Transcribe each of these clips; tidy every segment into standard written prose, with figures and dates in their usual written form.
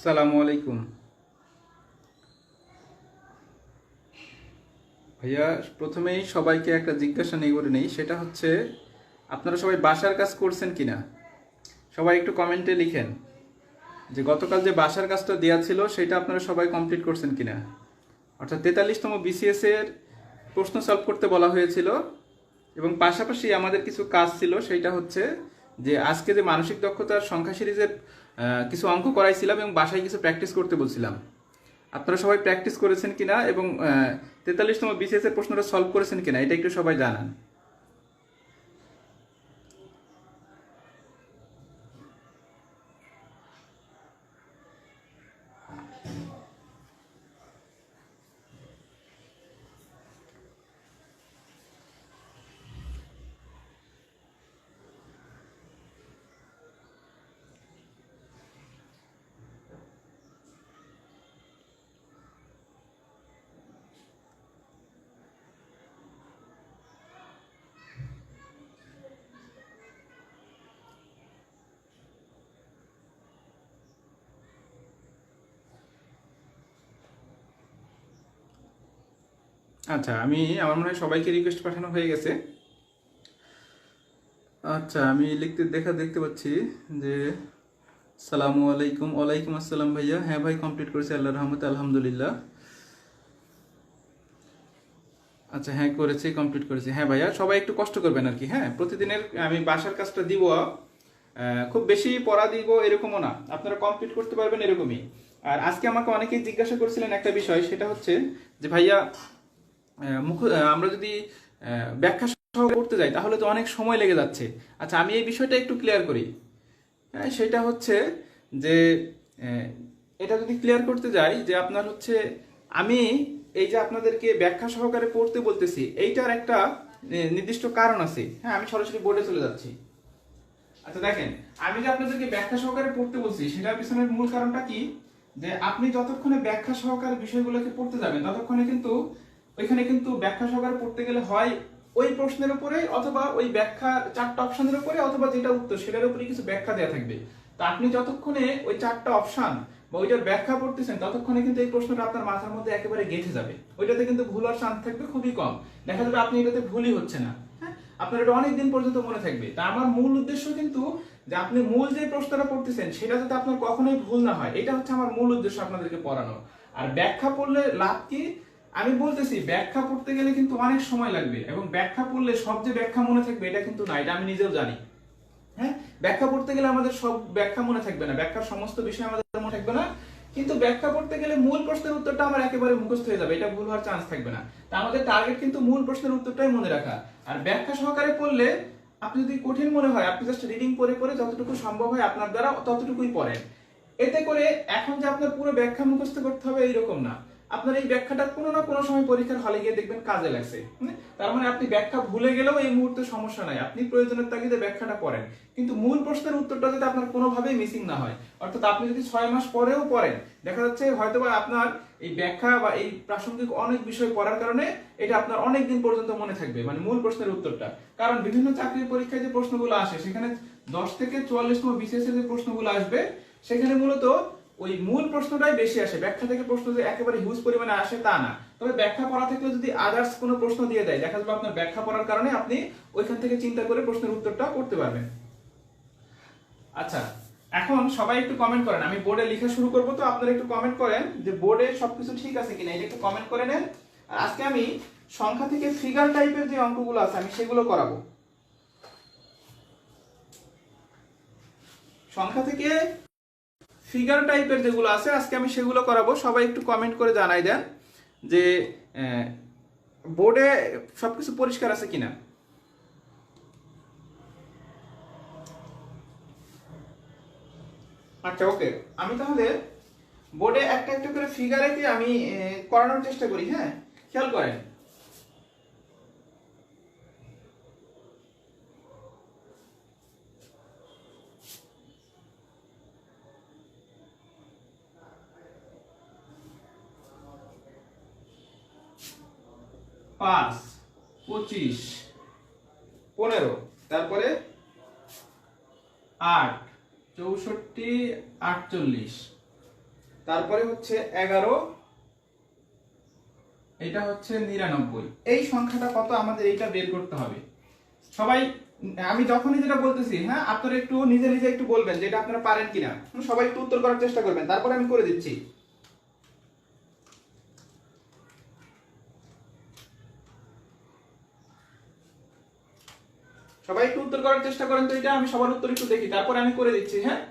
সালামু আলাইকুম ভাইয়া। প্রথমেই সবাইকে একটা জিজ্ঞাসা নিয়ে করে নেই, সেটা হচ্ছে আপনারা সবাই বাসার কাজ করছেন কিনা। সবাই একটু কমেন্টে লিখেন যে গতকাল যে বাসার কাজটা দেওয়া ছিল সেটা আপনারা সবাই কমপ্লিট করছেন কিনা। অর্থাৎ 43তম বিসিএস এর প্রশ্ন সলভ করতে বলা হয়েছিল এবং পাশাপাশি আমাদের কিছু কাজ ছিল, সেইটা হচ্ছে যে আজকে যে মানসিক দক্ষতার সংখ্যা সিরিজের কিছু অঙ্ক করাইছিলাম এবং বাসায় কিছু প্র্যাকটিস করতে বলছিলাম। আপনারা সবাই প্র্যাকটিস করেছেন কিনা এবং 43তম বিসিএস এর প্রশ্নটা সলভ করেছেন কিনা এটা একটু সবাই জানান। আচ্ছা, আমার মনে হয় সবাইকে রিকোয়েস্ট পাঠানো হয়ে গেছে। আচ্ছা, আমি দেখতে পাচ্ছি যে সালামু আলাইকুম। ওয়ালাইকুম আসসালাম ভাইয়া। হ্যাঁ ভাই, কমপ্লিট করেছি আল্লাহর রহমতে, আলহামদুলিল্লাহ। আচ্ছা, হ্যাঁ করেছি, কমপ্লিট করেছি। হ্যাঁ ভাইয়া, সবাই একটু কষ্ট করবেন আর কি। হ্যাঁ, প্রতিদিনের আমি বাসার কাজটা দিব, খুব বেশি পড়া দিব এরকমও না, আপনারা কমপ্লিট করতে পারবেন এরকমই। আর আজকে আমাকে অনেকেই জিজ্ঞাসা করছিলেন একটা বিষয়, সেটা হচ্ছে যে ভাইয়া আমরা যদি ব্যাখ্যা সহ করতে যাই তাহলে তো অনেক সময় লেগে যাচ্ছে। আচ্ছা, আমি এই বিষয়টা একটু ক্লিয়ার করি। হ্যাঁ, সেটা হচ্ছে যে আহ, এটা যদি ক্লিয়ার করতে যাই যে আপনার হচ্ছে আমি এই যে আপনাদেরকে ব্যাখ্যা সহকারে পড়তে বলতেছি, এইটার একটা নির্দিষ্ট কারণ আছে। হ্যাঁ, আমি সরাসরি বোর্ডে চলে যাচ্ছি। আচ্ছা দেখেন, আমি যে আপনাদেরকে ব্যাখ্যা সহকারে পড়তে বলছি সেটার পিছনের মূল কারণটা কি, যে আপনি যতক্ষণে ব্যাখ্যা সহকারে বিষয়গুলোকে পড়তে যাবেন ততক্ষণে কিন্তু ওইখানে কিন্তু ব্যাখ্যা সহকারে পড়তে গেলে হয় ওই প্রশ্নের উপরে অথবা ওই ব্যাখ্যা চারটা অপশনের উপরে অথবা যেটা উত্তর সেটার উপরে কিছু ব্যাখ্যা দেওয়া থাকবে। তো আপনি যতক্ষণে ওই চারটা অপশন বা ওইটার ব্যাখ্যা পড়তেছেন ততক্ষণে কিন্তু এই প্রশ্নটা আপনার মাথার মধ্যে একেবারে গেঁথে যাবে। ওইটাতে কিন্তু ভুল হওয়ার চান্স থাকবে খুবই কম। দেখা যাবে আপনি এটাতে ভুলই হচ্ছে না। হ্যাঁ, আপনার এটা অনেক দিন পর্যন্ত মনে থাকবে। তা আমার মূল উদ্দেশ্য কিন্তু যে আপনি মূল যে প্রশ্নটা পড়তেছেন সেটা যাতে আপনার কখনোই ভুল না হয়, এটা হচ্ছে আমার মূল উদ্দেশ্য আপনাদেরকে পড়ানো। আর ব্যাখ্যা পড়লে লাভ কি, আমি বলতেছি ব্যাখ্যা পড়তে গেলে কিন্তু অনেক সময় লাগবে এবং ব্যাখ্যা পড়লে সব যে ব্যাখ্যা মনে থাকবে এটা কিন্তু না, এটা আমি নিজেও জানি। হ্যাঁ, ব্যাখ্যা পড়তে গেলে আমাদের সব ব্যাখ্যা মনে থাকবে না, ব্যাখ্যার সমস্ত বিষয় আমাদের মনে থাকবে না, কিন্তু ব্যাখ্যা পড়তে গেলে মূল প্রশ্নের উত্তরটা আমার একেবারে মুখস্থ হয়ে যাবে, এটা ভুল হওয়ার চান্স থাকবে না। তা আমাদের টার্গেট কিন্তু মূল প্রশ্নের উত্তরটাই মনে রাখা। আর ব্যাখ্যা সহকারে পড়লে আপনি যদি কঠিন মনে হয় আপনি জাস্ট রিডিং পড়ে পড়ে যতটুকু সম্ভব হয় আপনার দ্বারা ততটুকুই পড়েন। এতে করে এখন যে আপনার পুরো ব্যাখ্যা মুখস্থ করতে হবে এইরকম না, আপনার এই ব্যাখ্যাটা কোনো না কোনো সময় পরীক্ষার হলে গিয়ে দেখবেন কাজে লাগছে। তার মানে আপনি ব্যাখ্যা ভুলে গেলেও এই মুহূর্তে সমস্যা নাই, আপনি প্রয়োজনের তাগিদে ব্যাখ্যাটা পড়েন, কিন্তু মূল প্রশ্নের উত্তরটা যাতে আপনার কোনোভাবেই মিসিং না হয়। অর্থাৎ আপনি যদি 6 মাস পরেও পড়েন, দেখা যাচ্ছে হয়তোবা আপনার এই ব্যাখ্যা বা এই প্রাসঙ্গিক অনেক বিষয় পড়ার কারণে এটা আপনার অনেক দিন পর্যন্ত মনে থাকবে, মানে মূল প্রশ্নের উত্তরটা। কারণ বিভিন্ন চাকরির পরীক্ষায় যে প্রশ্নগুলো আসে সেখানে 10 থেকে 44তম বিসিএস এর যে প্রশ্নগুলো আসবে সেখানে মূলত ওই মূল প্রশ্নটাই বেশি আসে, ব্যাখ্যা থেকে প্রশ্ন যে একেবারে হিউজ পরিমাণে আসে তা না। তবে ব্যাখ্যা পড়া থেকে যদি আদার্স কোনো প্রশ্ন দিয়ে দেয় দেখা যাবে আপনার ব্যাখ্যা পড়ার কারণে আপনি ওইখান থেকে চিন্তা করে প্রশ্নের উত্তরটা করতে পারবেন। আচ্ছা, এখন সবাই একটু কমেন্ট করেন, আমি বোর্ডে লেখা শুরু করব, তো আপনারা একটু কমেন্ট করেন যে বোর্ডে সবকিছু ঠিক আছে কিনা, এটা একটু কমেন্ট করে নেন। আর আজকে আমি সংখ্যা থেকে ফিগার টাইপের যে অঙ্কগুলো আছে আমি সেগুলো করাবো। সংখ্যা থেকে ফিগার টাইপের যেগুলো আছে আজকে আমি সেগুলো করাবো। সবাই একটু কমেন্ট করে জানাই দেন যে বোর্ডে সবকিছু পরিষ্কার আছে কিনা। আচ্ছা ওকে, আমি তাহলে বোর্ডে একটা একটা করে ফিগার এঁকে আমি করানোর চেষ্টা করি। হ্যাঁ, খেয়াল করেন। 5, 25, 15, তারপরে 8, 64, 48, তারপরে হচ্ছে 11, এটা হচ্ছে 99। এই সংখ্যাটা কত আমাদের এইটা বের করতে হবে। সবাই আমি যখনই যেটা বলতেছি, হ্যাঁ আপনারা একটু নিজে নিজে একটু বলবেন যে এটা আপনারা পারেন কিনা, সবাই একটু উত্তর করার চেষ্টা করবেন, তারপরে আমি করে দিচ্ছি। সবাই একটু উত্তর করার চেষ্টা করেন তো, এটা আমি সবার উত্তর একটু দেখি, তারপরে আমি করে দিচ্ছি। হ্যাঁ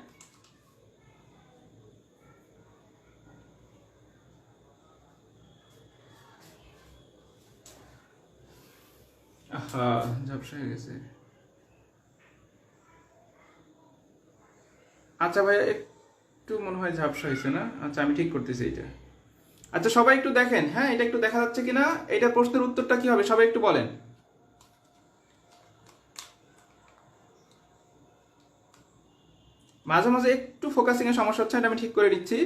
ঝাপসা হয়ে গেছে। আচ্ছা ভাই একটু মনে হয় ঝাপসা হয়েছে না? আচ্ছা আমি ঠিক করতেছি এটা। আচ্ছা সবাই একটু দেখেন, হ্যাঁ এটা একটু দেখা যাচ্ছে কিনা, এটা প্রশ্নের উত্তরটা কি হবে সবাই একটু বলেন। মাঝে মাঝে একটু ফোকাসিং এর সমস্যা হচ্ছে, এটা আমি ঠিক করে দিচ্ছি।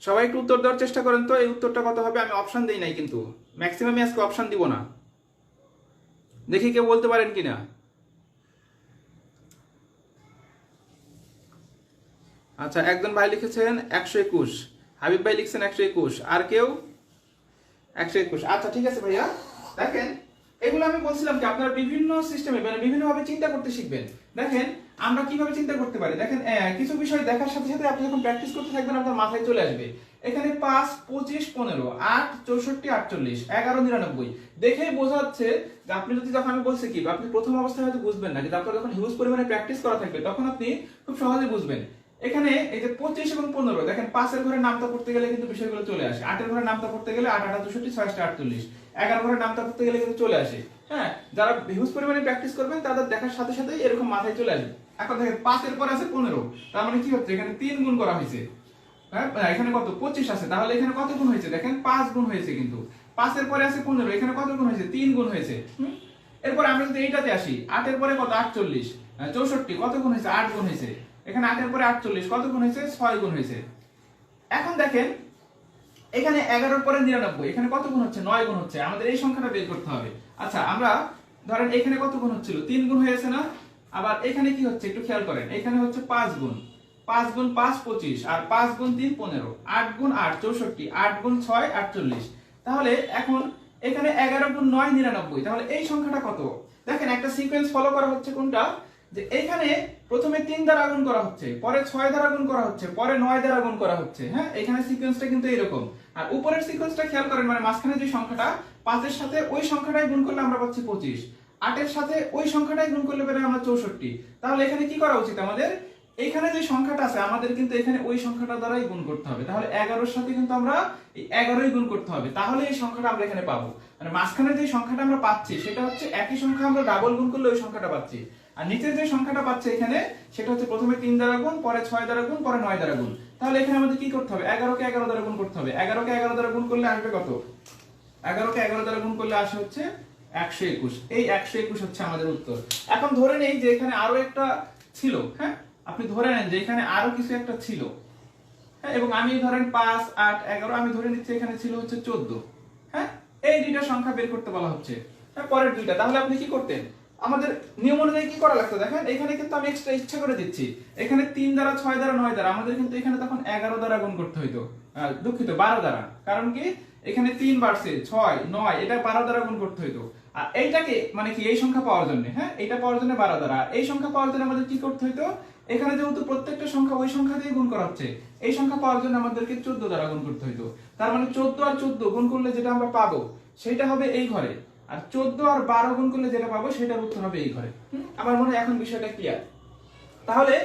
সবাই একটু উত্তর দেওয়ার চেষ্টা করেন তো, এই উত্তরটা কত হবে। আমি অপশন দেই নাই কিন্তু, ম্যাক্সিমামই আজকে অপশন দিব না, দেখি কেউ বলতে পারেন কিনা। আচ্ছা একজন ভাই লিখেছেন 121, হাবিব ভাই লিখছেন 121, আর কেউ 121। আচ্ছা ঠিক আছে ভাইয়া, দেখেন এগুলো আমি বলছিলাম কি আপনারা বিভিন্ন সিস্টেমে মানে বিভিন্ন ভাবে চিন্তা করতে শিখবেন। দেখেন আমরা কিভাবে চিন্তা করতে পারি, দেখেন কিছু বিষয় দেখার সাথে সাথে আপনি যখন প্র্যাকটিস করতে থাকবেন আপনার মাথায় চলে আসবে। এখানে 5, 25, 15, 8, 64, 48, 11, 99 দেখেই বোঝা যাচ্ছে যে আপনি যদি, যখন আমি বলছি কি আপনি প্রথম অবস্থায় হয়তো বুঝবেন না, কিন্তু আপনার যখন হিউজ পরিমাণে প্র্যাকটিস করা থাকবে তখন আপনি খুব সহজে বুঝবেন। এখানে এই যে 25 এবং 15, দেখেন 5 এর ঘরে নামতা পড়তে গেলে কিন্তু বিষয়গুলো চলে আসে, 8 এর ঘরে নামতা পড়তে গেলে 8, 8, 64, 6, 48, 11 ঘরে নামতা পড়তে গেলে কিন্তু চলে আসে। হ্যাঁ যারা হিউজ পরিমাণে প্র্যাকটিস করবেন তাদের দেখার সাথে সাথে এরকম মাথায় চলে আসবে। এখন দেখেন 5 এর পর আছে 15, তার মানে কি হচ্ছে এখানে 3 গুণ করা হয়েছে। হ্যাঁ এখানে কত 25 আছে, তাহলে এখানে কত গুণ হয়েছে, দেখেন 5 গুণ হয়েছে। কিন্তু 5 এর পরে আছে 15, এখানে কত গুণ হয়েছে, 3 গুণ হয়েছে। এরপর আমরা যদি এইটাতে আসি, 8 এর পরে কত 48, 64 কত গুণ হয়েছে, 8 গুণ হয়েছে। এখানে 8 এর পরে 48 কত গুণ হয়েছে, 6 গুণ হয়েছে। এখন দেখেন এখানে 11 এর পরে 99, এখানে কত গুণ হচ্ছে, 9 গুণ হচ্ছে। আমাদের এই সংখ্যাটা বের করতে হবে। আচ্ছা আমরা ধরেন এখানে কত গুণ হচ্ছিল, 3 গুণ হয়েছে না। আবার এখানে কি হচ্ছে একটু খেয়াল করেন, এখানে হচ্ছে 5 গুণ, 5 গুণ 5 25, আর 5 গুণ 3 15, 8 গুণ 8 64, 8 গুণ 6 48। তাহলে এখন এখানে 11 গুণ 9 99, তাহলে এই সংখ্যাটা কত। দেখেন একটা সিকোয়েন্স ফলো করা হচ্ছে কোনটা, যে এখানে প্রথমে 3 দ্বারা গুণ করা হচ্ছে, পরে 6 দ্বারা গুণ করা হচ্ছে, পরে 9 দ্বারা গুণ করা হচ্ছে। হ্যাঁ এখানে সিকোয়েন্সটা কিন্তু এরকম। আর উপরের সিকোয়েন্সটা খেয়াল করেন, মানে মাঝখানে যে সংখ্যাটা 5 এর সাথে ওই সংখ্যাটাই গুণ করলে আমরা পাচ্ছি 25, 8 এর সাথে ওই সংখ্যাটাই গুণ করলে পেলে আমরা 64। তাহলে এখানে কি করা উচিত আমাদের, এখানে যে সংখ্যাটা আছে আমাদের কিন্তু এখানে ওই সংখ্যাটা দ্বারাই গুণ করতে হবে। তাহলে 11 এর সাথে কিন্তু আমরা এই 11ই গুণ করতে হবে, তাহলে এই সংখ্যাটা আমরা এখানে পাবো। মানে মাঝখানে যে সংখ্যাটা আমরা পাচ্ছি সেটা হচ্ছে একই সংখ্যা আমরা ডাবল গুণ করলে ওই সংখ্যাটা পাচ্ছি। আর নিচের যে সংখ্যাটা পাচ্ছে এখানে সেটা হচ্ছে প্রথমে 3 দ্বারা গুণ, পরে 6 দ্বারা গুণ, পরে 9 দ্বারা গুণ। তাহলে এখানে আমাদের কি করতে হবে, 11 কে 11 দ্বারা গুণ করতে হবে। 11 কে 11 দ্বারা গুণ করলে আসবে কত, 11 কে 11 দ্বারা গুণ করলে আসে হচ্ছে 121। এই 121 হচ্ছে আমাদের উত্তর। এখন ধরে নেই যে এখানে আরো একটা ছিল, হ্যাঁ আপনি ধরে নেন যে এখানে আরো কিছু একটা ছিল, হ্যাঁ এবং আমি ধরেন 5, 8, 11 আমি ধরে নিচ্ছি এখানে ছিল হচ্ছে 14। হ্যাঁ এই দুইটা সংখ্যা বের করতে বলা হচ্ছে, হ্যাঁ পরের দুইটা। তাহলে আপনি কি করতেন, আমাদের নিয়ম অনুযায়ী কি করা লাগতো, দেখেন এখানে কিন্তু আমি এক্সট্রা ইচ্ছা করে দিচ্ছি, এখানে 3 দ্বারা 6 দ্বারা 9 দ্বারা আমাদের কিন্তু এখানে তখন 11 দ্বারা গুণ করতে হইতো, দুঃখিত 12 দ্বারা, কারণ কি এখানে 3 বাড়ছে 6 9, এটা 12 দ্বারা গুণ করতে হইতো। আর এইটাকে মানে কি এই সংখ্যা পাওয়ার জন্য, হ্যাঁ এটা পাওয়ার জন্য 12 দ্বারা, এই সংখ্যা পাওয়ার জন্য আমাদের কি করতে হইতো, এখানে যেহেতু প্রত্যেকটা সংখ্যা ওই সংখ্যা দিয়ে গুণ করা হচ্ছে, এই সংখ্যা পাওয়ার জন্য আমাদেরকে 14 দ্বারা গুণ করতে হইতো। তার মানে 14 আর 14 গুণ করলে যেটা আমরা পাবো সেটা হবে এই ঘরে, আর 14 আর 12 গুণ করলে যেটা পাবো সেটার উত্তর হবে এই ঘরে। আমার মনে হয় এখন বিষয়টা ক্লিয়ার। তাহলে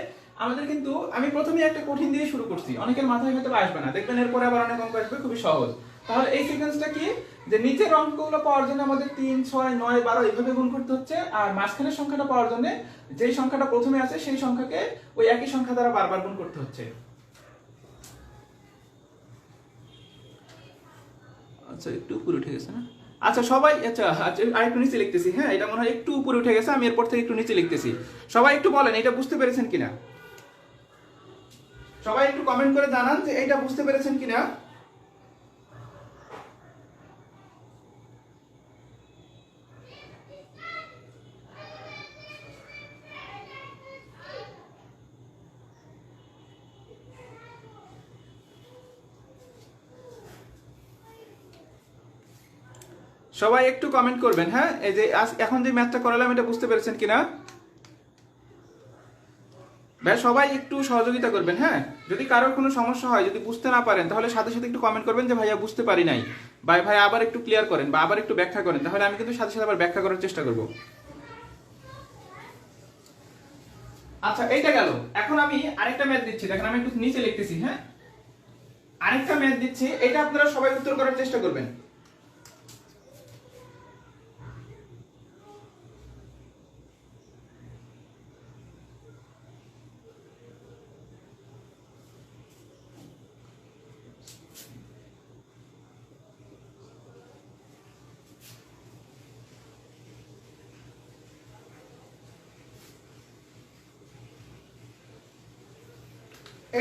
আমাদের কিন্তু আমি প্রথমেই একটা কঠিন দিয়ে শুরু করছি, অনেকের মাথায় হয়তো আসবে না, দেখবেন এরপরে আবার অনেক অঙ্ক আসবে খুবই সহজ। তাহলে এই সিকোয়েন্সটা কি, যে নিচের অঙ্কগুলো পাওয়ার জন্য আমাদের 3 6 9 12 এইভাবে গুণ করতে হচ্ছে, আর মাঝখানের সংখ্যাটা পাওয়ার জন্য যেই সংখ্যাটা প্রথমে আছে সেই সংখ্যাকে ওই একই সংখ্যা দ্বারা বারবার গুণ করতে হচ্ছে। আচ্ছা একটু উপরে উঠে গেছে না, আচ্ছা সবাই আচ্ছা আরেকটু নিচে লিখতেছি, হ্যাঁ এটা মনে হয় একটু উপরে উঠে গেছে, আমি এরপর থেকে একটু নিচে লিখতেছি। সবাই একটু বলেন এটা বুঝতে পেরেছেন কিনা, সবাই একটু কমেন্ট করে জানান যে এটা বুঝতে পেরেছেন কিনা। সবাই একটু কমেন্ট করবেন। হ্যাঁ, এই যে এখন যে ম্যাথটা করালাম এটা বুঝতে পেরেছেন কিনা ভাই? সবাই একটু সহযোগিতা করবেন। হ্যাঁ, যদি কারোর কোনো সমস্যা হয়, যদি বুঝতে না পারেন, তাহলে সাথে সাথে একটু কমেন্ট করবেন যে ভাইয়া বুঝতে পারি নাই, ভাই আবার একটু ক্লিয়ার করেন বা আবার একটু ব্যাখ্যা করেন, তাহলে আমি কিন্তু সাথে সাথে আবার ব্যাখ্যা করার চেষ্টা করব। আচ্ছা, এইটা গেল। এখন আমি আরেকটা ম্যাথ দিচ্ছি, দেখেন আমি একটু নিচে লিখতেছি। হ্যাঁ, আরেকটা ম্যাথ দিচ্ছি, এটা আপনারা সবাই উত্তর করার চেষ্টা করবেন।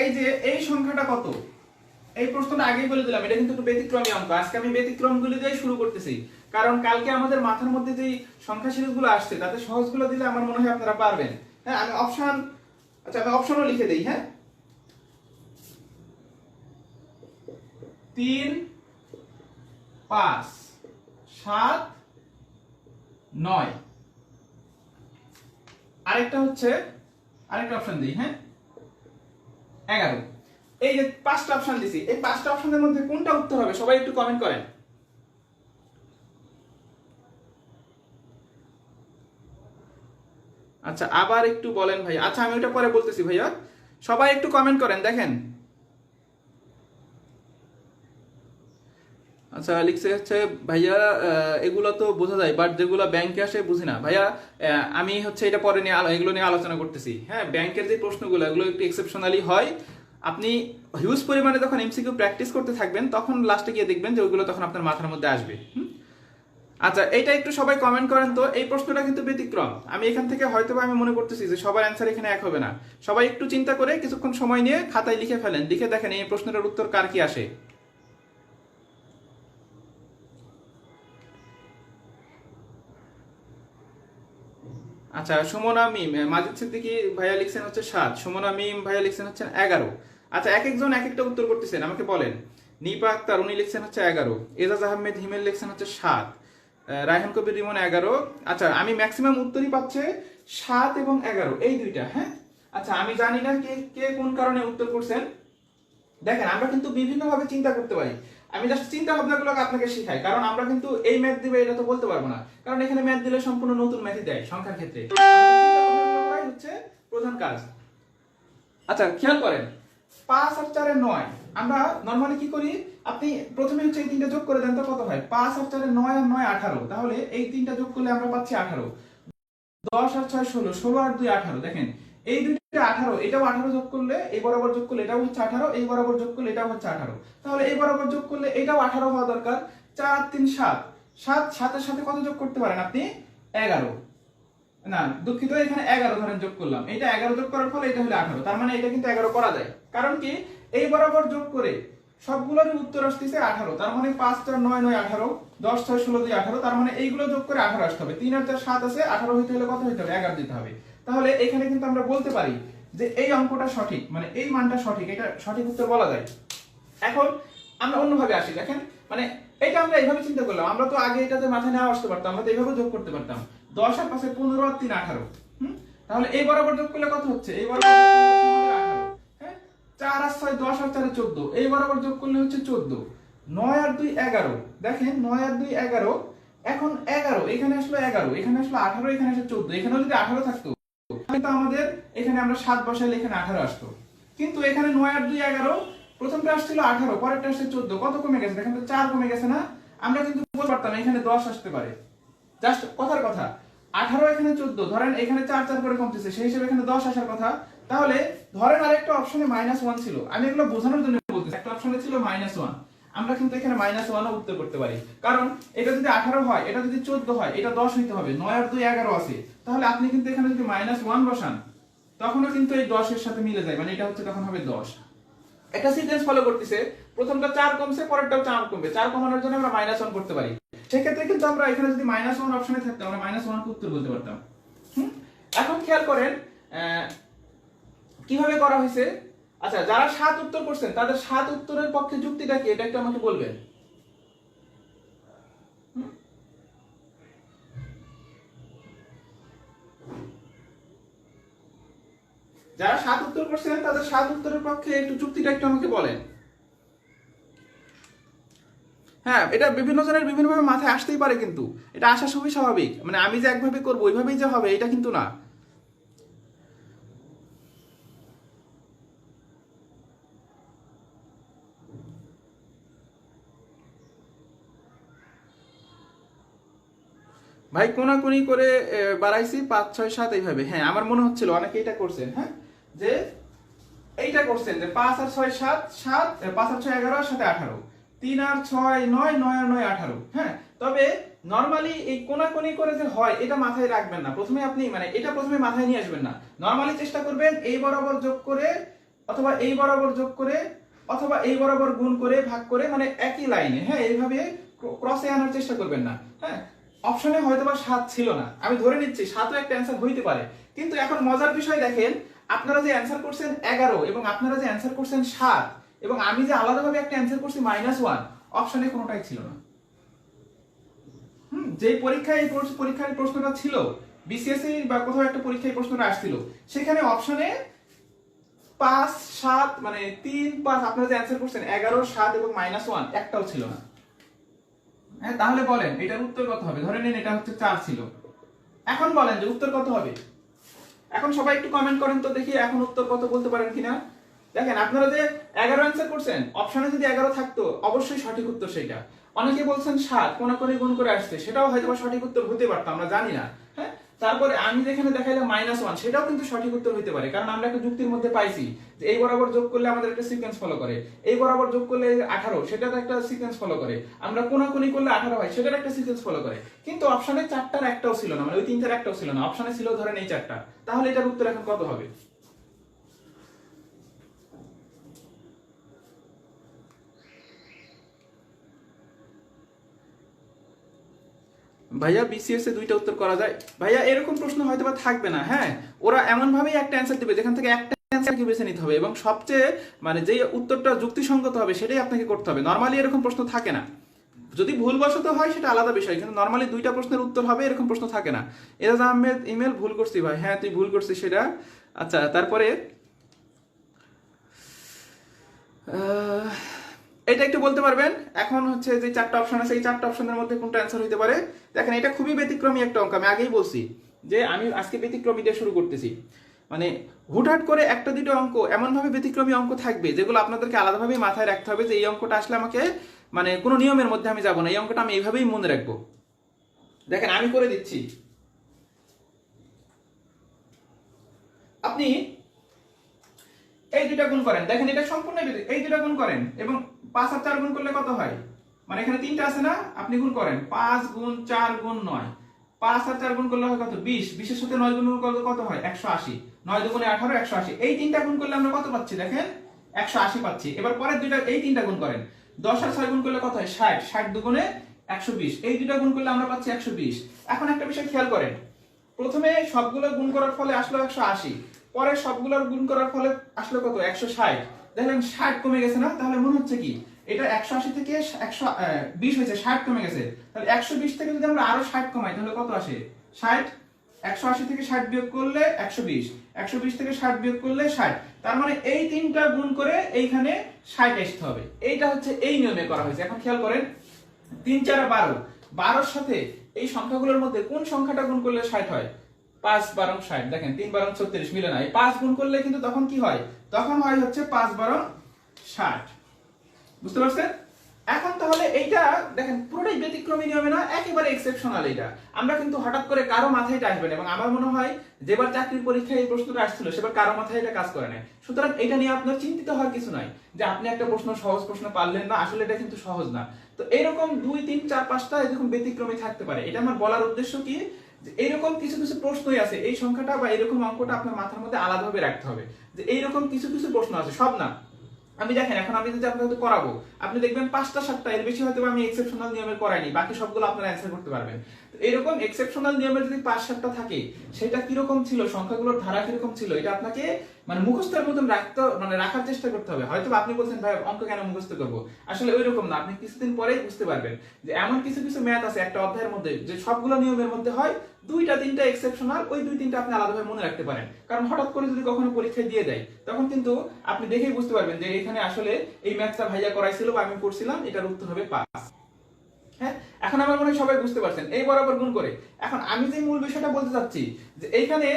এই যে এই সংখ্যাটা কত, এই প্রশ্নটা আগেই বলে দিলাম, এটা কিন্তু একটু ব্যতিক্রমী অঙ্ক। আজকে আমি ব্যতিক্রমগুলি দিয়ে শুরু করতেছি, কারণ কালকে আমাদের মাথার মধ্যে যে সংখ্যা সিরিজগুলো আসছে তাতে সহজগুলো দিলে আমার মনে হয় আপনারা পারবেন। হ্যাঁ, আমি অপশনও লিখে দেই। হ্যাঁ, 3, 5, 7, 9। আরেকটা অপশন দিই। হ্যাঁ, 11। এই যে 5টা অপশন দিছি, এই 5টা অপশনের মধ্যে কোনটা উত্তর হবে সবাই একটু কমেন্ট করেন। আচ্ছা, আবার একটু বলেন ভাই। আচ্ছা, আমি ওটা পরে বলতেছি ভাইয়া, সবাই একটু কমেন্ট করেন। দেখেন, আচ্ছা লিখছে হচ্ছে ভাইয়া এগুলো তো বোঝা যায়, বাট যেগুলো ব্যাংকে আসে বুঝি না ভাইয়া। আমি হচ্ছে এটা পরে নিয়ে এগুলো নিয়ে আলোচনা করতেছি। হ্যাঁ, ব্যাংকের যে প্রশ্নগুলো এগুলো একটু এক্সেপশনালি হয়। আপনি হিউজ পরিমাণে যখন এমসিকিউ প্র্যাকটিস করতে থাকবেন তখন লাস্টে গিয়ে দেখবেন যে ওইগুলো তখন আপনার মাথার মধ্যে আসবে। আচ্ছা, এইটা একটু সবাই কমেন্ট করেন তো। এই প্রশ্নটা কিন্তু ব্যতিক্রম, আমি এখান থেকে হয়তো আমি মনে করতেছি যে সবার অ্যান্সার এখানে এক হবে না। সবাই একটু চিন্তা করে কিছুক্ষণ সময় নিয়ে খাতায় লিখে ফেলেন, লিখে দেখেন এই প্রশ্নটার উত্তর কার কি আসে। আচ্ছা, সুমনা মিম, মাজিদ সিদ্দিকী ভাইয়া লিখছেন হচ্ছে 7, সুমনা মিম ভাইয়া লিখছেন হচ্ছে 11। আচ্ছা, এক একজন এক একটা উত্তর করতেছেন, আমাকে বলেন। নিপা আক্তার উনি লিখছেন হচ্ছে 11, এজাজ আহমেদ হিমেল লিখছেন হচ্ছে 7, রায়হান কবির রিমন 11। আচ্ছা, আমি ম্যাক্সিমাম উত্তরই পাচ্ছে 7 এবং 11, এই দুইটা। হ্যাঁ, আচ্ছা, আমি জানি না কে কে কোন কারণে উত্তর করছেন। দেখেন, আমরা কিন্তু বিভিন্ন ভাবে চিন্তা করতে পারি। আমি জাস্ট চিন্তা ভাবনাগুলোকে আপনাকে শিখাই, কারণ আমরা কিন্তু এই ম্যাথ দিবে এটা তো বলতে পারবো না, কারণ এখানে ম্যাথ দিলে সম্পূর্ণ নতুন ম্যাথই দেয় সংখ্যার ক্ষেত্রে। আমাদের চিন্তা ভাবনাগুলো করাই হচ্ছে প্রধান কাজ। আচ্ছা, খেয়াল করেন, 5 আর 4 এর 9। আমরা নরমালি কি করি, আপনি প্রথমে হচ্ছে এই তিনটা যোগ করে দেন তো কত হয়। 5 আর 4 এর 9 আর 9 18, তাহলে এই তিনটা যোগ করলে আমরা পাচ্ছি 18। 10 আর 6 16, 16 আর 2 18। দেখেন, এই দুইটা 18, এটাও 18 যোগ করলে এই বরাবর যোগ করলে এটাও হচ্ছে 18, এই বরাবর যোগ করলে এটাও হচ্ছে 18। তাহলে এই বরাবর যোগ করলে এটাও 18 হওয়া দরকার। 4 3 7, 7 7 এর সাথে কত যোগ করতে পারেন আপনি? 11। না দুঃখিত, এখানে 11 ধরেন যোগ করলাম, এটা 11 যোগ করার ফলে এটা হলো 18, তার মানে এটা কিন্তু 11 করা যায়। কারণ কি, এই বরাবর যোগ করে সবগুলোরই উত্তর আসতেছে 18, তার মানে 5 4 9 9 18, 10 6 16 2 18, তার মানে এইগুলো যোগ করে 18 আসতে হবে। 3 আর 4 7 আছে, 18 হইতে হলে কত হইতে হবে? 11 দিতে হবে। তাহলে এখানে কিন্তু আমরা বলতে পারি যে এই অঙ্কটা সঠিক, মানে এই মানটা সঠিক, এটা সঠিক উত্তর বলা যায়। এখন আমরা অন্যভাবে আসি। দেখেন, মানে এটা আমরা এইভাবে চিন্তা করলাম, আমরা তো আগে এটাতে মাথায় নেওয়া আসতে পারতাম, আমরা তো এইভাবে যোগ করতে পারতাম। 10 আর 5 15 আর 3 18। তাহলে এই বরাবর যোগ করলে কত হচ্ছে? এই বরাবর যোগ করলে হচ্ছে আমাদের 18। হ্যাঁ, 4 আর 6 10 আর 4 14, এই বরাবর যোগ করলে হচ্ছে 14। 9 আর 2 11। দেখেন, 9 আর 2 11। এখন 11 এখানে আসলো, 11 এখানে আসলো, 18 এখানে আসলো 14। এখানেও যদি 18 থাকতো কিন্তু আমাদের এখানে আমরা 7 বসাইলে এখানে 18 আসতো। কিন্তু এখানে 9 আর 2 11, প্রথমটা আসছিল 18, পরেরটা আসছে 14, কত কমে গেছে? দেখেন তো 4 কমে গেছে না? আমরা কিন্তু বলতে পারতাম এখানে 10 আসতে পারে। জাস্ট কথার কথা, 18 এখানে 14, ধরেন এখানে 4 4 করে কমতেছে, সেই হিসেবে এখানে 10 আসার কথা। তাহলে ধরেন আরেকটা অপশনে -1 ছিল, আমি এগুলো বোঝানোর জন্য বলতেছি। একটা অপশনে ছিল -1, আমরা কিন্তু এখানে -1 ও উত্তর করতে পারি, কারণ এটা যদি 18 হয়, এটা যদি 14 হয়, এটা 10 হইতে হবে। 9 আর 2 11 আছে, তাহলে আপনি কিন্তু এখানে যদি -1 বসান তখনও কিন্তু এই 10 এর সাথে মিলে যায়, মানে এটা হচ্ছে তখন হবে 10। একটা সিকোয়েন্স ফলো করতেছে, প্রথমটা 4 কমছে, পরেরটাও 4 কমবে, 4 কমানোর জন্য আমরা -1 করতে পারি। সেক্ষেত্রে কিন্তু আমরা এখানে যদি -1 অপশনে থাকতাম, আমরা -1 কে উত্তর বলতে পারতাম। এখন খেয়াল করেন কিভাবে করা হয়েছে। আচ্ছা, যারা 7 উত্তর করছেন তাদের 7 উত্তরের পক্ষে যুক্তিটা কি, এটা একটু আমাকে বলবেন। যারা 7 উত্তর করছেন তাদের 7 উত্তরের পক্ষে একটু যুক্তিটা একটু আমাকে বলেন। হ্যাঁ, এটা বিভিন্ন জনের বিভিন্নভাবে মাথায় আসতেই পারে, কিন্তু এটা আসা খুবই স্বাভাবিক। মানে আমি যে একভাবে করবো ওইভাবেই যে হবে এটা কিন্তু না। ভাই কোনাকুনি করে বাড়াইছি 5 6 7 এইভাবে। হ্যাঁ, আমার মনে হচ্ছিল অনেকে এটা করছেন। হ্যাঁ, যে এইটা করছেন যে 5 আর 6 7 7, 5 আর 6 11 আর 7 18, 3 আর 6 9, 9 আর 9 18। হ্যাঁ, তবে নরমালি এই কোনাকুনি করে যে হয় এটা মাথায় রাখবেন না। প্রথমে আপনি মানে এটা প্রথমে মাথায় নিয়ে আসবেন না। নরমালি চেষ্টা করবেন এই বরাবর যোগ করে, অথবা এই বরাবর যোগ করে, অথবা এই বরাবর গুণ করে ভাগ করে, মানে একই লাইনে। হ্যাঁ, এইভাবে ক্রসে আনার চেষ্টা করবেন না। হ্যাঁ, অপশনে হয়তোবা 7 ছিল না, আমি ধরে নিচ্ছি 7ও একটা অ্যান্সার হইতে পারে। কিন্তু এখন মজার বিষয় দেখেন, আপনারা যে অ্যান্সার করছেন 11 এবং আপনারা যে অ্যান্সার করছেন 7 এবং আমি যে আলাদাভাবে একটা অ্যান্সার করছি -1, অপশনে কোনোটাই ছিল না। যে পরীক্ষায় পরীক্ষার প্রশ্নটা ছিল, বিসিএসসি বা কোথাও একটা পরীক্ষায় প্রশ্নটা আসছিল, সেখানে অপশনে 5 7 মানে 3 5 আপনারা যে অ্যান্সার করছেন 11 7 এবং -1 একটাও ছিল না। হ্যাঁ, তাহলে বলেন এটার উত্তর কত হবে? ধরে নিন এটা হচ্ছে 4 ছিল। এখন বলেন যে উত্তর কত হবে? এখন সবাই একটু কমেন্ট করেন তো দেখি এখন উত্তর কত বলতে পারেন কিনা। দেখেন আপনারা যে 11 অ্যান্সার করছেন, অপশনে যদি 11 থাকতো অবশ্যই সঠিক উত্তর সেটা। অনেকে বলছেন 7 কোনাকুনি গুণ করে আসছে, সেটাও হয়তো সঠিক উত্তর হতে পারতো, আমরা জানি না। হ্যাঁ, তারপরে আমি যেখানে দেখাইলাম -1, সেটাও কিন্তু সঠিক উত্তর হতে পারে, কারণ আমরা একটা যুক্তির মধ্যে পাইছি যে এই বরাবর যোগ করলে আমাদের একটা সিকোয়েন্স ফলো করে, এই বরাবর যোগ করলে 18 সেটার একটা সিকোয়েন্স ফলো করে, আমরা কোনাকুনি করলে 18 হয় সেটার একটা সিকোয়েন্স ফলো করে। কিন্তু অপশনে 4টার একটাও ছিল না, মানে ওই 3টার একটাও ছিল না, অপশনে ছিল ধরেন এই 4টা। তাহলে এটার উত্তর এখন কত হবে? ভাইয়া বিসিএস এ 2টা উত্তর করা যায় ভাইয়া, এরকম প্রশ্ন হয়তো বা থাকবে না। হ্যাঁ, ওরা এমন ভাবেই একটা অ্যান্সার দিবে যেখান থেকে একটা অ্যান্সারকে বেছে নিতে হবে এবং সবচেয়ে মানে যেই উত্তরটা যুক্তিসঙ্গত হবে সেটাই আপনাকে করতে হবে। নরমালি এরকম প্রশ্ন থাকে না, যদি ভুলবশত হয় সেটা আলাদা বিষয়, কিন্তু নরমালি 2টা প্রশ্নের উত্তর হবে এরকম প্রশ্ন থাকে না। এরাজ আহমেদ ইমেল ভুল করছি ভাই। হ্যাঁ, তুই ভুল করছিস সেটা। আচ্ছা, তারপরে এটা একটু বলতে পারবেন এখন হচ্ছে যে 4টা অপশন আছে, এই 4টা অপশনের মধ্যে কোনটা অ্যান্সার হইতে পারে? দেখেন এটা খুবই ব্যতিক্রমী একটা অঙ্ক, আমি আগেই বলছি যে আমি আজকে ব্যতিক্রমী দিয়ে শুরু করতেছি। মানে হুটহাট করে একটা দুটো অঙ্ক এমন ভাবে ব্যতিক্রমী অঙ্ক থাকবে যেগুলো আপনাদেরকে আলাদাভাবে মাথায় রাখতে হবে যে এই অঙ্কটা আসলে আমাকে মানে কোনো নিয়মের মধ্যে আমি যাব না, এই অঙ্কটা আমি এইভাবেই মনে রাখবো। দেখেন আমি করে দিচ্ছি, আপনি এই 2টা গুণ করেন। দেখেন এটা সম্পূর্ণ এই 2টা গুণ করেন এবং 5 আর 4 গুণ করলে কত হয়? মানে এখানে 3টা আছে না, আপনি গুণ করেন 5 গুণ 4 গুণ 9, 5 আর 4 গুণ করলে হয় কত? 20, 20 এর সাথে 9 গুণ করলে কত হয়? 180, 9 দুগুণে 18, 180। এই 3টা গুণ করলে আমরা কত পাচ্ছি? দেখেন 180 পাচ্ছি। এবার পরের 2টা এই 3টা গুণ করেন, 10 আর 6 গুণ করলে কত হয়? 60, 60 দুগুণে 120। এই 2টা গুণ করলে আমরা পাচ্ছি 120। এখন একটা বিষয় খেয়াল করেন, প্রথমে সবগুলো গুণ করার ফলে আসলো 180, পরে সবগুলোর গুণ করার ফলে আসলো কত? 160। দেখলেন 60 কমে গেছে না? তাহলে মনে হচ্ছে কি এটা 180 থেকে 120 হয়েছে, 60 কমে গেছে। তাহলে 120 থেকে যদি আমরা আরো 60 কমাই তাহলে কত আসে? 60। 180 থেকে 60 বিয়োগ করলে 120, 120 থেকে 60 বিয়োগ করলে 60। তার মানে এই 3টা গুণ করে এইখানে 60 আসতে হবে। এইটা হচ্ছে এই নিয়মে করা হয়েছে। এখন খেয়াল করেন 3 4 12, 12 এর সাথে এই সংখ্যাগুলোর মধ্যে কোন সংখ্যাটা গুণ করলে 60 হয়? 5 12 60। দেখেন 3 12 36 মিলে না, এই 5 গুণ করলে কিন্তু তখন কি হয়? তখন হয় হচ্ছে 5 12 60। বুঝতে পারছেন? এখন তাহলে এইটা দেখেন পুরোটাই ব্যতিক্রমী নিয়মে না, একেবারে এক্সেপশনাল। এটা আমরা কিন্তু হঠাৎ করে কারো মাথায় এটা আসবে না, এবং আমার মনে হয় যেবার চাকরির পরীক্ষায় এই প্রশ্নটা আসছিল সেবার কারো মাথায় এটা কাজ করে নাই। সুতরাং এটা নিয়ে আপনার চিন্তিত হওয়ার কিছু নাই যে আপনি একটা প্রশ্ন সহজ প্রশ্ন পারলেন না, আসলে এটা কিন্তু সহজ না। তো এরকম 2 3 4 5টা এরকম ব্যতিক্রমী থাকতে পারে। এটা আমার বলার উদ্দেশ্য কি, যে এইরকম কিছু কিছু প্রশ্নই আছে, এই সংখ্যাটা বা এরকম অঙ্কটা আপনার মাথার মধ্যে আলাদাভাবে রাখতে হবে যে এইরকম কিছু কিছু প্রশ্ন আছে, সব না। আমি দেখেন এখন আমি যদি আপনাকে করাবো, আপনি দেখবেন 5টা 7টা, এর বেশি হয়তো আমি এক্সেপশনাল নিয়মের করাইনি, বাকি সবগুলো আপনারা অ্যান্সার করতে পারবেন। এরকম এক্সেপশনাল নিয়মের যদি 5-7টা থাকে সেটা কিরকম ছিল, সংখ্যাগুলোর ধারা কিরকম ছিল, এটা আপনাকে মানে মুখস্থের মতন রাখার চেষ্টা করতে হবে। হয়তো আপনি বলছেন ভাই অঙ্ক কেন মুখস্থ করবো, আসলে ওই রকম না, আপনি কিছুদিন পরেই বুঝতে পারবেন যে এমন কিছু কিছু ম্যাথ আছে একটা অধ্যায়ের মধ্যে যে সবগুলো নিয়মের মধ্যে হয় 2-3টা এক্সেপশনাল, ওই 2-3টা আপনি আলাদাভাবে মনে রাখতে পারেন। কারণ হঠাৎ করে যদি কখনো পরীক্ষায় দিয়ে দেয় তখন কিন্তু আপনি দেখেই বুঝতে পারবেন যে এখানে আসলে এই ম্যাথটা ভাইয়া করাইছিল বা আমি করছিলাম, এটার উত্তর হবে 5। হ্যাঁ, এখন আমার মনে হয় সবাই বুঝতে পারছেন এই বরাবর গুণ করে। এখন আমি যে মূল বিষয়টা বলতে চাচ্ছি যে এইখানে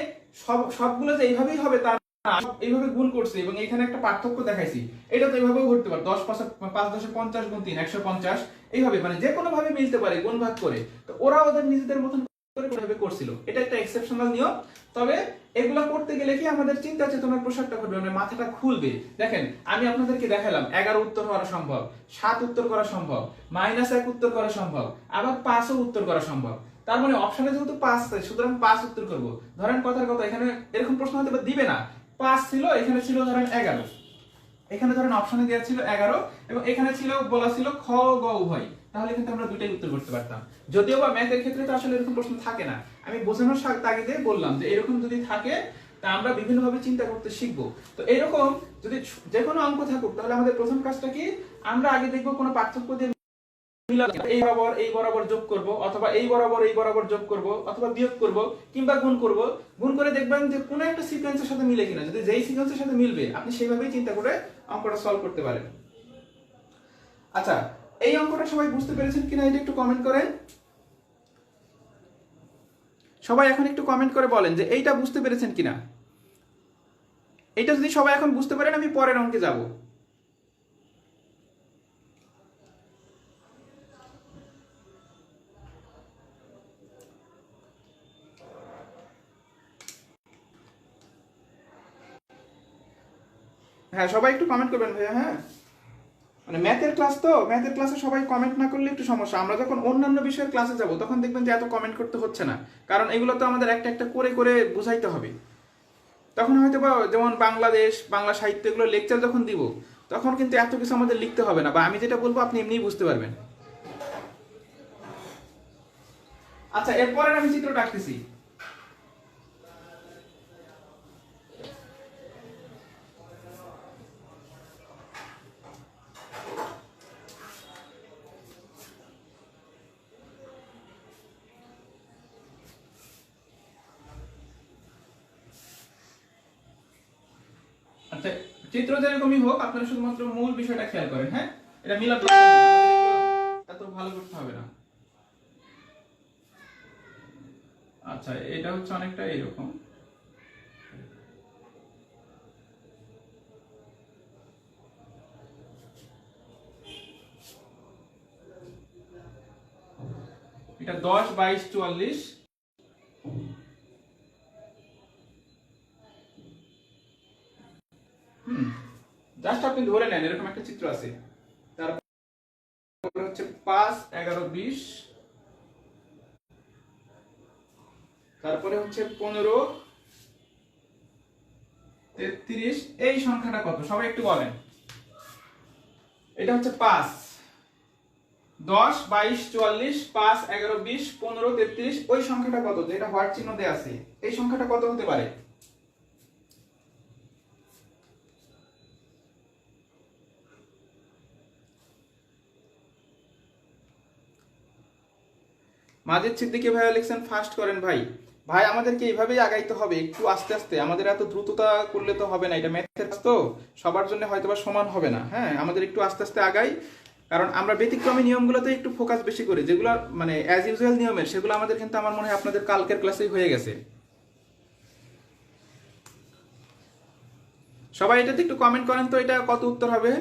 সবগুলো যে এইভাবেই হবে তা না, এইভাবে গুণ করছে এবং এখানে একটা পার্থক্য দেখাইছি, এটা তো এইভাবেও ঘটতে পারে 10×5=50 গুণ 3 150, এইভাবে মানে যে কোনো ভাবে মিলতে পারে গুণ ভাগ করে। তো ওরা ওদের নিজেদের মতন করে কিভাবে করছিল, এটা একটা এক্সেপশনাল নিয়ম। তবে এগুলা করতে গেলে কি আমাদের চিন্তা চেতনার প্রসারটা ঘটবে, মানে মাথাটা খুলবে। দেখেন আমি আপনাদেরকে দেখালাম 11 উত্তর করা সম্ভব, 7 উত্তর করা সম্ভব, -1 উত্তর করা সম্ভব, আবার 5ও উত্তর করা সম্ভব। তার মানে অপশনে যেহেতু 5 আছে সুতরাং 5 উত্তর করব। ধরেন কথার কথা এখানে এরকম প্রশ্ন হতে দিবে না, 5 ছিল, এখানে ছিল ধরেন 11, এখানে ধরেন অপশনে দেওয়া ছিল 11 এবং এখানে ছিল বলা ছিল খ গ উভয়, তাহলে কিন্তু আমরা দুটাই উত্তর করতে পারতাম। যদিও বা ম্যাথের ক্ষেত্রে তো আসলে এরকম প্রশ্ন থাকে না, আমি বোঝানোর তাগিদে বললাম যে এরকম যদি থাকে তা আমরা বিভিন্নভাবে চিন্তা করতে শিখবো। তো এরকম যদি যে কোনো অঙ্ক থাকুক তাহলে আমাদের প্রথম কাজটা কি, আমরা আগে দেখবো কোনো পার্থক্য দিয়ে এই বরাবর যোগ করব, অথবা এই বরাবর যোগ করব, অথবা বিয়োগ করব, কিংবা গুণ করব। গুণ করে দেখবেন যে কোনো একটা সিকোয়েন্সের সাথে মিলে কিনা, যদি যেই সিকোয়েন্সের সাথে মিলবে আপনি সেইভাবেই চিন্তা করে অঙ্কটা সলভ করতে পারেন। আচ্ছা, এই অঙ্কটা সবাই বুঝতে পেরেছেন কিনা এটা একটু কমেন্ট করেন। সবাই এখন একটু কমেন্ট করে বলেন যে এইটা বুঝতে পেরেছেন কিনা। এটা যদি সবাই এখন বুঝতে পারেন আমি পরের অঙ্কে যাব। হ্যাঁ, সবাই একটু কমেন্ট করবেন ভাইয়া। হ্যাঁ, মানে ম্যাথের ক্লাস তো, ম্যাথের ক্লাসে সবাই কমেন্ট না করলে একটু সমস্যা। আমরা যখন অন্যান্য বিষয়ের ক্লাসে যাব তখন দেখবেন যে এত কমেন্ট করতে হচ্ছে না, কারণ এগুলো তো আমাদের একটা একটা করে করে বুঝাইতে হবে। তখন হয়তো বা যেমন বাংলা সাহিত্য এগুলো লেকচার যখন দিব তখন কিন্তু এত কিছু আমাদের লিখতে হবে না, বা আমি যেটা বলবো আপনি এমনিই বুঝতে পারবেন। আচ্ছা, এরপরে আমি চিত্রটা আঁকতেছি। আচ্ছা, চিত্র যেরকমই হোক আপনারা শুধুমাত্র মূল বিষয়টা খেয়াল করেন। হ্যাঁ, এটা মিলাদ এত ভালো করতে হবে না। আচ্ছা, এটা হচ্ছে অনেকটা এরকম। এটা 10 22 44, জাস্ট আপনি ধরে নেন এরকম একটা চিত্র আছে। তারপরে হচ্ছে 5 11 20, তারপরে হচ্ছে 15 33। এই সংখ্যাটা কত সবাই একটু বলেন। এটা হচ্ছে 5 10 22 44 5 11 20 15 33, ওই সংখ্যাটা কত যেটা হোয়াট চিহ্ন দেয়া আছে, এই সংখ্যাটা কত হতে পারে? মাজিদ সিদ্দিকী ভাইয়া লিখছেন ফাস্ট করেন ভাই। ভাই আমাদেরকে এইভাবেই আগাইতে হবে, একটু আস্তে আস্তে, আমাদের এত দ্রুততা করলে তো হবে না, এটা ম্যাথের তো সবার জন্য হয়তোবা সমান হবে না। হ্যাঁ, আমাদের একটু আস্তে আস্তে আগাই, কারণ আমরা ব্যতিক্রমী নিয়মগুলোতে একটু ফোকাস বেশি করি, যেগুলো মানে অ্যাজ ইউজুয়াল নিয়মের সেগুলো আমাদের কিন্তু আমার মনে হয় আপনাদের কালকের ক্লাসেই হয়ে গেছে। সবাই এটাতে একটু কমেন্ট করেন তো এটা কত উত্তর হবে।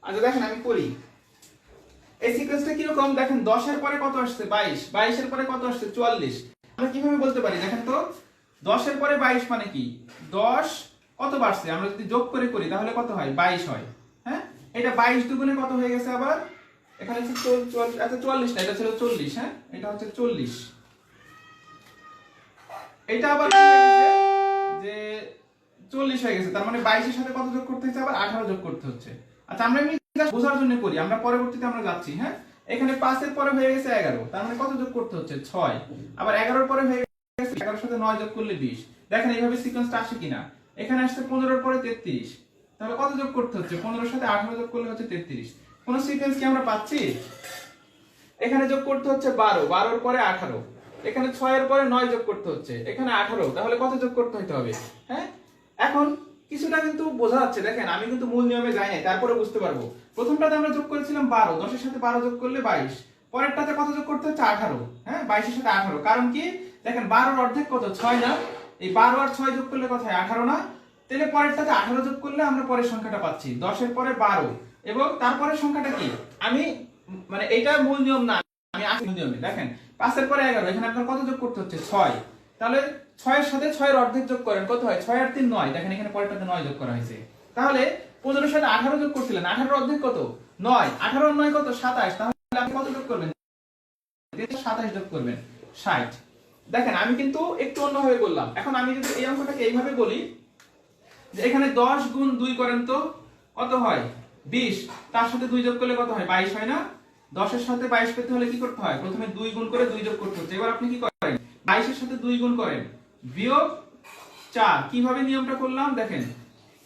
আচ্ছা দেখেন আমি করি, এই সিকোয়েন্সটা কিরকম দেখেন। 10 এর পরে কত আসছে 22, 22 এর পরে কত আসছে 44। আমরা কিভাবে বলতে পারি দেখেন তো, 10 এর পরে 22 মানে কি, 10 কত বাড়ছে, আমরা যদি যোগ করে করি তাহলে কত হয় 22 হয়। হ্যাঁ, এটা 22 দুগুণে কত হয়ে গেছে আবার এখানে হচ্ছে 44, আচ্ছা 44 না, এটা ছিল 40। হ্যাঁ, এটা হচ্ছে 40। এটা আবার কি হয়ে গেছে যে 40 হয়ে গেছে, তার মানে 22 এর সাথে কত যোগ করতে হচ্ছে, আবার 18 যোগ করতে হচ্ছে। আচ্ছা আমরা এমনি বোঝার জন্য করি, আমরা পরবর্তীতে আমরা যাচ্ছি। হ্যাঁ, এখানে 5 এর পরে হয়ে গেছে 11, তার মানে কত যোগ করতে হচ্ছে 6, আবার 11 এর পরে হয়ে গেছে 11 এর সাথে 9 যোগ করলে 20। দেখেন এইভাবে সিকোয়েন্সটা আসে কিনা। এখানে আসছে 15 এর পরে 33, তাহলে কত যোগ করতে হচ্ছে, 15 এর সাথে 18 যোগ করলে হচ্ছে 33। কোন সিকোয়েন্স কি আমরা পাচ্ছি? এখানে যোগ করতে হচ্ছে 12, 12 এর পরে 18, এখানে 6 এর পরে 9 যোগ করতে হচ্ছে, এখানে 18, তাহলে কত যোগ করতে হতে হবে? হ্যাঁ, এখন কিছুটা কিন্তু বোঝা যাচ্ছে। দেখেন আমি কিন্তু মূল নিয়মে যাই নাই, তারপরে বুঝতে পারবো। প্রথমটাতে আমরা যোগ করেছিলাম 12, 10 এর সাথে 12 যোগ করলে 22, পরেরটাতে কত যোগ করতে হচ্ছে 18। হ্যাঁ, 22 এর সাথে 18, কারণ কি দেখেন 12 এর অর্ধেক কত 6 না, এই 12 আর 6 যোগ করলে কত হয় 18 না, তাহলে পরেরটাতে 18 যোগ করলে আমরা পরের সংখ্যাটা পাচ্ছি 10 এর পরে 12, এবং তারপরের সংখ্যাটা কি আমি মানে এটা মূল নিয়ম না, আমি আসল নিয়মে। দেখেন 5 এর পরে 11, এখানে আপনার কত যোগ করতে হচ্ছে 6, তাহলে 6 এর সাথে 6 এর অর্ধেক যোগ করেন, কত হয় 6 আর 3 9, দেখেন এখানে পরেরটাতে 9 যোগ করা হয়েছে। তাহলে 15 এর সাথে 18 যোগ করছিলেন, 18 এর অর্ধেক কত 9, 18 আর 9 কত 27, তাহলে আপনি কত যোগ করবেন 27 যোগ করবেন 60। দেখেন আমি কিন্তু একটু অন্যভাবে বললাম। এখন আমি যদি এই অঙ্কটাকে এইভাবে বলি যে এখানে 10 গুণ 2 করেন তো কত হয় 20, তার সাথে 2 যোগ করলে কত হয় 22 হয় না। 10 এর সাথে 22 পেতে হলে কি করতে হয়, প্রথমে 2 গুণ করে 2 যোগ করতে হচ্ছে। এবার আপনি কি করেন 22 এর সাথে 2 গুণ করেন বিয়োগ 4। কিভাবে নিয়মটা করলাম দেখেন,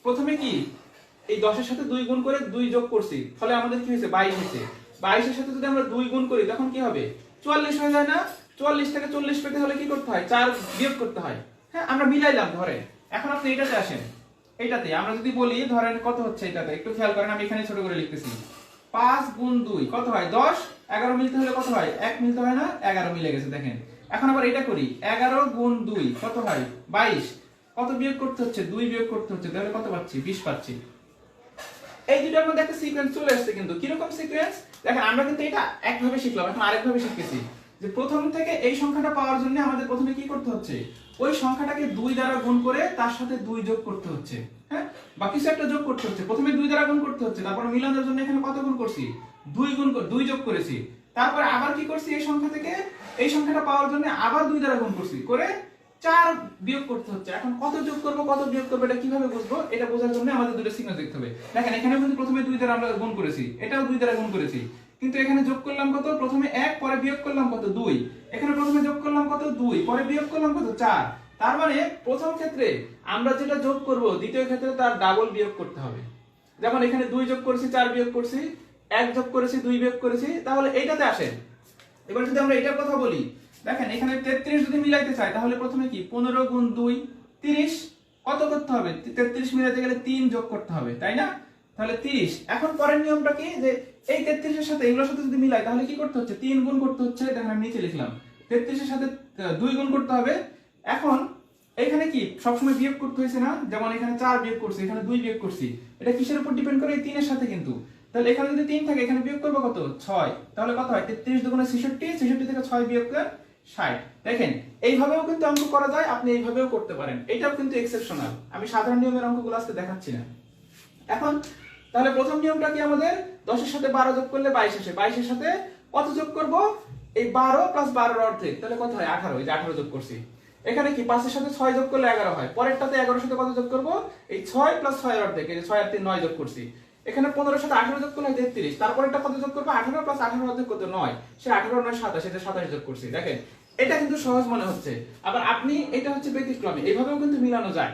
প্রথমে কি এই 10 এর সাথে 2 গুণ করে 2 যোগ করছি, ফলে আমাদের কি হয়েছে 22 হয়েছে। 22 এর সাথে যদি আমরা 2 গুণ করি তখন কি হবে 44 হয়ে যায় না। 44 থেকে 40 পেতে হলে কি করতে হয় 4 বিয়োগ করতে হয়। হ্যাঁ, আমরা মিলাইলাম ধরে। এখন আপনি এটাতে আসেন, এইটাতে আমরা যদি বলি ধরেন কত হচ্ছে, এটাতে একটু খেয়াল করেন, আমি এখানে ছোট করে লিখতেছি 5 গুণ 2 কত হয় 10, 11 মিলতে হলে কত হয় 1 মিলতে হয় না, 11 মিলে গেছে। দেখেন এখন আবার এটা করি 11 গুণ 2 কত হয় 22, কত বিয়োগ করতে হচ্ছে 2 বিয়োগ করতে হচ্ছে, তাহলে কত পাচ্ছি 20 পাচ্ছি। এই দুটার মধ্যে একটা সিকোয়েন্স চলে আসছে। কিন্তু কিরকম সিকোয়েন্স দেখেন, আমরা কিন্তু এটা একভাবে শিখলাম, এখন আরেকভাবে শিখতেছি যে প্রথম থেকে এই সংখ্যাটা পাওয়ার জন্য আমাদের প্রথমে কি করতে হচ্ছে, ওই সংখ্যাটাকে 2 দ্বারা গুণ করে তার সাথে 2 যোগ করতে হচ্ছে। হ্যাঁ, বা কিছু একটা যোগ করতে হচ্ছে, প্রথমে 2 দ্বারা গুণ করতে হচ্ছে, তারপর মিলানোর জন্য এখানে কত গুণ করছি 2 যোগ করেছি, তারপর আবার কি করছি এই সংখ্যা থেকে এই সংখ্যাটা পাওয়ার জন্য আবার 2 দ্বারা গুণ করছি, করে 4 বিয়োগ করতে হচ্ছে। এখন কত যোগ করব কত বিয়োগ করব এটা কিভাবে বুঝবো, এটা বোঝার জন্য আমাদের দুটো সিগন্যাল দেখতে হবে। দেখেন এখানে কিন্তু প্রথমে 2 দ্বারা আমরা গুণ করেছি, এটাও 2 দ্বারা গুণ করেছি, কিন্তু এখানে যোগ করলাম কত, প্রথমে 1 পরে বিয়োগ করলাম কত 2, এখানে প্রথমে যোগ করলাম কত 2 পরে বিয়োগ করলাম কত 4। তার মানে প্রথম ক্ষেত্রে আমরা যেটা যোগ করব দ্বিতীয় ক্ষেত্রে তার ডাবল বিয়োগ করতে হবে। যেমন এখানে 2 যোগ করেছি 4 বিয়োগ করছি, 1 যোগ করেছি 2 বিয়োগ করেছি, তাহলে এইটাতে আসেন। এবার যদি আমরা এটার কথা বলি, দেখেন এখানে 33 যদি মিলাইতে চাই তাহলে প্রথমে কি 15 গুণ 2 30, কত করতে হবে 33 মিলাতে গেলে 3 যোগ করতে হবে, তাই না, তাহলে 30। এখন পরের নিয়মটা কি যে এই 33 এর সাথে এগুলোর সাথে যদি মিলাই তাহলে কি করতে হচ্ছে 3 গুণ করতে হচ্ছে। দেখেন আমি নিচে লিখলাম 33 এর সাথে 2 গুণ করতে হবে। এখন এখানে কি সবসময় বিয়োগ করতে হয়েছে না, যেমন এখানে 4 বিয়োগ করছি, এখানে 2 বিয়োগ করছি, এটা কিসের উপর ডিপেন্ড করে এই 3 এর সাথে কিন্তু। তাহলে এখানে যদি 3 থাকে এখানে বিয়োগ করব কত 6, তাহলে কত হয় 33 দুগুণে 66, 66 থেকে 6 বিয়োগ করে 60। দেখেন এইভাবেও কিন্তু অঙ্ক করা যায়, আপনি এইভাবেও করতে পারেন, এটাও কিন্তু এক্সেপশনাল। আমি সাধারণ নিয়মের অঙ্কগুলো আজকে দেখাচ্ছি না। এখন তাহলে প্রথম নিয়মটা কি আমাদের 10 এর সাথে 12 যোগ করলে 22 আসে, 22 এর সাথে কত যোগ করব এই 12 প্লাস 12 এর অর্ধেক, তাহলে কত হয় 18, এই যে 18 যোগ করছি। এখানে কি 5 এর সাথে 6 যোগ করলে 11 হয়, পরেরটাতে 11 এর সাথে কত যোগ করব এই 6 প্লাস 6 এর অর্ধেক, এই যে 6 আর 3 9 যোগ করছি। এখানে 15 এর সাথে 18 যোগ করলে 33, তারপরেরটা কত যোগ করব 18 প্লাস 18 অর্ধেক কত 9, সে 18 9 27, এটা 27 যোগ করছি। দেখেন এটা কিন্তু সহজ মনে হচ্ছে, আবার আপনি এটা হচ্ছে ব্যতিক্রমী, এইভাবেও কিন্তু মিলানো যায়।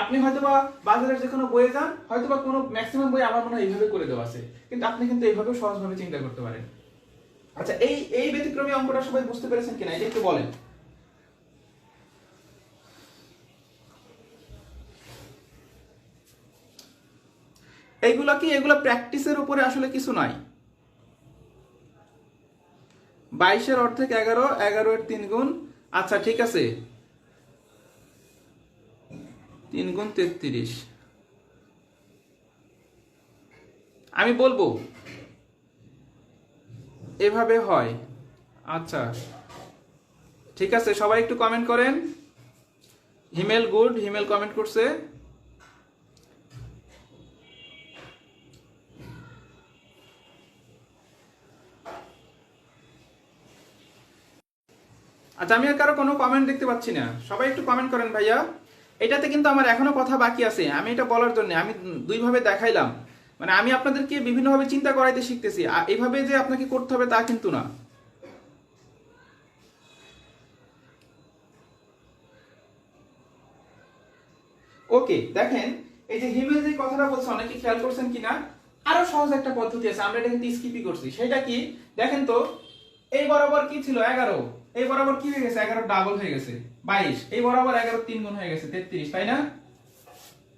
আপনি হয়তোবা বাজারের যে কোনো বইয়ে যান, হয়তোবা কোনো ম্যাক্সিমাম বই আমার মনে হয় এইভাবে করে দেওয়া আছে, কিন্তু আপনি কিন্তু এইভাবেও সহজভাবে চিন্তা করতে পারেন। আচ্ছা এই ব্যতিক্রমী অঙ্কটা সবাই বুঝতে পেরেছেন কিনা এটা একটু বলেন। এইগুলা কি এগুলা প্র্যাকটিসের উপরে আসলে কিছু নাই। 22 এর অর্ধেক 11, 11 এর 3 গুণ, আচ্ছা ঠিক আছে 3 গুণ 33, আমি বলবো এভাবে হয়। আচ্ছা ঠিক আছে, সবাই একটু কমেন্ট করেন। হিমেল গুড, হিমেল কমেন্ট করছে। আচ্ছা, আমি আর কারো কোনো কমেন্ট দেখতে পাচ্ছি না, সবাই একটু কমেন্ট করেন ভাইয়া। এটাতে কিন্তু আমার এখনো কথা বাকি আছে, আমি এটা বলার জন্য আমি দুইভাবে দেখাইলাম, মানে আমি আপনাদেরকে বিভিন্নভাবে চিন্তা করাইতে শিখতেছি, এইভাবে যে আপনাকে করতে হবে তা কিন্তু না। ওকে, দেখেন এই যে হিমেল যে কথাটা বলছে অনেকে খেয়াল করছেন কিনা, আরো সহজ একটা পদ্ধতি আছে, আমরা এটা কিন্তু স্কিপই করছি। সেটা কি দেখেন তো, এই বরাবর কি ছিল 11, এই বরাবর কি হয়ে গেছে 11 ডাবল হয়ে গেছে 22, এই বরাবর 11 3 গুণ হয়ে গেছে 33, তাই না?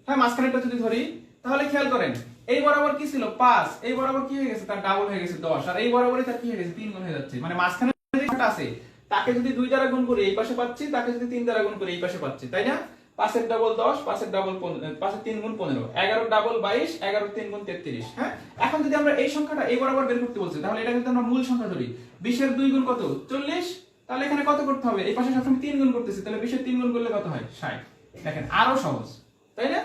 হ্যাঁ, মাঝখানেটা যদি ধরি তাহলে খেয়াল করেন, এই বরাবর কি ছিল 5, এই বরাবর কি হয়ে গেছে তার ডাবল হয়ে গেছে 10, আর এই বরাবরই তার কি হয়ে গেছে 3 গুণ হয়ে যাচ্ছে। মানে মাঝখানে যে ঘরটা আছে তাকে যদি 2 দ্বারা গুণ করি এই পাশে পাচ্ছি, তাকে যদি 3 দ্বারা গুণ করি এই পাশে পাচ্ছি, তাই না? 5 এর ডাবল 10, 5 এর ডাবল 15, 5 এর 3 গুণ 15, 11 ডাবল 22, 11 3 গুণ 33। হ্যাঁ, এখন যদি আমরা এই সংখ্যাটা এই বরাবর বের করতে বলছি তাহলে এটা কিন্তু আমরা মূল সংখ্যা ধরি। 20 এর 2 গুণ কত 40, তাহলে এখানে কত করতে হবে, এই পাশে সবসময় 3 গুণ করতেছি, তাহলে 20 এর 3 গুণ করলে কত হয় 60। দেখেন আরো সহজ, তাই না?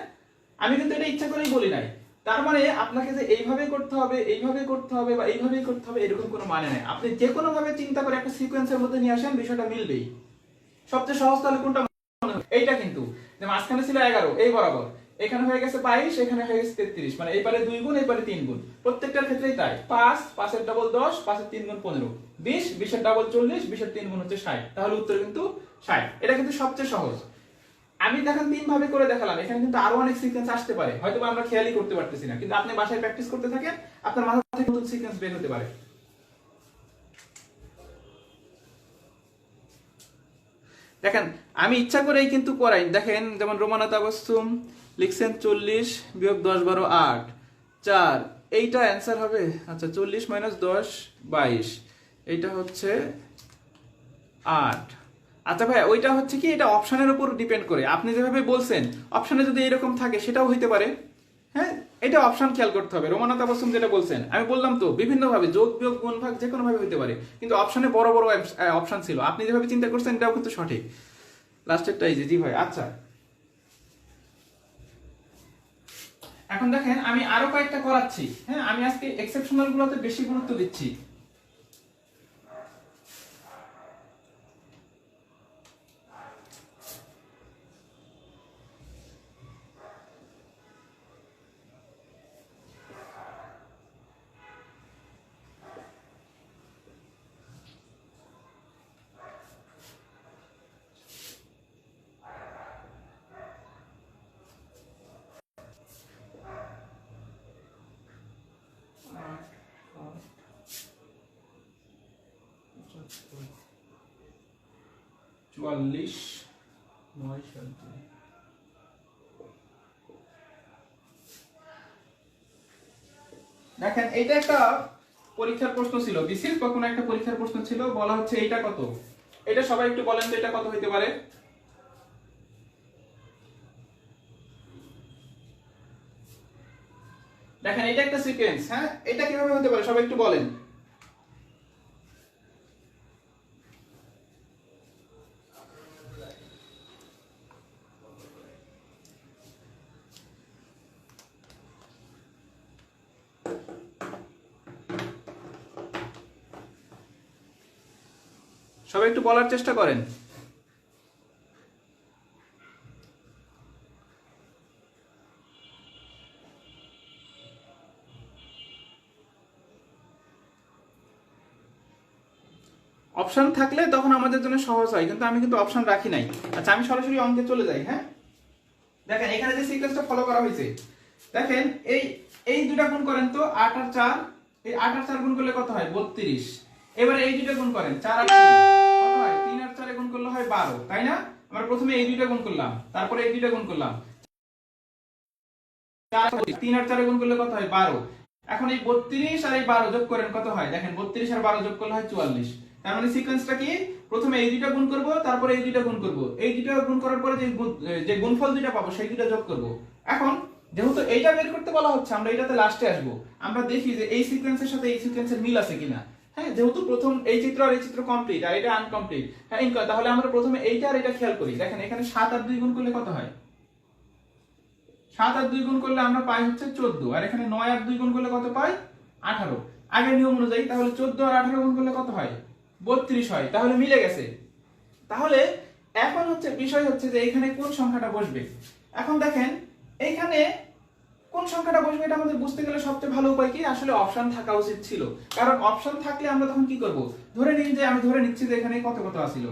আমি কিন্তু এটা ইচ্ছা করেই বলি নাই। তার মানে আপনাকে যে এইভাবে করতে হবে, এইভাবে করতে হবে বা এইভাবেই করতে হবে এরকম কোনো মানে নাই। আপনি যে কোনো ভাবে চিন্তা করে একটা সিকোয়েন্সের মধ্যে নিয়ে আসেন, বিষয়টা মিলবেই। সবচেয়ে সহজ তাহলে কোনটা মনে হয়? এইটা কিন্তু, যে মাঝখানে ছিল 11 এই বরাবর, এখানে হয়ে গেছে 22, এখানে হয়ে গেছে 33, মানে এই পারে 2 গুণ এই পারে 3 গুণ, প্রত্যেকটার ক্ষেত্রেই তাই। 5, 5 এর ডাবল 10, 5 এর 3 গুণ 15, 20, 20 এর ডাবল 40, 20 এর 3 গুণ হচ্ছে 60, তাহলে উত্তর কিন্তু 60। এটা কিন্তু সবচেয়ে সহজ। আমি দেখেন 3 ভাবে করে দেখালাম, এখানে কিন্তু আরো অনেক সিকোয়েন্স আসতে পারে, হয়তো আমরা খেয়ালই করতে পারতেছি না, কিন্তু আপনি বাসায় প্র্যাকটিস করতে থাকেন, আপনার মাথা থেকে নতুন সিকোয়েন্স বের হতে পারে। দেখেন আমি ইচ্ছা করেই কিন্তু করাই, দেখেন যেমন রোমানা তাবাসসুম লিখছেন 40 বিয়োগ 10 12 8 4, এইটা অ্যান্সার হবে। আচ্ছা, 40 মাইনাস 10 22, এইটা হচ্ছে 8। আচ্ছা ভাই, ওইটা হচ্ছে কি, এটা অপশনের উপর ডিপেন্ড করে, আপনি যেভাবে বলছেন অপশনে যদি এরকম থাকে সেটাও হইতে পারে। হ্যাঁ, এটা অপশন খেয়াল করতে হবে। রোমানা তাবাসসুম যেটা বলছেন, আমি বললাম তো বিভিন্ন ভাবে যোগ বিয়োগ গুণ ভাগ যে কোনো ভাবে হইতে পারে, কিন্তু অপশনে বড় বড় অপশন ছিল, আপনি যেভাবে চিন্তা করছেন এটাও কিন্তু সঠিক। লাস্টেরটা এই যে, জি ভাই। আচ্ছা, এখন দেখেন আমি আরো কয়েকটা করাচ্ছি। হ্যাঁ, আমি আজকে এক্সেপশনাল গুলোতে বেশি গুরুত্ব দিচ্ছি। চুয়াল্লিশ 9 দেখেন এইটা একটা পরীক্ষার প্রশ্ন ছিল, বিশেষ বা কোনো একটা পরীক্ষার প্রশ্ন ছিল, বলা হচ্ছে এইটা কত। এটা সবাই একটু বলেন তো, এটা কত হইতে পারে? দেখেন এটা একটা সিকোয়েন্স, হ্যাঁ, এটা কিভাবে হতে পারে সবাই একটু বলেন। সবাই একটু বলার চেষ্টা করেন। অপশন থাকলে তখন আমাদের জন্য সহজ হয়, কিন্তু আমি কিন্তু অপশন রাখি নাই। আচ্ছা, আমি সরাসরি অঙ্কে চলে যাই। হ্যাঁ, দেখেন এখানে যে সিকোয়েন্সটা ফলো করা হয়েছে, দেখেন এই এই দুটা গুণ করেন তো 8 আর 4, এই 8 আর 4 গুণ করলে কত হয় 32। এবারে এই দুটো গুণ করেন 4 আর 3 কত হয়, 3 আর 4 গুণ করলে হয় 12, তাই না? আমরা প্রথমে এই দুটো গুণ করলাম, তারপরে এই দুটো গুণ করলাম, 3 আর 4 গুণ করলে কত হয় 12। এখন এই 32 আর এই 12 যোগ করেন কত হয়, দেখেন 32 আর 12 যোগ করলে হয় 44। তার মানে সিকোয়েন্সটা কি, প্রথমে এই দুটো গুণ করব, তারপরে এই দুটো গুণ করব, এই দুটো গুণ করার পরে যে গুণফল দুটো পাবো সেই দুটো যোগ করব। এখন যেহেতু এইটা বের করতে বলা হচ্ছে, আমরা এটাতে লাস্টে আসব, আমরা দেখি যে এই সিকোয়েন্সের সাথে এই সিকোয়েন্সের মিল আছে কিনা। হ্যাঁ, যেহেতু প্রথম এই চিত্র আর এই চিত্র কমপ্লিট আর এটা আনকমপ্লিট, হ্যাঁ, তাহলে আমরা প্রথমে এইটা আর এটা খেয়াল করি। দেখেন এখানে 7 আর 2 গুণ করলে কত হয়, 7 আর 2 গুণ করলে আমরা পাই হচ্ছে 14, আর এখানে 9 আর 2 গুণ করলে কত পাই 18। আগের নিয়ম অনুযায়ী তাহলে 14 আর 18 গুণ করলে কত হয় 32 হয়, তাহলে মিলে গেছে। তাহলে এখন হচ্ছে বিষয় হচ্ছে যে এখানে কোন সংখ্যাটা বসবে। এখন দেখেন এইখানে কোন সংখ্যাটা বসবে এটা আমাদের বুঝতে গেলে সবচেয়ে ভালো উপায় কি, আসলে অপশন থাকা উচিত ছিল। কারণ অপশন থাকলে আমরা তখন কি করব, ধরে নিন যে আমি ধরে নিচ্ছি যে এখানে কত কত আসিল,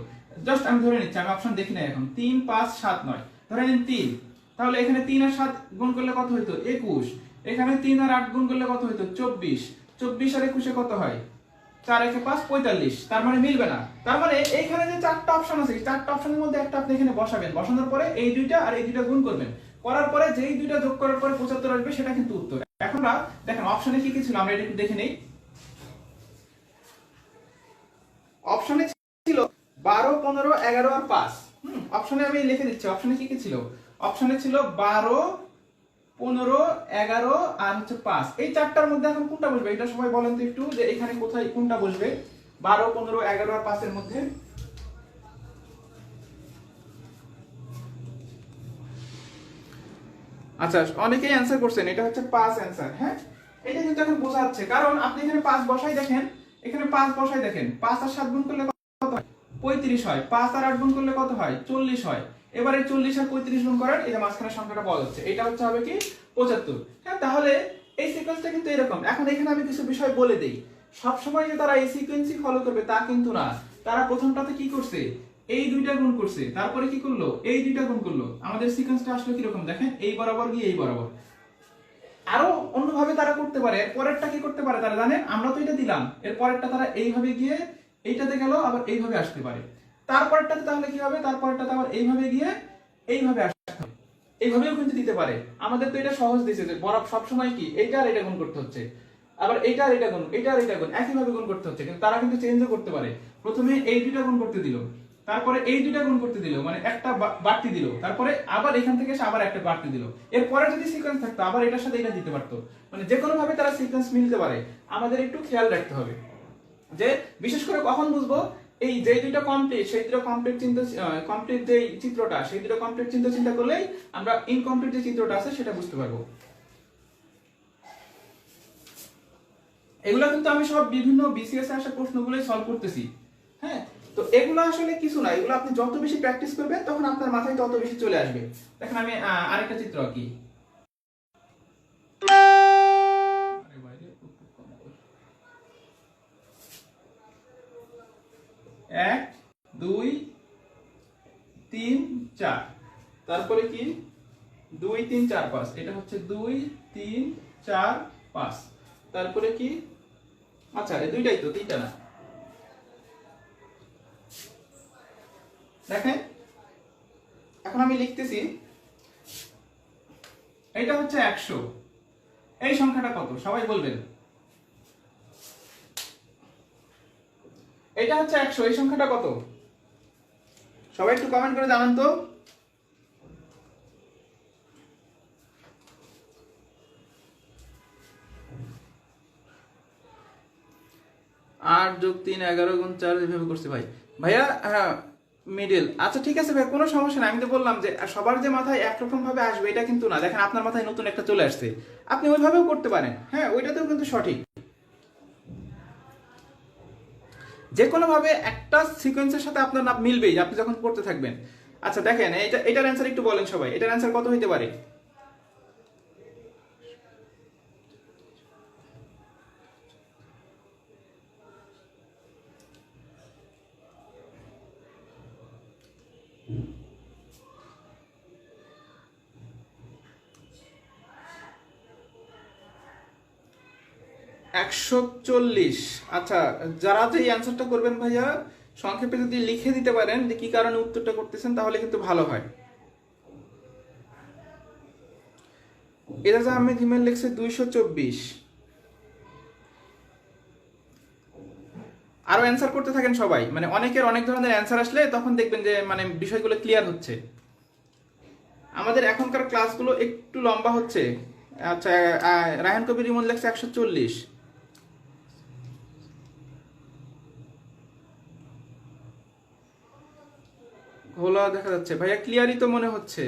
জাস্ট আমি ধরে নিচ্ছি, আমি অপশন দেখি না এখন, 3 5 7 9, ধরে নিন 3, তাহলে এখানে 3 আর 7 গুণ করলে কত হইতো 21, এখানে 3 আর 8 গুণ করলে কত হইতো 24, 24 আর 21 কত হয় 4 একে 5 45, তার মানে মিলবে না। তার মানে এইখানে যে চারটা অপশন আছে, চারটা অপশনের মধ্যে একটা আপনি এখানে বসাবেন, বসানোর পরে এই দুইটা আর এই দুইটা গুণ করবেন, করার পরে যেই দুইটা যোগ করার পরে 75 আসবে সেটা কিন্তু উত্তর। এখন আমরা দেখেন অপশনে কি কি ছিল আমরা এটা একটু দেখে নেই। অপশনে ছিল 12 15 11 আর 5। অপশনে আমি লিখে দিচ্ছি অপশনে কি কি ছিল। অপশনে ছিল 12 15 11 আর হচ্ছে 5। এই চারটার মধ্যে এখন কোনটা বসবে এটা সবাই বলেন তো একটু, যে এখানে কোথায় কোনটা বসবে 12 15 11 আর 5 এর মধ্যে। আচ্ছা অনেকেই অ্যানসার করছেন, এটা হচ্ছে 5 অ্যানসার। হ্যাঁ এটা কিন্তু এখন বোঝা যাচ্ছে, কারণ আপনি এখানে 5 বসাই দেখেন, এখানে 5 বসাই দেখেন, 5 আর 7 গুণ করলে কত হয় 35 হয়, 5 আর 8 গুণ করলে কত হয় 40 হয়। এবারে 40 আর 35 গুণ করেন, এই যে মাঝখানে সংখ্যাটা পাওয়া যাচ্ছে, এটা হচ্ছে হবে কি 75। হ্যাঁ তাহলে এই সিকোয়েন্সটা কিন্তু এরকম। এখন এখানে আমি কিছু বিষয় বলে দেই, সব সময় যে তারা এই সিকোয়েন্সই ফলো করবে তা কিন্তু না। তারা প্রথমটাতে কি করছে, এই দুইটা গুণ করছে, তারপরে কি করলো এই দুইটা গুণ করলো। আমাদের সিকোয়েন্সটা আসলে কি রকম দেখেন, এই বরাবর গিয়ে এই বরাবর। আরো অন্যভাবে তারা করতে পারে, পরেরটা কি করতে পারে তারা জানেন, আমরা তো এটা দিলাম, এর পরেরটা তারা এইভাবে গিয়ে এইটাতে গেল, আবার এইভাবে আসতে পারে। তারপরেরটাতে তাহলে কি হবে, তারপরেরটাতে আবার এইভাবে গিয়ে এইভাবে আসতে হবে, এইভাবেও কিন্তু দিতে পারে। আমাদের তো এটা সহজ দিয়েছে যে বরাবর সবসময় কি এইটা আর এটা গুণ করতে হচ্ছে, আবার এইটা আর এটা গুণ, এইটা আর এটা গুণ একইভাবে গুণ করতে হচ্ছে। কিন্তু তারা কিন্তু চেঞ্জও করতে পারে, প্রথমে এই দুইটা গুণ করতে দিল, তারপরে এই দুইটা গুণ করতে দিল, মানে একটা বাড়তি দিল, তারপরে আবার এখান থেকে এসে আবার একটা বাড়তি দিল। এরপরে যদি সিকোয়েন্স থাকতো আবার এটার সাথে এটা দিতে পারতো, মানে যে কোনো ভাবে তারা সিকোয়েন্স মিলতে পারে। আমাদের একটু খেয়াল রাখতে হবে যে বিশেষ করে কখন বুঝবো, এই যে দুইটা কমপ্লিট সেই দুটো কমপ্লিট চিন্তা, কমপ্লিট যে চিত্রটা সেই দুটো কমপ্লিট চিন্তা করলেই আমরা ইনকমপ্লিট যে চিত্রটা আছে সেটা বুঝতে পারবো। এগুলো কিন্তু আমি সব বিভিন্ন বিসিএস এ আসা প্রশ্নগুলোই সলভ করতেছি। হ্যাঁ তো এগুলো আসলে কিছু না, এগুলো আপনি যত বেশি প্র্যাকটিস করবেন তখন আপনার মাথায় তত বেশি চলে আসবে। দেখেন আমি আরেকটা চিত্র আঁকি। 1 2 3 4, তারপরে কি 2 3 4 5, এটা হচ্ছে 2 3 4 5, তারপরে কি, আচ্ছা এই দুইটাই তো, তিনটা না। দেখেন এখন আমি লিখতেছি, এটা হচ্ছে 100, এই সংখ্যাটা কত সবাই বলবেন। এটা হচ্ছে 100, এই সংখ্যাটা কত সবাই একটু কমেন্ট করে জানান তো। 8 যোগ 3 11 গুণ 4 এভাবে করছি ভাই। ভাইয়া হ্যাঁ মিডল, আচ্ছা ঠিক আছে ভাই কোনো সমস্যা নাই। আমি তো বললাম যে সবার যে মাথায় একরকম ভাবে আসবে এটা কিন্তু না। দেখেন আপনার মাথায় নতুন একটা চলে আসছে, আপনি ওইভাবেও করতে পারেন। হ্যাঁ ওইটাতেও কিন্তু সঠিক, যে কোনো ভাবে একটা সিকোয়েন্সের সাথে আপনার নাম মিলবেই আপনি যখন পড়তে থাকবেন। আচ্ছা দেখেন এটার অ্যান্সার একটু বলেন সবাই, এটার অ্যান্সার কত হইতে পারে। একশো 40। আচ্ছা যারা যে অ্যান্সারটা করবেন ভাইয়া সংক্ষেপে যদি লিখে দিতে পারেন যে কি কারণে উত্তরটা করতেছেন তাহলে কিন্তু ভালো হয়। এরাজ আহমেদ হিমেল লিখছে 224। আরো অ্যান্সার করতে থাকেন সবাই, মানে অনেকের অনেক ধরনের অ্যান্সার আসলে তখন দেখবেন যে মানে বিষয়গুলো ক্লিয়ার হচ্ছে। আমাদের এখনকার ক্লাসগুলো একটু লম্বা হচ্ছে। আচ্ছা রায়হান কবির ইমন লেখছে 140। ঘোলা দেখা যাচ্ছে ভাইয়া, ক্লিয়ারই তো মনে হচ্ছে।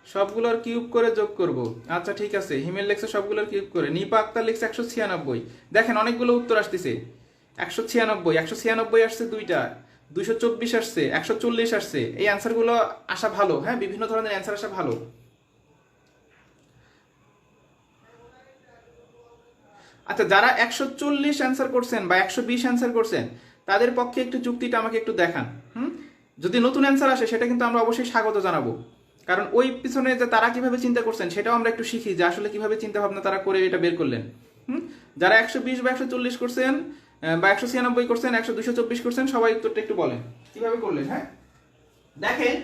সবগুলোর কিউব করে যোগ করব। আচ্ছা ঠিক আছে, হিমেল লেখছে সবগুলোর কিউব করে। নিপা আক্তার লেখছে 196। দেখেন অনেকগুলো উত্তর আসতেছে। 196 196 আসছে দুইটা, 224 আসছে, 140 আসছে, এই অ্যান্সারগুলো আসা ভালো। হ্যাঁ, বিভিন্ন ধরনের অ্যান্সার আসা ভালো। আচ্ছা, যারা 140 অ্যান্সার করছেন বা 120 অ্যান্সার করছেন, তাদের পক্ষে একটু যুক্তিটা আমাকে একটু দেখান। যদি নতুন অ্যান্সার আসে সেটা কিন্তু আমরা অবশ্যই স্বাগত জানাবো, কারণ ওই পিছনে যে তারা কিভাবে চিন্তা করছেন সেটাও আমরা একটু শিখি, যে আসলে কিভাবে চিন্তা ভাবনা তারা করে এটা বের করলেন। যারা 120 বা 140 করছেন বা 196 করছেন, 224 করছেন, সবাই উত্তরটা একটু বলেন কিভাবে করলেন। হ্যাঁ, দেখেন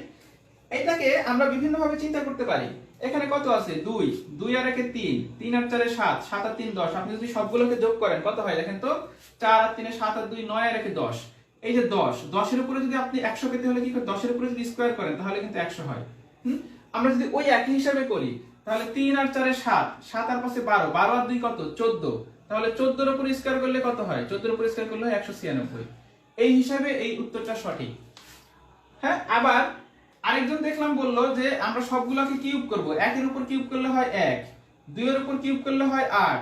এটাকে আমরা বিভিন্নভাবে চিন্তা করতে পারি। এখানে কত আছে? 2, 2 আর 1 3, 3 আর 4 7, 7 আর 3 10। আপনি যদি সবগুলোকে যোগ করেন কত হয় দেখেন তো? 4 আর 3 7 আর 2 9 আর 1 10। এই যে 10, 10 এর উপরে যদি আপনি 100 পেতে হলে কি করে? 10 এর উপরে যদি স্কয়ার করেন তাহলে কিন্তু 100 হয়। আমরা যদি ওই একই হিসাবে করি তাহলে 3 আর 4 7, 7 আর 5 12, 12 আর 2 কত? 14। তাহলে 14 এর উপর স্কয়ার করলে কত হয়? 14 এর উপর স্কয়ার করলে হয় 196। এই হিসাবে এই উত্তরটা সঠিক। হ্যাঁ, আবার আরেকজন দেখলাম বললো যে আমরা সবগুলোকে কিউব করব। 1 এর উপর কিউব করলে হয় 1, 2 এর উপর কিউব করলে হয় 8,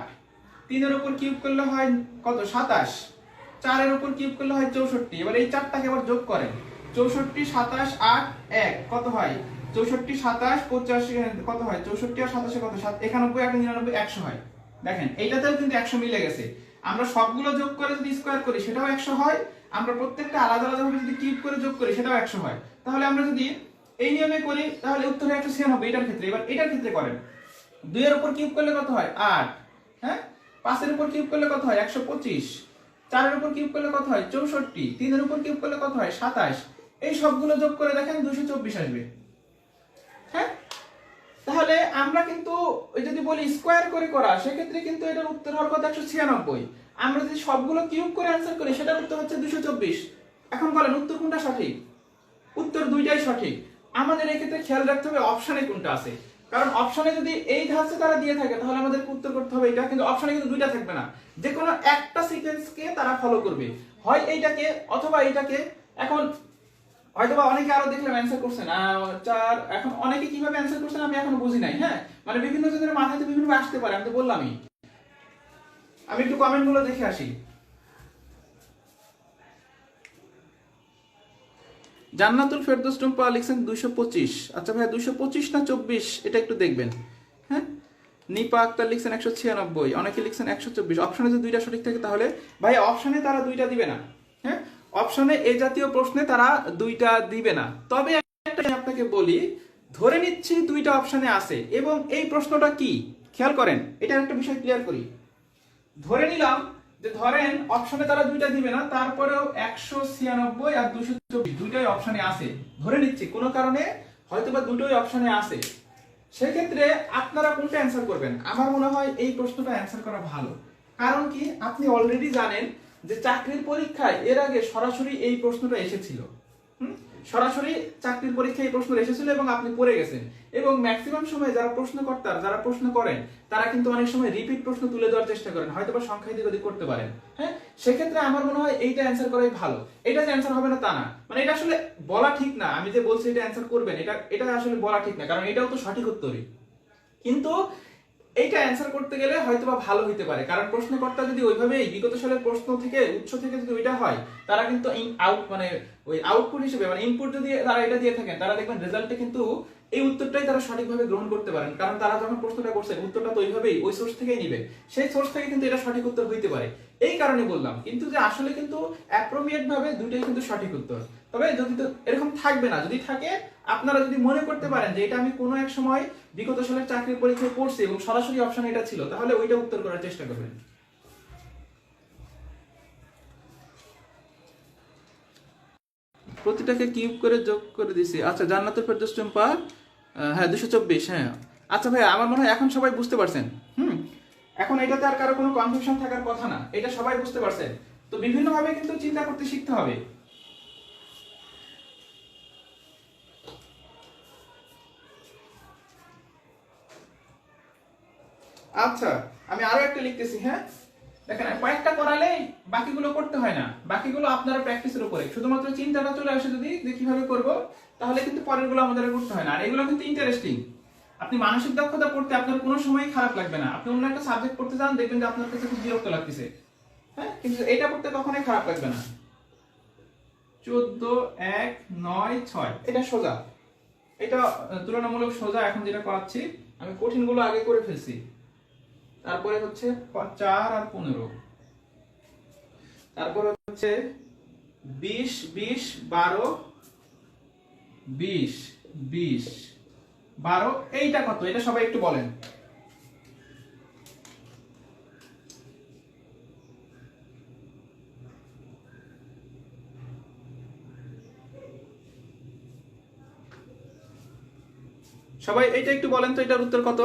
3 এর উপর কিউব করলে হয় কত? 27, 4 এর উপর কিউব করলে হয় 64। এবার এই চারটাকে আবার যোগ করেন। 64 27 8 1 কত হয়? 64 27 85 কত হয়? 64 আর 27 কত? 91 আর 99 100 হয়। দেখেন এইটাতেও কিন্তু 100 মিলে গেছে। আমরা সবগুলো যোগ করে যদি স্কয়ার করি সেটাও 100 হয়, আমরা প্রত্যেকটা আলাদা আলাদা ভাবে যদি কিউব করে যোগ করি সেটাও 100 হয়। তাহলে আমরা যদি এই নিয়মে করি তাহলে উত্তর হয় 196 এটার ক্ষেত্রে। এবার এটার ক্ষেত্রে করেন। 2 এর উপর কিউব করলে কত হয়? 8। হ্যাঁ, 5 এর উপর কিউব করলে কত হয়? 125। 4 এর উপর কিউব করলে কত হয়? 64। 3 এর উপর কিউব করলে কত হয়? 27। এই সবগুলো যোগ করে দেখেন 224 আসবে। হ্যাঁ, তাহলে আমরা কিন্তু ওই যদি বলি স্কয়ার করে করা সেক্ষেত্রে কিন্তু এটার উত্তর হওয়ার কথা 196। আমরা যদি সবগুলো কিউব করে অ্যানসার করি সেটার উত্তর হচ্ছে 224। এখন বলেন উত্তর কোনটা সঠিক? উত্তর দুইটাই সঠিক। আমাদের এক্ষেত্রে খেয়াল রাখতে হবে অপশনে কোনটা আছে, কারণ অপশনে যদি এই ধাঁচে তারা দিয়ে থাকে তাহলে আমাদের উত্তর করতে হবে এটা, কিন্তু অপশনে কিন্তু দুইটা থাকবে না, যে কোনো একটা সিকোয়েন্সকে তারা ফলো করবে, হয় এইটাকে অথবা এইটাকে। এখন হয়তোবা অনেকে আরো দেখলাম অ্যানসার করছেন 4, এখন অনেকে কিভাবে অ্যানসার করছেন আমি এখনো বুঝি নাই। হ্যাঁ, মানে বিভিন্ন জনের মাথায় তো বিভিন্ন আসতে পারে, আমি তো বললামই। আমি একটু কমেন্ট গুলো দেখে আসি। জান্নাতুল ফেরদৌস টুম্পা লিখছেন 225। আচ্ছা ভাই 225 না 24 এটা একটু দেখবেন। হ্যাঁ, নিপা আক্তার লিখছেন 196, অনেকে লিখছেন 124। অপশনে যদি দুইটা সঠিক থাকে তাহলে ভাই অপশনে তারা দুইটা দিবে না। হ্যাঁ, অপশনে এই জাতীয় প্রশ্নে তারা দুইটা দিবে না। তবে একটা আপনাকে বলি, ধরে নিচ্ছি দুইটা অপশনে আছে এবং এই প্রশ্নটা কি খেয়াল করেন, এটা একটা বিষয় ক্লিয়ার করি। ধরে নিলাম যে ধরেন অপশনে তারা দুইটা দিবে না, তারপরেও 196 আর 224 দুইটাই অপশনে আছে, ধরে নিচ্ছি কোনো কারণে হয়তোবা দুটোই অপশনে আছে, সেক্ষেত্রে আপনারা কোনটা অ্যান্সার করবেন? আমার মনে হয় এই প্রশ্নটা অ্যান্সার করা ভালো। কারণ কি, আপনি অলরেডি জানেন যে চাকরির পরীক্ষায় এর আগে সরাসরি এই প্রশ্নটা এসেছিল। সরাসরি চাকরির পরীক্ষায় এই প্রশ্ন এসেছিল এবং আপনি পড়ে গেছেন। এবং ম্যাক্সিমাম সময় যারা প্রশ্নকর্তার যারা প্রশ্ন করেন তারা কিন্তু অনেক সময় রিপিট প্রশ্ন তুলে দেওয়ার চেষ্টা করেন, হয়তো বা সংখ্যা এদিক ওদিক করতে পারেন। হ্যাঁ, সেক্ষেত্রে আমার মনে হয় এইটা অ্যান্সার করাই ভালো। এটা যে অ্যান্সার হবে না তা না, মানে এটা আসলে বলা ঠিক না। আমি যে বলছি এটা অ্যান্সার করবেন, এটা আসলে বলা ঠিক না, কারণ এটাও তো সঠিক উত্তরই। কিন্তু এইটা অ্যান্সার করতে গেলে হয়তোবা ভালো হইতে পারে, কারণ প্রশ্নকর্তা যদি ওইভাবে বিগত সালের প্রশ্ন থেকে উৎস থেকে যদি ওইটা হয়, তারা কিন্তু মানে ওই আউটপুট হিসেবে মানে ইনপুট যদি তারা এটা দিয়ে থাকেন, তারা দেখবেন রেজাল্টে কিন্তু এই উত্তরটাই তারা সঠিকভাবে গ্রহণ করতে পারেন, কারণ তারা যখন প্রশ্নটা করছেন উত্তরটা তো ওইভাবেই ওই সোর্স থেকেই নিবে, সেই সোর্স থেকে কিন্তু এটা সঠিক উত্তর হইতে পারে। এই কারণে বললাম, কিন্তু যে আসলে কিন্তু অ্যাপ্রোপ্রিয়েট ভাবে দুটোই কিন্তু সঠিক উত্তর। তবে যদি তো এরকম থাকবে না, যদি থাকে আপনারা যদি মনে করতে পারেন যে এটা আমি কোনো এক সময় বিগত সালের চাকরির পরীক্ষায় পড়ছি এবং সরাসরি অপশন এটা ছিল, তাহলে ওইটা উত্তর করার চেষ্টা করবেন। প্রতিটাকে কিউব করে যোগ করে দিছি। আচ্ছা, জান্নাতুল ফেরদৌস টুম্পা হ্যাঁ 224। হ্যাঁ, আচ্ছা ভাই আমার মনে হয় এখন সবাই বুঝতে পারছেন। এখন এটাতে আর কারো কোনো কনফিউশন থাকার কথা না, এটা সবাই বুঝতে পারছেন। তো বিভিন্ন ভাবে কিন্তু চিন্তা করতে শিখতে হবে। আচ্ছা, আমি আরো একটা লিখতেছি। হ্যাঁ, দেখেন কয়েকটা করালেই বাকিগুলো করতে হয় না, বাকিগুলো আপনারা প্র্যাকটিসের উপরে, শুধুমাত্র চিন্তাটা চলে আসে যদি যে কিভাবে করব, তাহলে কিন্তু পরের গুলো আমাদের করতে হয় না। আর এগুলো কিন্তু ইন্টারেস্টিং। আপনি মানসিক দক্ষতা পড়তে আপনার কোনো সময় খারাপ লাগবে না। আপনি অন্য একটা সাবজেক্ট পড়তে যান, দেখবেন যে আপনার কাছে খুব বিরক্ত লাগতেছে। হ্যাঁ, কিন্তু এটা পড়তে কখনোই খারাপ লাগবে না। 14 1 9 6 এটা সোজা, এটা তুলনামূলক সোজা। এখন যেটা করাচ্ছি আমি কঠিনগুলো আগে করে ফেলছি, তারপরে হচ্ছে 4 আর 15, তারপরে হচ্ছে 20 20 12 20 20 12, এইটা কত এটা সবাই একটু বলেন। সবাই এটা একটু বলেন তো, এটার উত্তর কত?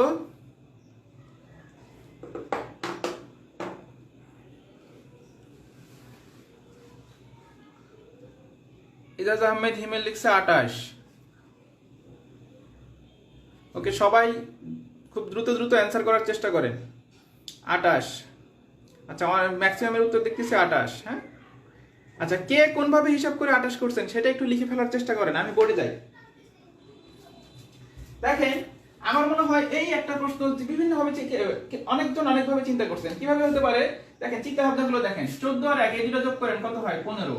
ইজাজ আহমেদ হিমেল লিখছে 28। ওকে, সবাই খুব দ্রুত দ্রুত অ্যান্সার করার চেষ্টা করেন। 28। আচ্ছা, আমার ম্যাক্সিমামের উত্তর দেখতেছি 28। হ্যাঁ, আচ্ছা, কে কোনভাবে হিসাব করে 28 করছেন সেটা একটু লিখে ফেলার চেষ্টা করেন, আমি বোর্ডে যাই। দেখেন, আমার মনে হয় এই একটা প্রশ্ন বিভিন্ন ভাবে অনেকজন অনেকভাবে চিন্তা করছেন। কিভাবে হতে পারে দেখেন, চিন্তা ভাবনাগুলো দেখেন। 14 আর 1 এই দুটো যোগ করেন কত হয়? 15।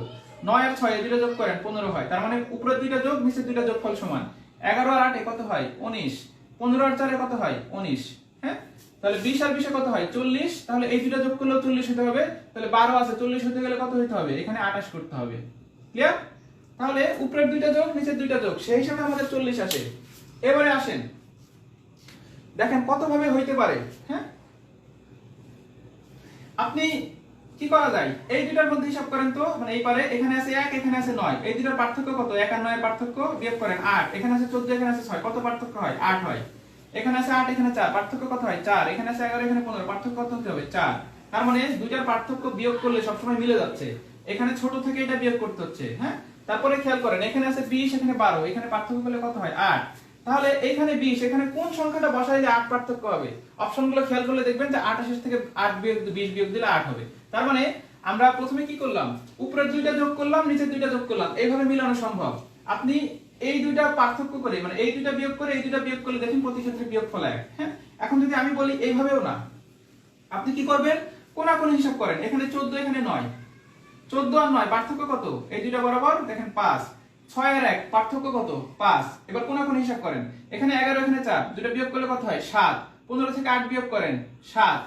9 আর 6 এই দুটো যোগ করেন 15 হয়। তার মানে উপরের দুইটা যোগ নিচের দুইটা যোগফল সমান। 11 আর 8 এ কত হয়? 19। 15 আর 4 এ কত হয়? 19। হ্যাঁ, তাহলে 20 আর 20 এ কত হয়? 40। তাহলে এই দুটো যোগ করলেও 40 হতে হবে। তাহলে 12 আছে, 40 হতে গেলে কত হতে হবে? এখানে 28 করতে হবে। ক্লিয়ার? তাহলে উপরের দুইটা যোগ নিচের দুইটা যোগ, সেই হিসাবে আমাদের 40 আসে। এবারে আসেন, দেখেন কত ভাবে হইতে পারে। হ্যাঁ, আপনি কি করা যায়, এই দুটার মধ্যে হিসাব করেন তো। মানে এই পারে এখানে আছে 1, এখানে আছে 9, এই দুটার পার্থক্য কত? 1 আর 9 এর পার্থক্য বিয়োগ করেন 8। এখানে আছে 14, এখানে আছে 6, কত পার্থক্য হয়? 8 হয়। এখানে আছে 8, এখানে 4, পার্থক্য কত হয়? 4। এখানে আছে 11, এখানে 15, পার্থক্য কত হতে হবে? 4। তার মানে দুইটার পার্থক্য বিয়োগ করলে সবসময় মিলে যাচ্ছে। এখানে ছোট থেকে এটা বিয়োগ করতে হচ্ছে। হ্যাঁ, তারপরে খেয়াল করেন, এখানে আছে 20, এখানে 12, এখানে পার্থক্য করলে কত হয়? 8। তাহলে এইখানে 20, এখানে কোন সংখ্যাটা বসাইলে 8 পার্থক্য হবে? অপশনগুলো খেয়াল করলে দেখবেন যে 28 থেকে 8 বিয়োগ 20 বিয়োগ দিলে 8 হবে। তার মানে আমরা প্রথমে কি করলাম? উপরের দুইটা যোগ করলাম, নিচের দুইটা যোগ করলাম, এইভাবে মিলানো সম্ভব। আপনি এই দুইটা পার্থক্য করে, মানে এই দুইটা বিয়োগ করে এই দুইটা বিয়োগ করলে দেখেন প্রতি ক্ষেত্রে বিয়োগফল এক। হ্যাঁ, এখন যদি আমি বলি এইভাবেও না, আপনি কি করবেন? কোনাকুনি হিসাব করেন। এখানে 14, এখানে 9, 14 আর 9 পার্থক্য কত? এই দুইটা বরাবর দেখেন 5। 6 আর 1 পার্থক্য কত? 5। এবার কোনাকুনি হিসাব করেন। এখানে 11, এখানে 4, দুটো বিয়োগ করলে কত হয়? 7। 15 থেকে 8 বিয়োগ করেন 7।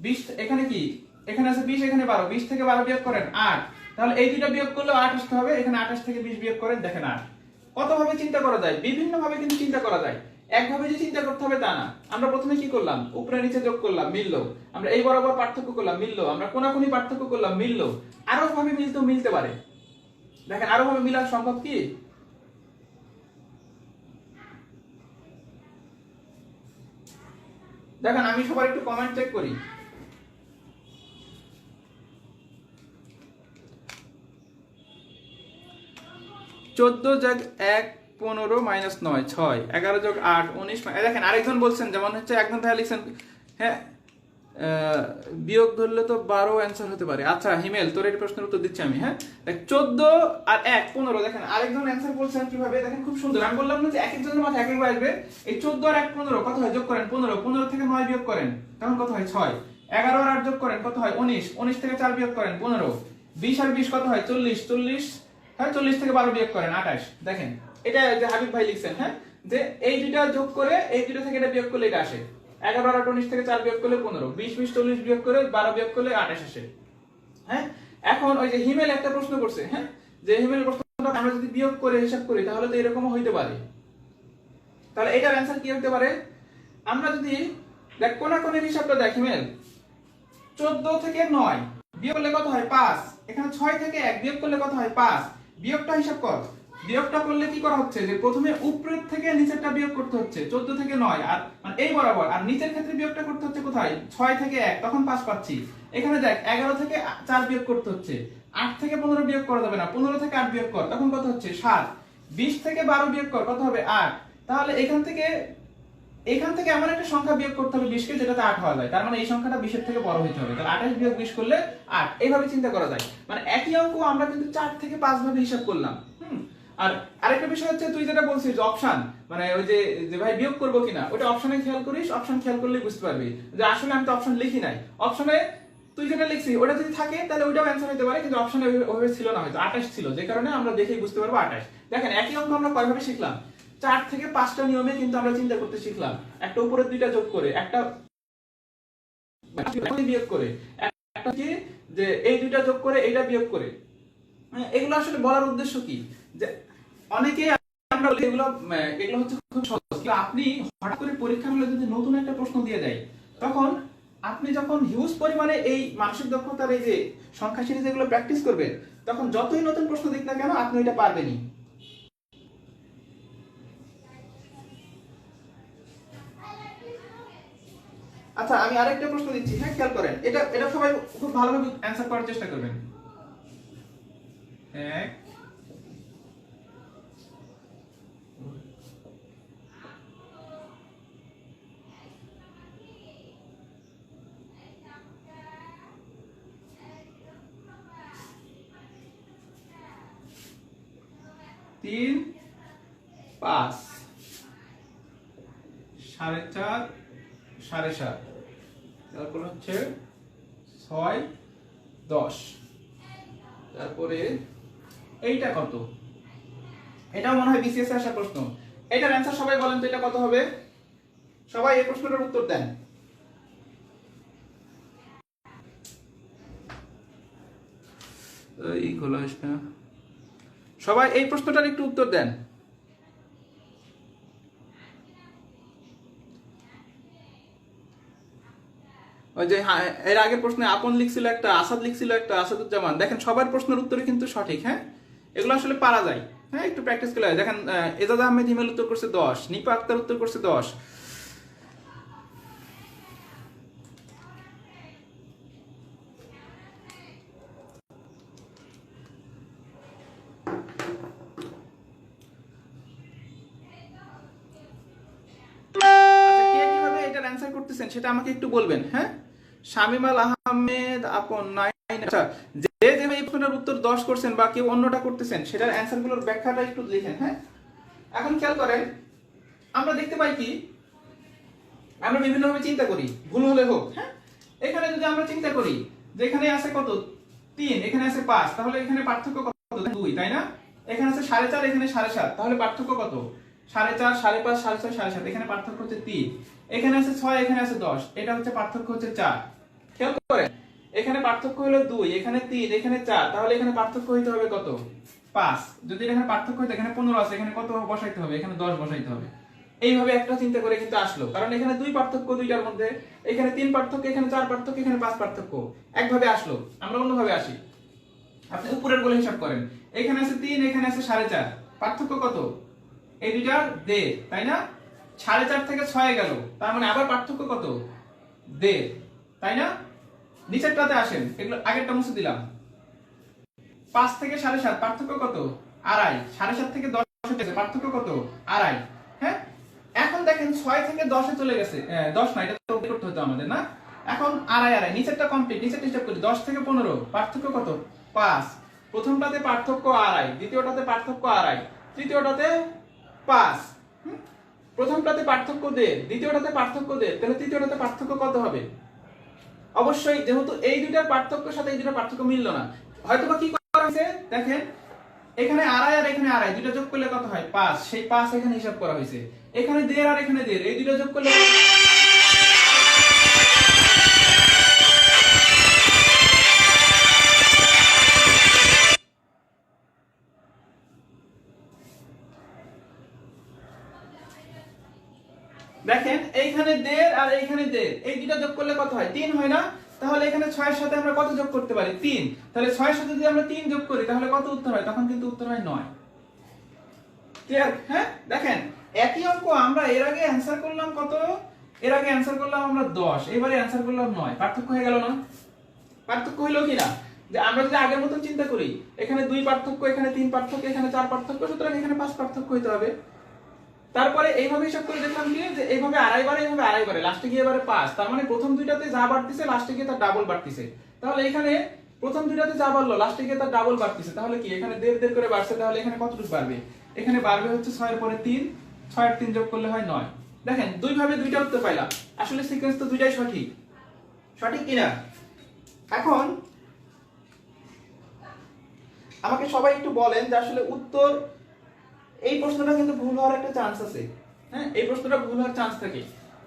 20, এখানে কি? এখানে আছে 20, এখানে 12, 20 থেকে 12 বিয়োগ করেন 8। তাহলে এই দুটো বিয়োগ করলে 8 আসতে হবে। এখানে 28 থেকে 20 বিয়োগ করেন, দেখেন 8। কত ভাবে চিন্তা করা যায়? বিভিন্ন ভাবে কিন্তু চিন্তা করা যায়। একভাবে যে চিন্তা করতে হবে তা না। আমরা প্রথমে কি করলাম? উপরে নিচে যোগ করলাম, মিললো। আমরা এই বরাবর পার্থক্য করলাম, মিললো। আমরা কোনাকুনি পার্থক্য করলাম, মিললো। আরো ভাবে মিলতে পারে। দেখেন, আরো ভাবে মিলা সম্ভব কি? দেখেন, আমি সবার একটু কমেন্ট চেক করি। চোদ্দ যোগ 1 15 মাইনাস 9 6, 11 যোগ 8 19। দেখেন আরেকজন বলছেন, যেমন হচ্ছে একজন ভাইয়া লিখছেন, হ্যাঁ বিয়োগ ধরলে তো 12 অ্যান্সার হতে পারে। আচ্ছা হিমেল, তোর এই প্রশ্নের উত্তর দিচ্ছি আমি। হ্যাঁ, দেখ 14 আর 1 15। দেখেন আরেকজন অ্যান্সার বলছেন কিভাবে, দেখেন খুব সুন্দর। আমি বললাম না যে এক একজনের মাথায় এক একবার আসবে। এই 14 আর 1 15 কত হয়? যোগ করেন 15। 15 থেকে 9 বিয়োগ করেন, তখন কত হয়? 6। 11 আর 8 যোগ করেন, কত হয়? 19। 19 থেকে 4 বিয়োগ করেন 15। 20 আর 20 কত হয়? 40। 40, হ্যাঁ 40 থেকে 12 বিয়োগ করেন 28। দেখেন এটা যে হাবিব ভাই লিখছেন, হ্যাঁ, যে এই দুইটা যোগ করে এই দুইটা থেকে এটা বিয়োগ করলে এটা আসে। 11 আর 19 থেকে 4 বিয়োগ করলে 15। 20 20 40 বিয়োগ করে 12 বিয়োগ করলে 28 আসে। হ্যাঁ, এখন ওই যে হিমেল একটা প্রশ্ন করছে, হ্যাঁ, যে হিমেলের প্রশ্নটা আমরা যদি বিয়োগ করে হিসাব করি তাহলে তো এরকমও হইতে পারে। তাহলে এটার অ্যানসার কি হতে পারে? আমরা যদি দেখ কোনাকুনির হিসাবটা দেখ হিমেল, 14 থেকে 9 বিয়োগ করলে কত হয়? 5। এখানে 6 থেকে 1 বিয়োগ করলে কত হয়? 5। বিয়োগটা হিসাব কর। বিয়োগটা করলে কি করা হচ্ছে, যে প্রথমে উপরের থেকে নিচেরটা বিয়োগ করতে হচ্ছে 14 থেকে 9, আর মানে এই বরাবর। আর নিচের ক্ষেত্রে বিয়োগটা করতে হচ্ছে কোথায়? 6 থেকে 1, তখন 5 পাচ্ছি। এখানে দেখ 11 থেকে 4 বিয়োগ করতে হচ্ছে। 8 থেকে 15 বিয়োগ করা যাবে না, 15 থেকে 8 বিয়োগ কর, তখন কত হচ্ছে? 7। 20 থেকে 12 বিয়োগ কর, কত হবে? 8। তাহলে এখান থেকে এমন একটা সংখ্যা বিয়োগ করতে হবে 20 কে, যেটাতে 8 হওয়া যায়। তার মানে এই সংখ্যাটা 20 এর থেকে বড় হতে হবে। তাহলে 28 বিয়োগ 20 করলে 8। এইভাবে চিন্তা করা যায়। মানে একই অঙ্ক আমরা কিন্তু 4 থেকে 5 ভাবে হিসাব করলাম। আর আরেকটা বিষয় হচ্ছে, তুই যেটা বলছিস যে অপশন, মানে ওই যে ভাই বিয়োগ করবো কিনা, ওটা অপশনে খেয়াল করিস। অপশন খেয়াল করলেই বুঝতে পারবি যে আসলে আমি তো অপশন লিখি নাই। অপশনে তুই যেটা লিখছি ওটা যদি থাকে তাহলে ওইটাও অ্যান্সার হতে পারে, কিন্তু অপশনে ওইভাবে ছিল না, হয়তো 28 ছিল, যে কারণে আমরা দেখেই বুঝতে পারবো 28। দেখেন একই অঙ্ক আমরা কয়ভাবে শিখলাম, 4 থেকে 5টা নিয়মে কিন্তু আমরা চিন্তা করতে শিখলাম। একটা উপরের দুইটা যোগ করে, একটা বিয়োগ করে, একটা কি যে এই দুইটা যোগ করে এইটা বিয়োগ করে। এগুলো আসলে বলার উদ্দেশ্য কি, যে অনেকেই আমরা এগুলো হচ্ছে খুব সহজ, কিন্তু আপনি হঠাৎ করে পরীক্ষার হলে যদি নতুন একটা প্রশ্ন দিয়ে দেয়, তখন আপনি যখন হিউজ পরিমাণে এই মানসিক দক্ষতার এই যে সংখ্যা সিরিজ এগুলো প্র্যাকটিস করবেন, তখন যতই নতুন প্রশ্ন দিক না কেন আপনি এটা পারবেনই। আচ্ছা আমি আরেকটা প্রশ্ন দিচ্ছি, হ্যাঁ খেয়াল করেন, এটা সবাই খুব ভালোভাবে অ্যানসার করার চেষ্টা করবেন। 1 3 5 4.5 7.5, তারপর হচ্ছে 6 10, তারপরে এইটা কত? এটাও মনে হয় বিসিএস এ আসা প্রশ্ন। এটার অ্যানসার সবাই বলেন তো, এটা কত হবে? সবাই এই প্রশ্নটার উত্তর দেন। সবাই এই প্রশ্নটার একটু উত্তর দেন। ওই যে এর আগের প্রশ্নে আপন লিখছিল একটা, আসাদ লিখছিল একটা, আসাদুজ্জামান। দেখেন সবার প্রশ্নের উত্তরই কিন্তু সঠিক। হ্যাঁ এগুলো আসলে পারা যায়, হ্যাঁ একটু প্র্যাকটিস করলে হয়। দেখেন এজাজ আহমেদ হিমেল উত্তর করছে 10, নিপা আক্তার উত্তর করছে 10। করতেছেন সেটা আমাকে একটু বলবেন। হ্যাঁ শামিমাল আহমেদ আপন 9। আচ্ছা যে যে এই প্রশ্নের উত্তর 10 করছেন বা কেউ অন্যটা করতেছেন, সেটার অ্যানসারগুলোর ব্যাখ্যাটা একটু লিখেন। হ্যাঁ এখন খেয়াল করেন, আমরা দেখতে পাই কি, আমরা বিভিন্নভাবে চিন্তা করি, ভুল হলে হোক। হ্যাঁ এখানে যদি আমরা চিন্তা করি যে এখানে আছে কত 3, এখানে আছে 5, তাহলে এখানে পার্থক্য কত? 2, তাই না? এখানে আছে 4.5, এখানে 7.5, তাহলে পার্থক্য কত? 4.5 5.5 6.5 7.5, এখানে পার্থক্য হচ্ছে 3। এখানে আছে 6, এখানে আছে 10, এটা হচ্ছে পার্থক্য হচ্ছে 4। খেয়াল করেন এখানে পার্থক্য হলো 2, এখানে 3, এখানে 4, তাহলে এখানে পার্থক্য হইতে হবে কত? 5। যদি এখানে পার্থক্য হইতো, এখানে 15 আছে, এখানে কত বসাইতে হবে? এখানে 10 বসাইতে হবে। এইভাবে একটা চিন্তা করে কিন্তু আসলো, কারণ এখানে 2 পার্থক্য দুইটার মধ্যে, এখানে 3 পার্থক্য, এখানে 4 পার্থক্য, এখানে 5 পার্থক্য। একভাবে আসলো। আমরা অন্যভাবে আসি, আপনি উপরের গুলো হিসাব করেন। এখানে আছে 3, এখানে আছে 4.5, পার্থক্য কত? এই দুইটার দেড়, তাই না? 4.5 থেকে 6 গেল, তার মানে আবার পার্থক্য কত? দেড়, তাই না? নিচেরটাতে আসেন, এগুলো আগেরটা মুছে দিলাম। 5 থেকে 7.5 পার্থক্য কত? আড়াই। 7.5 থেকে 10 পার্থক্য কত? আড়াই। হ্যাঁ এখন দেখেন 6 থেকে 10 এ চলে গেছে, 10 না, এটা তো করতে হতো আমাদের না। এখন আড়াই আড়াই, নিচেরটা কমপ্লিট, নিচেরটা হিসাব করি। 10 থেকে 15 পার্থক্য কত? 5। প্রথমটাতে পার্থক্য আড়াই, দ্বিতীয়টাতে পার্থক্য আড়াই, তৃতীয়টাতে 5। প্রথমটাতে পার্থক্য দেড়, দ্বিতীয়টাতে পার্থক্য দেড়, তাহলে তৃতীয়টাতে পার্থক্য কত হবে? অবশ্যই যেহেতু এই দুইটার পার্থক্যের সাথে এই দুইটার পার্থক্য মিললো না, হয়তো বা কি করা হয়েছে দেখেন, এখানে আড়াই আর এখানে আড়াই, দুইটা যোগ করলে কত হয়? 5। সেই 5 এখানে হিসাব করা হয়েছে। এখানে দেড় আর এখানে দেড়, এই দুইটা যোগ করলে দেখেন এইখানে দেড় আর এইখানে দেড়, এই দুইটা যোগ করলে কত হয়? 3 হয় না? তাহলে এখানে 6 এর সাথে আমরা কত যোগ করতে পারি? 3। তাহলে 6 এর সাথে যদি আমরা 3 যোগ করি তাহলে কত উত্তর হয়? তখন কিন্তু উত্তর হয় 9। ক্লিয়ার? হ্যাঁ দেখেন একই অঙ্ক আমরা এর আগে অ্যানসার করলাম কত? এর আগে অ্যানসার করলাম আমরা 10, এবারে অ্যানসার করলাম 9। পার্থক্য হয়ে গেল না? পার্থক্য হইলো কি না? যে আমরা যদি আগের মতো চিন্তা করি, এখানে 2 পার্থক্য, এখানে 3 পার্থক্য, এখানে 4 পার্থক্য, সুতরাং এখানে 5 পার্থক্য হইতে হবে। তারপরে এইভাবে হিসাব করে দেখলাম কি, যে এইভাবে আড়াইবারে লাস্টে গিয়ে এবারে 5, তার মানে প্রথম দুইটাতে যা বাড়তিছে লাস্টে গিয়ে তার ডাবল বাড়তিছে। তাহলে এখানে প্রথম দুইটাতে যা বাড়লো লাস্টে গিয়ে তার ডাবল বাড়তিছে, তাহলে কি এখানে দেড় দেড় করে বাড়ছে, তাহলে এখানে কতটুকু বাড়বে? এখানে বাড়বে হচ্ছে 6 এর পরে 3, 6 এর 3 যোগ করলে হয় 9। দেখেন দুই ভাবে দুইটা উত্তর পাইলাম, আসলে সিকোয়েন্স তো দুইটাই সঠিক। সঠিক কিনা? এখন আমাকে সবাই একটু বলেন যে আসলে উত্তর, এই প্রশ্নটা কিন্তু ভুল হওয়ার একটা চান্স আছে। হ্যাঁ, এই প্রশ্নটা ভুল হওয়ার চান্স থাকে।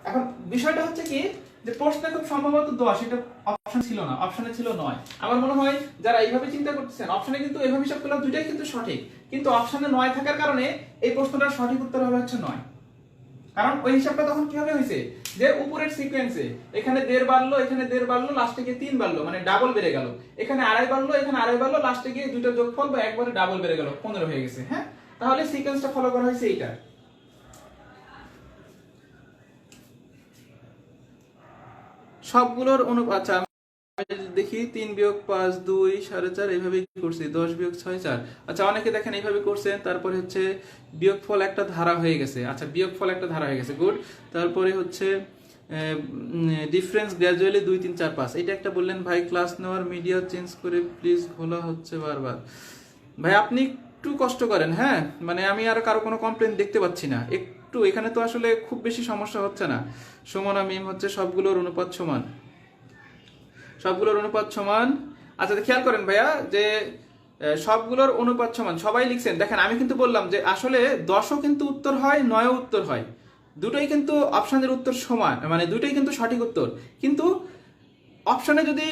এখন বিষয়টা হচ্ছে কি, যে প্রশ্নে খুব সম্ভবত 10, এটা অপশন ছিল না, অপশনে ছিল 9। আমার মনে হয় যারা এইভাবে চিন্তা করতেছেন, অপশনে কিন্তু এইভাবে হিসাব করলে দুইটাই কিন্তু সঠিক, কিন্তু অপশনে 9 থাকার কারণে এই প্রশ্নটার সঠিক উত্তর হবে হচ্ছে 9। কারণ ওই হিসাবটা তখন কিভাবে হয়েছে, যে উপরের সিকোয়েন্সে এখানে 1.5 বাড়লো, এখানে 1.5 বাড়লো, লাস্টে গিয়ে 3 বাড়লো, মানে ডাবল বেড়ে গেল। এখানে 2.5 বাড়লো, এখানে 2.5 বাড়লো, লাস্টে গিয়ে দুইটা যোগফল বা একবারে ডাবল বেড়ে গেল, 15 হয়ে গেছে। হ্যাঁ, তাহলে সিকোয়েন্সটা ফলো করা হয়েছে এইটা। সবগুলোর আচ্ছা আমি দেখি 3 বিয়োগ 5 2 4.5 এইভাবে করছি, 10 বিয়োগ 6 4। আচ্ছা অনেকে দেখেন এইভাবে করছেন, তারপরে হচ্ছে বিয়োগফল একটা ধারা হয়ে গেছে। আচ্ছা বিয়োগফল একটা ধারা হয়ে গেছে, গুড। তারপরে হচ্ছে ডিফারেন্স গ্র্যাজুয়ালি 2 3 4 5, এটা একটা বললেন। ভাই ক্লাস নেওয়ার মিডিয়া চেঞ্জ করে প্লিজ, ঘোলা হচ্ছে বারবার। ভাই আপনি একটু কষ্ট করেন, হ্যাঁ, মানে আমি আর কারো কোনো কমপ্লেন দেখতে পাচ্ছি না। একটু এখানে তো আসলে খুব বেশি সমস্যা হচ্ছে না। সমান মিম হচ্ছে সবগুলোর অনুপাত সমান, সবগুলোর অনুপাত সমান। আচ্ছা খেয়াল করেন ভাইয়া যে সবগুলোর অনুপাত সমান সবাই লিখছেন। দেখেন আমি কিন্তু বললাম যে আসলে 10ও কিন্তু উত্তর হয়, 9ও উত্তর হয়, দুটোই কিন্তু অপশনের উত্তর সমান, মানে দুটোই কিন্তু সঠিক উত্তর। কিন্তু অপশনে যদি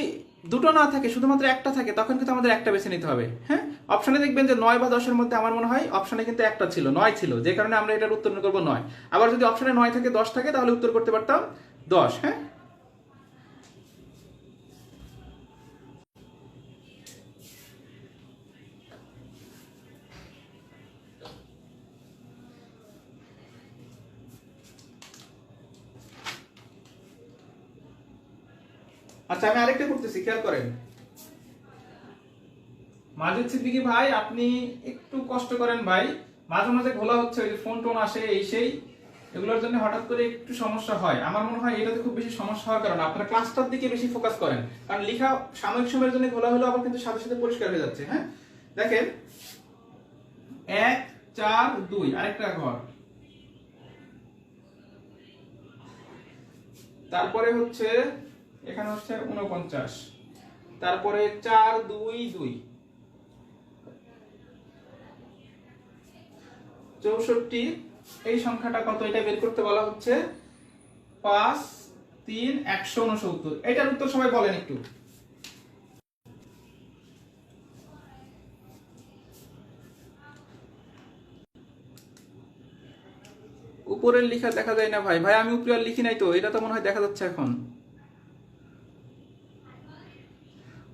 দুটো না থাকে, শুধুমাত্র একটা থাকে, তখন কিন্তু আমাদের একটা বেছে নিতে হবে। হ্যাঁ, অপশনে দেখবেন যে 9 বা 10-এর মধ্যে আমার মনে হয় অপশনে কিন্তু একটা ছিল, 9 ছিল, যে কারণে আমরা এটার উত্তর করবো 9। আবার যদি অপশনে 9 থাকে 10 থাকে, তাহলে উত্তর করতে পারতাম 10। হ্যাঁ, আচ্ছা আমি আরেকটা করতেছি, খেয়াল করেন। মাজিদ সিদ্দিকী ভাই আপনি একটু কষ্ট করেন ভাই, মাঝে মাঝে ঘোলা হচ্ছে, ওই যে ফোন টোন আসে এই সেই, এগুলোর জন্য হঠাৎ করে একটু সমস্যা হয়। আমার মনে হয় এটাতে খুব বেশি সমস্যা হওয়ার কারণে আপনারা ক্লাসটার দিকে বেশি ফোকাস করেন, কারণ লেখা সাময়িক সময়ের জন্য ঘোলা হলো, আবার কিন্তু সাথে সাথে পরিষ্কার হয়ে যাচ্ছে। হ্যাঁ, দেখেন 1 4 2 আরেকটা ঘর, তারপরে হচ্ছে এখানে হচ্ছে 49, তারপরে 4 2 2 64। এই সংখ্যাটা কত এটা বের করতে বলা হচ্ছে। 5 3 169। এটার উত্তর সবাই বলেন একটু। উপরের লেখা দেখা যায় না ভাই, ভাই আমি উপরে আর লিখি নাই তো, এটা তো মনে হয় দেখা যাচ্ছে এখন।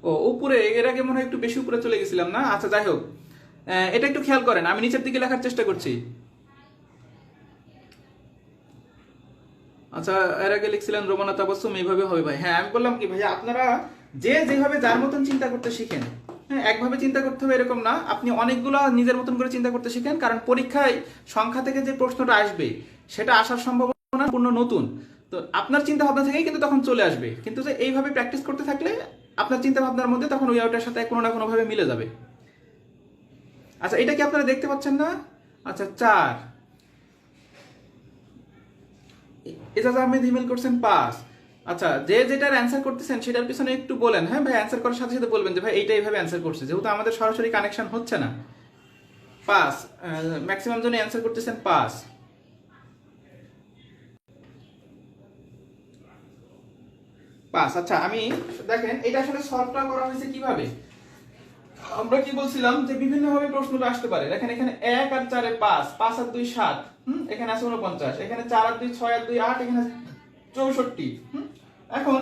ও উপরে, এর আগে মনে হয় একটু বেশি উপরে চলে গেছিলাম না। আচ্ছা যাই হোক, এটা একটু খেয়াল করেন, আমি নিচের দিকে লেখার চেষ্টা করছি। আচ্ছা এর আগে লিখছিলেন রোমানা তাবাসসুম, এইভাবে হবে ভাই। হ্যাঁ আমি বললাম কি ভাইয়া, আপনারা যে যেভাবে যার মতন চিন্তা করতে শিখেন, হ্যাঁ একভাবে চিন্তা করতে হবে এরকম না, আপনি অনেকগুলো নিজের মতন করে চিন্তা করতে শিখেন। কারণ পরীক্ষায় সংখ্যা থেকে যে প্রশ্নটা আসবে সেটা আসার সম্ভাবনা পূর্ণ নতুন, তো আপনার চিন্তা ভাবনা থেকেই কিন্তু তখন চলে আসবে। কিন্তু যে এইভাবে প্র্যাকটিস করতে থাকলে আপনার চিন্তা ভাবনার মধ্যে তখন ওই আউটের সাথে কোনো না কোনো ভাবে মিলে যাবে। আচ্ছা এটা কি আপনারা দেখতে পাচ্ছেন না? আচ্ছা 4, এজাজ আহমেদ ইমেল করছেন 5। আচ্ছা যে যেটার অ্যান্সার করতেছেন সেটার পিছনে একটু বলেন। হ্যাঁ ভাই, অ্যান্সার করার সাথে সাথে বলবেন যে ভাই এইটা এইভাবে অ্যান্সার করছে, যেহেতু আমাদের সরাসরি কানেকশন হচ্ছে না। 5, ম্যাক্সিমাম জনে অ্যান্সার করতেছেন 5। 5 আচ্ছা আমি দেখেন এটা আসলে সলভটা করা হয়েছে কিভাবে। আমরা কি বলছিলাম যে বিভিন্ন ভাবে প্রশ্নটা আসতে পারে। দেখেন এখানে 1 আর 4 এ 5, 5 আর 2 7, এখানে আছে 49, এখানে 4 আর 2 6 আর 2 8, এখানে আছে 64। এখন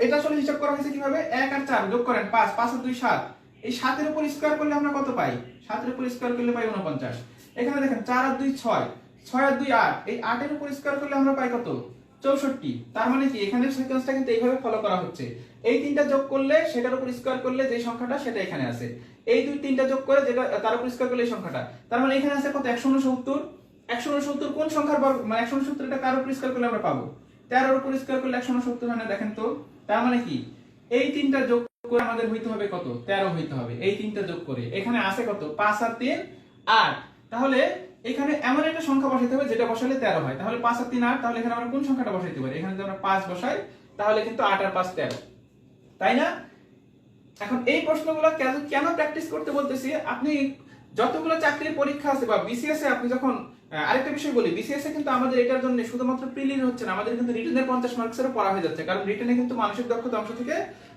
এটা আসলে হিসাব করা হয়েছে কিভাবে, 1 আর 4 যোগ করেন 5, 5 আর 2 7, এই 7 এর উপর স্কয়ার করলে আমরা কত পাই, 7 এর উপর স্কয়ার করলে পাই 49। এখানে দেখেন 4 আর 2 6, 6 আর 2 8, এই 8 এর উপর স্কয়ার করলে আমরা পাই কত, 64। তার মানে কি এখানে সিকোয়েন্সটা কিন্তু এইভাবে ফলো করা হচ্ছে। এই তিনটা যোগ করলে সেটার উপর স্কয়ার করলে যে সংখ্যাটা সেটা এখানে আছে, এই দুই তিনটা যোগ করে যেটা তার উপর স্কয়ার করলে এই সংখ্যাটা, তার মানে এখানে আছে কত, 169। 169 কোন সংখ্যার বর্গ, মানে 169 এটা কার উপর স্কয়ার করলে আমরা পাবো, 13 এর উপর স্কয়ার করলে 169 মানে দেখেন তো, তার মানে কি এই তিনটা যোগ করে আমাদের হইতে হবে কত, 13 হইতে হবে। এই তিনটা যোগ করে এখানে আছে কত, 5 আর 3 8। তাহলে এখানে এমন একটা সংখ্যা বসাইতে হবে যেটা বসালে 13 হয়। তাহলে 5 আর 3 8, তাহলে এখানে আমরা কোন সংখ্যাটা বসাইতে পারি, এখানে যদি আমরা 5 বসাই তাহলে কিন্তু 8 আর 5 13, তাই না? এখন এই প্রশ্নগুলো কেন প্র্যাকটিস করতে বলতেছি, আপনি যতগুলো চাকরির পরীক্ষা আছে বা বিসিএস এ আপনি যখন আরেকটা বিষয় বলি, বিসিএস এ কিন্তু আমাদের এটার জন্য শুধুমাত্র প্রিলির হচ্ছে না, আমাদের কিন্তু রিটেনের 50 মার্কসেরও পড়া হয়ে যাচ্ছে, কারণ রিটেনে কিন্তু মানসিক দক্ষতা অংশ থেকে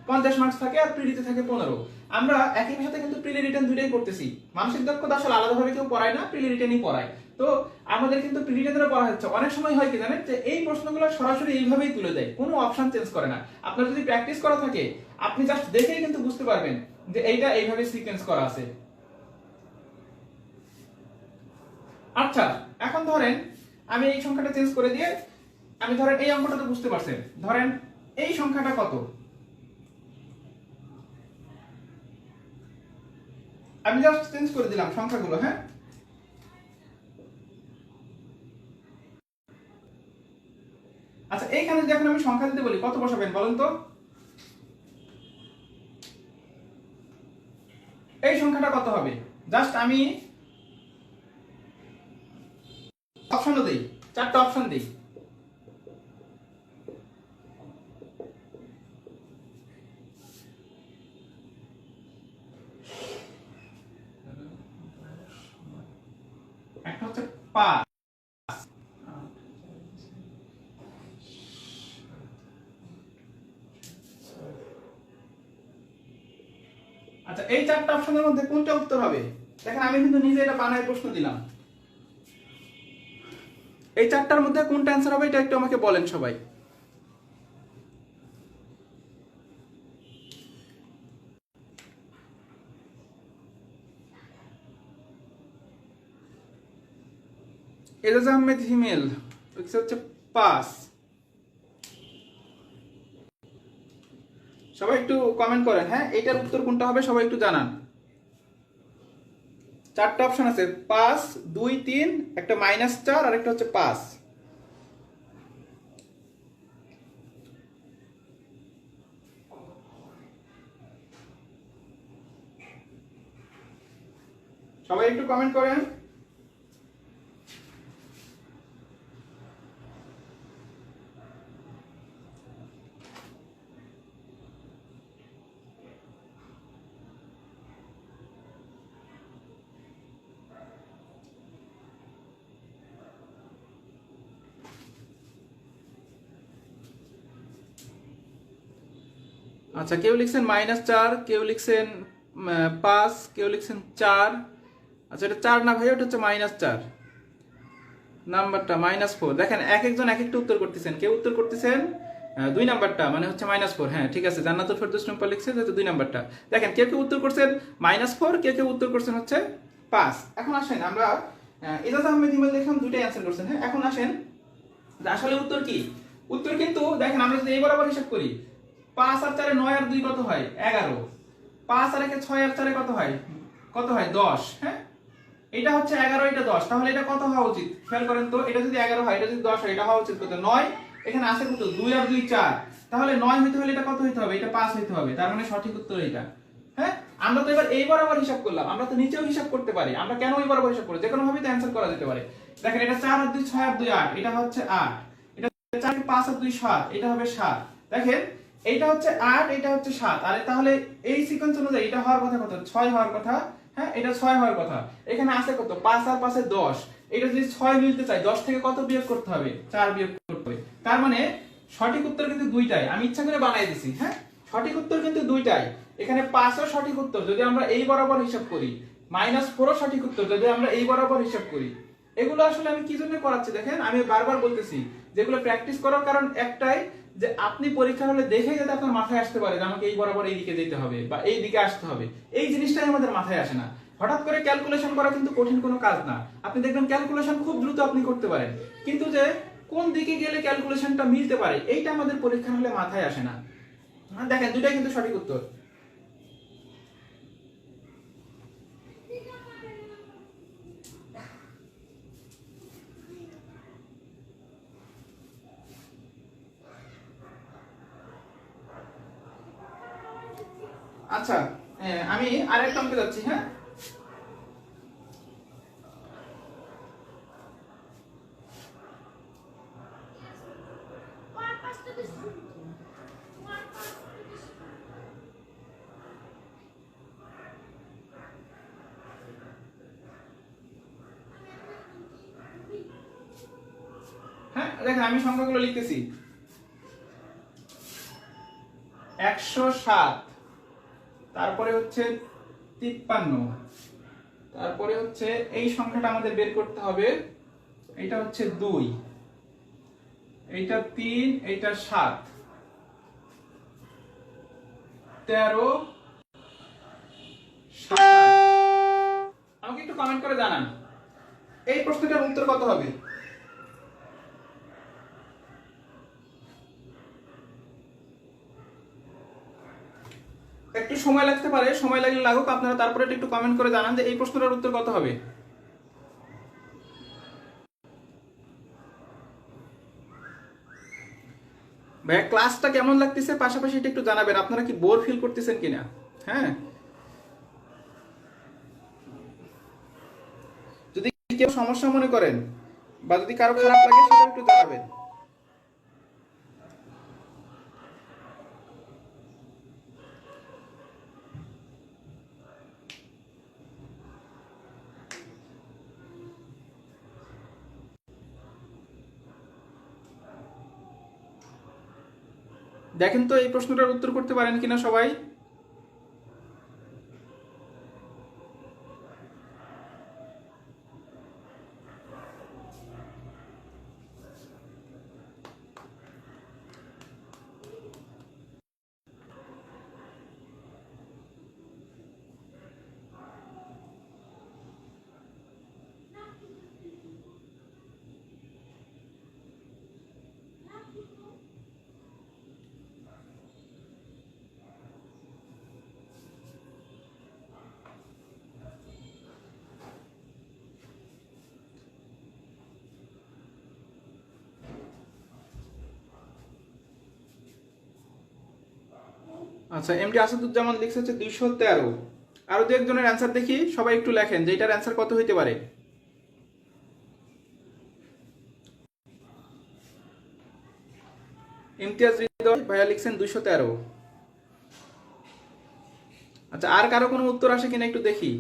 50 মার্কস থাকে আর প্রিলিতে থাকে 15। আমরা একই সাথে কিন্তু প্রিলি রিটেন দুইটাই করতেছি। মানসিক দক্ষতা আসলে আলাদাভাবে কেউ পড়ায় না, প্রিলি রিটেনই পড়ায়। তো আমাদের কিন্তু প্রিলি রিটেনেরও পড়া হচ্ছে। অনেক সময় হয় কি জানেন, যে এই প্রশ্নগুলো সরাসরি এইভাবেই তুলে দেয়, কোনো অপশন চেঞ্জ করে না। আপনার যদি প্র্যাকটিস করা থাকে, আপনি জাস্ট দেখেই কিন্তু বুঝতে পারবেন যে এইটা এইভাবে সিকোয়েন্স করা আছে। আচ্ছা, এখন ধরেন আমি এই সংখ্যাটা চেঞ্জ করে দিয়ে, আমি ধরেন এই অঙ্কটা তো বুঝতে পারছেন, ধরেন এই সংখ্যাটা কত, আমি জাস্ট চেঞ্জ করে দিলাম সংখ্যাগুলো। হ্যাঁ, আচ্ছা এইখানে যদি এখন আমি সংখ্যা দিতে বলি, কত বসাবেন বলেন তো? এই সংখ্যাটা কত হবে? জাস্ট আমি অপশনও দেই, 4টা অপশন দেই। একটা হচ্ছে 5, আচ্ছা এই 4টা অপশনের মধ্যে কোনটা উত্তর হবে? দেখেন আমি কিন্তু নিজে এটা বানায় প্রশ্ন দিলাম। এই 4টার মধ্যে কোনটা অ্যান্সার হবে, এটা একটু আমাকে বলেন সবাই। এজাজ আহমেদ হিমেল হচ্ছে 5। সবাই একটু কমেন্ট করেন, হ্যাঁ এইটার উত্তর কোনটা হবে সবাই একটু জানান। 4টা অপশন আছে, 5, 2, 3, একটা -4 আর একটা হচ্ছে 5। সবাই একটু কমেন্ট করেন। আচ্ছা কেউ লিখছেন -4, কেউ লিখছেন 5, কেউ লিখছেন 4। আচ্ছা এটা 4 না ভাই, ওটা হচ্ছে -4 নাম্বারটা, -4। দেখেন এক একজন এক একটা উত্তর করতেছেন। কেউ উত্তর করতেছেন 2 নাম্বারটা, মানে হচ্ছে -4। হ্যাঁ ঠিক আছে, জান্নাতুল ফেরদৌস টুম্পা লিখছে যে 2 নাম্বারটা। দেখেন কেউ কেউ উত্তর করছেন -4, কেউ কেউ উত্তর করছেন হচ্ছে 5। এখন আসেন আমরা এজাজ আহমেদ ইমেল দেখলাম দুইটাই অ্যান্সার করছেন। হ্যাঁ এখন আসেন আসলে উত্তর কি। উত্তর কিন্তু দেখেন আমরা যদি এই বরাবর হিসাব করি, 5 আর 4 9 আর 2 কত হয় 11, 5 আর 1 6 আর 4 কত হয় 10। হ্যাঁ এটা হচ্ছে 11, এটা 10, তাহলে এটা কত হওয়া উচিত খেয়াল করেন তো। এটা যদি 11 হয়, এটা যদি 10 হয়, এটা হওয়া উচিত কত 9। এখানে আছে কত 2 আর 2 4, তাহলে 9 হইতে হলে এটা কত হইতে হবে, এটা 5 হইতে হবে। তার মানে সঠিক উত্তর এটা। হ্যাঁ আমরা তো এবার এই বরাবর হিসাব করলাম, আমরা তো নিচেও হিসাব করতে পারি। আমরা কেন এই বরাবর হিসাব করি, যে কোনো ভাবে তো অ্যানসার করা যেতে পারে। দেখেন এটা 4 আর 2 6 আর 2 8, এটা হচ্ছে 8। এটা 4 5 আর 2 7, এটা হবে 7। দেখেন এইটা হচ্ছে 8, এটা হচ্ছে 7। আরে তাহলে এই সিকোয়েন্স অনুযায়ী এটা হওয়ার কথা কত 6 হওয়ার কথা। হ্যাঁ এটা 6 হওয়ার কথা। এখানে আছে কত 5 আর 5 এ 10, এটা যদি 6 মিলতে চাই 10 থেকে কত বিয়োগ করতে হবে 4 বিয়োগ করতে হবে। তার মানে সঠিক উত্তর কিন্তু দুইটাই, আমি ইচ্ছা করে বানাই দিছি। হ্যাঁ সঠিক উত্তর কিন্তু দুইটাই। এখানে 5 ও সঠিক উত্তর যদি আমরা এই বরাবর হিসাব করি, -4 ও সঠিক উত্তর যদি আমরা এই বরাবর হিসাব করি। এগুলো আসলে আমি কি জন্য করাচ্ছি দেখেন, আমি বারবার বলতেছি যেগুলো প্র্যাকটিস করার কারণ একটাই, যে আপনি পরীক্ষা হলে দেখে যাতে আপনার মাথায় আসতে পারে যে আমাকে এই বরাবর এই দিকে যেতে হবে বা এই দিকে আসতে হবে। এই জিনিসটাই আমাদের মাথায় আসে না। হঠাৎ করে ক্যালকুলেশন করা কিন্তু কঠিন কোনো কাজ না। আপনি দেখবেন ক্যালকুলেশন খুব দ্রুত আপনি করতে পারেন, কিন্তু যে কোন দিকে গেলে ক্যালকুলেশনটা মিলতে পারে এইটা আমাদের পরীক্ষা হলে মাথায় আসে না। দেখেন দুইটাই কিন্তু সঠিক উত্তর। আচ্ছা আমি আরেকটা অঙ্কে যাচ্ছি। হ্যাঁ হ্যাঁ দেখেন আমি সংখ্যাগুলো লিখতেছি 107, তারপরে হচ্ছে 53, তারপরে হচ্ছে এই সংখ্যাটা আমাদের বের করতে হবে, এটা হচ্ছে 2, এইটা 3, এইটা 7, 13, 27। আমাকে একটু কমেন্ট করে জানান এই প্রশ্নটার উত্তর কত হবে। একটু সময় লাগতে পারে, সময় লাগলে লাগুক, আপনারা তারপরে একটু কমেন্ট করে জানান যে এই প্রশ্নটার উত্তর কত হবে। ভাইয়া ক্লাসটা কেমন লাগতেছে পাশাপাশি এটা একটু জানাবেন, আপনারা কি বোর ফিল করতেছেন কিনা। হ্যাঁ, যদি কেউ সমস্যা মনে করেন বা যদি কারো খারাপ লাগে সেটা একটু জানাবেন। দেখেন তো এই প্রশ্নটার উত্তর করতে পারেন কিনা সবাই। আচ্ছা, এমডি আসাদুজ্জামান লিখছে হচ্ছে 213। আরো দু একজনের অ্যান্সার দেখি, সবাই একটু লেখেন যে এটার অ্যান্সার কত হইতে পারে। ইমতিয়াজ হৃদয় ভাইয়া লিখছেন 213। আচ্ছা, আর কারো কোনো উত্তর আসে কিনা একটু দেখি।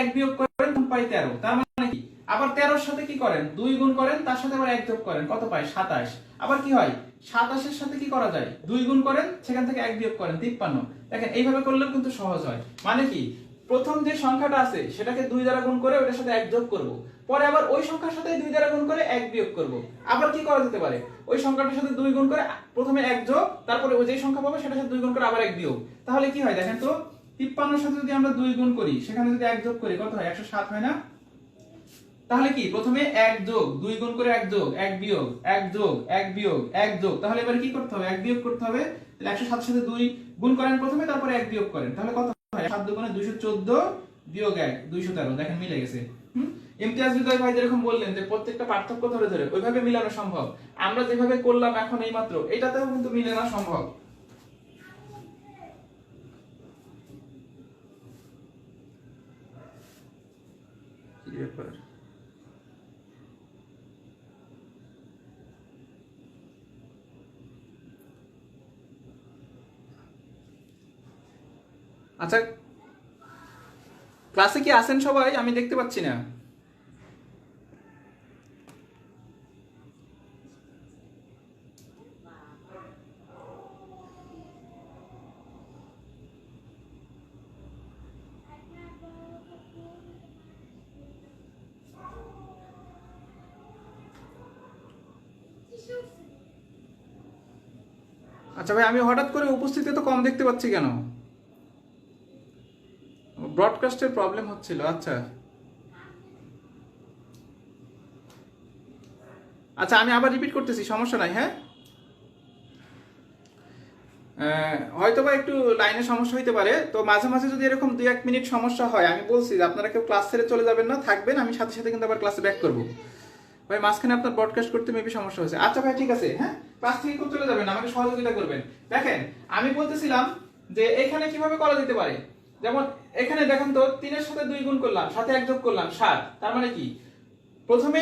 এক বিয়োগ করেন পাই 13, তার মানে কি আবার 13-র সাথে কি করেন 2 গুণ করেন, তার সাথে আবার 1 যোগ করেন, কত পাই 27। আবার কি হয় 27-এর সাথে কি করা যায় 2 গুণ করেন, সেখান থেকে 1 বিয়োগ করেন 53। দেখেন এইভাবে করলেও কিন্তু সহজ হয়। মানে কি প্রথম যে সংখ্যাটা আছে সেটাকে 2 দ্বারা গুণ করে ওটার সাথে 1 যোগ করব, পরে আবার ওই সংখ্যার সাথে 2 দ্বারা গুণ করে 1 বিয়োগ করব। আবার কি করা যেতে পারে ওই সংখ্যাটার সাথে 2 গুণ করে প্রথমে 1 যোগ, তারপরে ওই যে সংখ্যা পাবো সেটার সাথে 2 গুণ করে আবার 1 বিয়োগ। তাহলে কি হয় দেখেন তো 53-এর সাথে যদি আমরা 2 গুণ করি, সেখানে যদি 1 যোগ করি কত হয় 107 হয় না। তাহলে কি প্রথমে 1 যোগ 2 গুণ করে 1 যোগ 1 বিয়োগ 1 যোগ 1 বিয়োগ 1 যোগ, তাহলে এবারে কি করতে হবে 1 বিয়োগ করতে হবে। তাহলে 107 সাথে 2 গুণ করেন প্রথমে, তারপরে 1 বিয়োগ করেন, তাহলে কত হয় 7 দুগুণে 214 বিয়োগ 1 213। দেখেন মিলে গেছে। ইমতিয়াজ হৃদয় ভাই যেরকম বললেন যে প্রত্যেকটা পার্থক্য ধরে ধরে ওইভাবে মিলানো সম্ভব। আমরা যেভাবে করলাম এখন এই মাত্র, এটাতেও কিন্তু মিলানো সম্ভব। কি ব্যাপার আচ্ছা, ক্লাসে কি আছেন সবাই? আমি দেখতে পাচ্ছি না। আচ্ছা ভাই, আমি হঠাৎ করে উপস্থিতি তো কম দেখতে পাচ্ছি কেন? ব্রডকাস্টের প্রবলেম হচ্ছিল। আচ্ছা আচ্ছা, আমি আবার রিপিট করতেছি, সমস্যা নাই। হ্যাঁ, হয়তো বা একটু লাইনে সমস্যা হইতে পারে, তো মাঝে মাঝে যদি এরকম 2-1 মিনিট সমস্যা হয়, আমি বলছি যে আপনারা কেউ ক্লাস ছেড়ে চলে যাবেন না, থাকবেন, আমি সাথে সাথে কিন্তু আবার ক্লাসে ব্যাক করবো। ভাই মাঝখানে আপনার ব্রডকাস্ট করতে মেবি সমস্যা হয়েছে। আচ্ছা ভাই ঠিক আছে, হ্যাঁ ক্লাস থেকে কেউ চলে যাবেন না, আমাকে সহযোগিতা করবেন। দেখেন আমি বলতেছিলাম যে এখানে কিভাবে করা যেতে পারে, যেমন এখানে দেখেন তো 3 এর সাথে 2 গুণ করলাম, সাথে 1 যোগ করলাম 7, তার মানে কি প্রথমে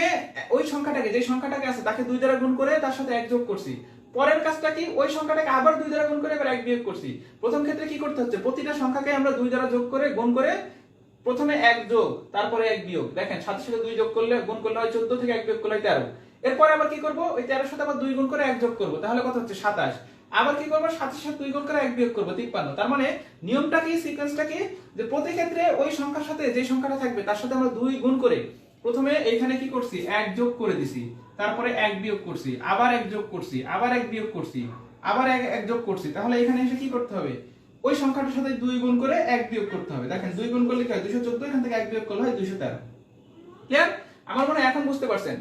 ওই সংখ্যাটাকে, যে সংখ্যাটাকে আছে তাকে 2 দ্বারা গুণ করে তার সাথে 1 যোগ করছি। পরের কাজটা কি, ওই সংখ্যাটাকে আবার 2 দ্বারা গুণ করে এবার 1 বিয়োগ করছি। প্রথম ক্ষেত্রে কি করতে হচ্ছে, প্রতিটা সংখ্যাকে আমরা 2 দ্বারা যোগ করে গুণ করে প্রথমে 1 যোগ তারপরে 1 বিয়োগ। দেখেন 7 এর সাথে 2 যোগ করলে গুণ করলে হয় 14, থেকে 1 বিয়োগ করলে হয় 13। এরপর আবার কি করব, ওই 13 এর সাথে আবার 2 গুণ করে 1 যোগ করব, তাহলে কত হচ্ছে 27। আবার কি করব, 7 এর সাথে 2 গুণ করে 1 বিয়োগ করব, 53। তার মানে নিয়মটা কি, সিকোয়েন্সটা কি, যে প্রতি ক্ষেত্রে ওই সংখ্যার সাথে যে সংখ্যাটা থাকবে তার সাথে আমরা 2 গুণ করে প্রথমে এইখানে কি করছি 1 যোগ করে দিছি, তারপরে 1 বিয়োগ করছি, আবার 1 যোগ করছি, আবার 1 বিয়োগ করছি, আবার 1 যোগ করছি। তাহলে এখানে এসে কি করতে হবে, ওই সংখ্যাটার সাথে 2 গুণ করে 1 বিয়োগ করতে হবে। দেখেন 2 গুণ করলে কি হয় 214, এখান থেকে 1 বিয়োগ করলে হয় 213। ক্লিয়ার? আমার মনে হয় এখন বুঝতে পারছেন।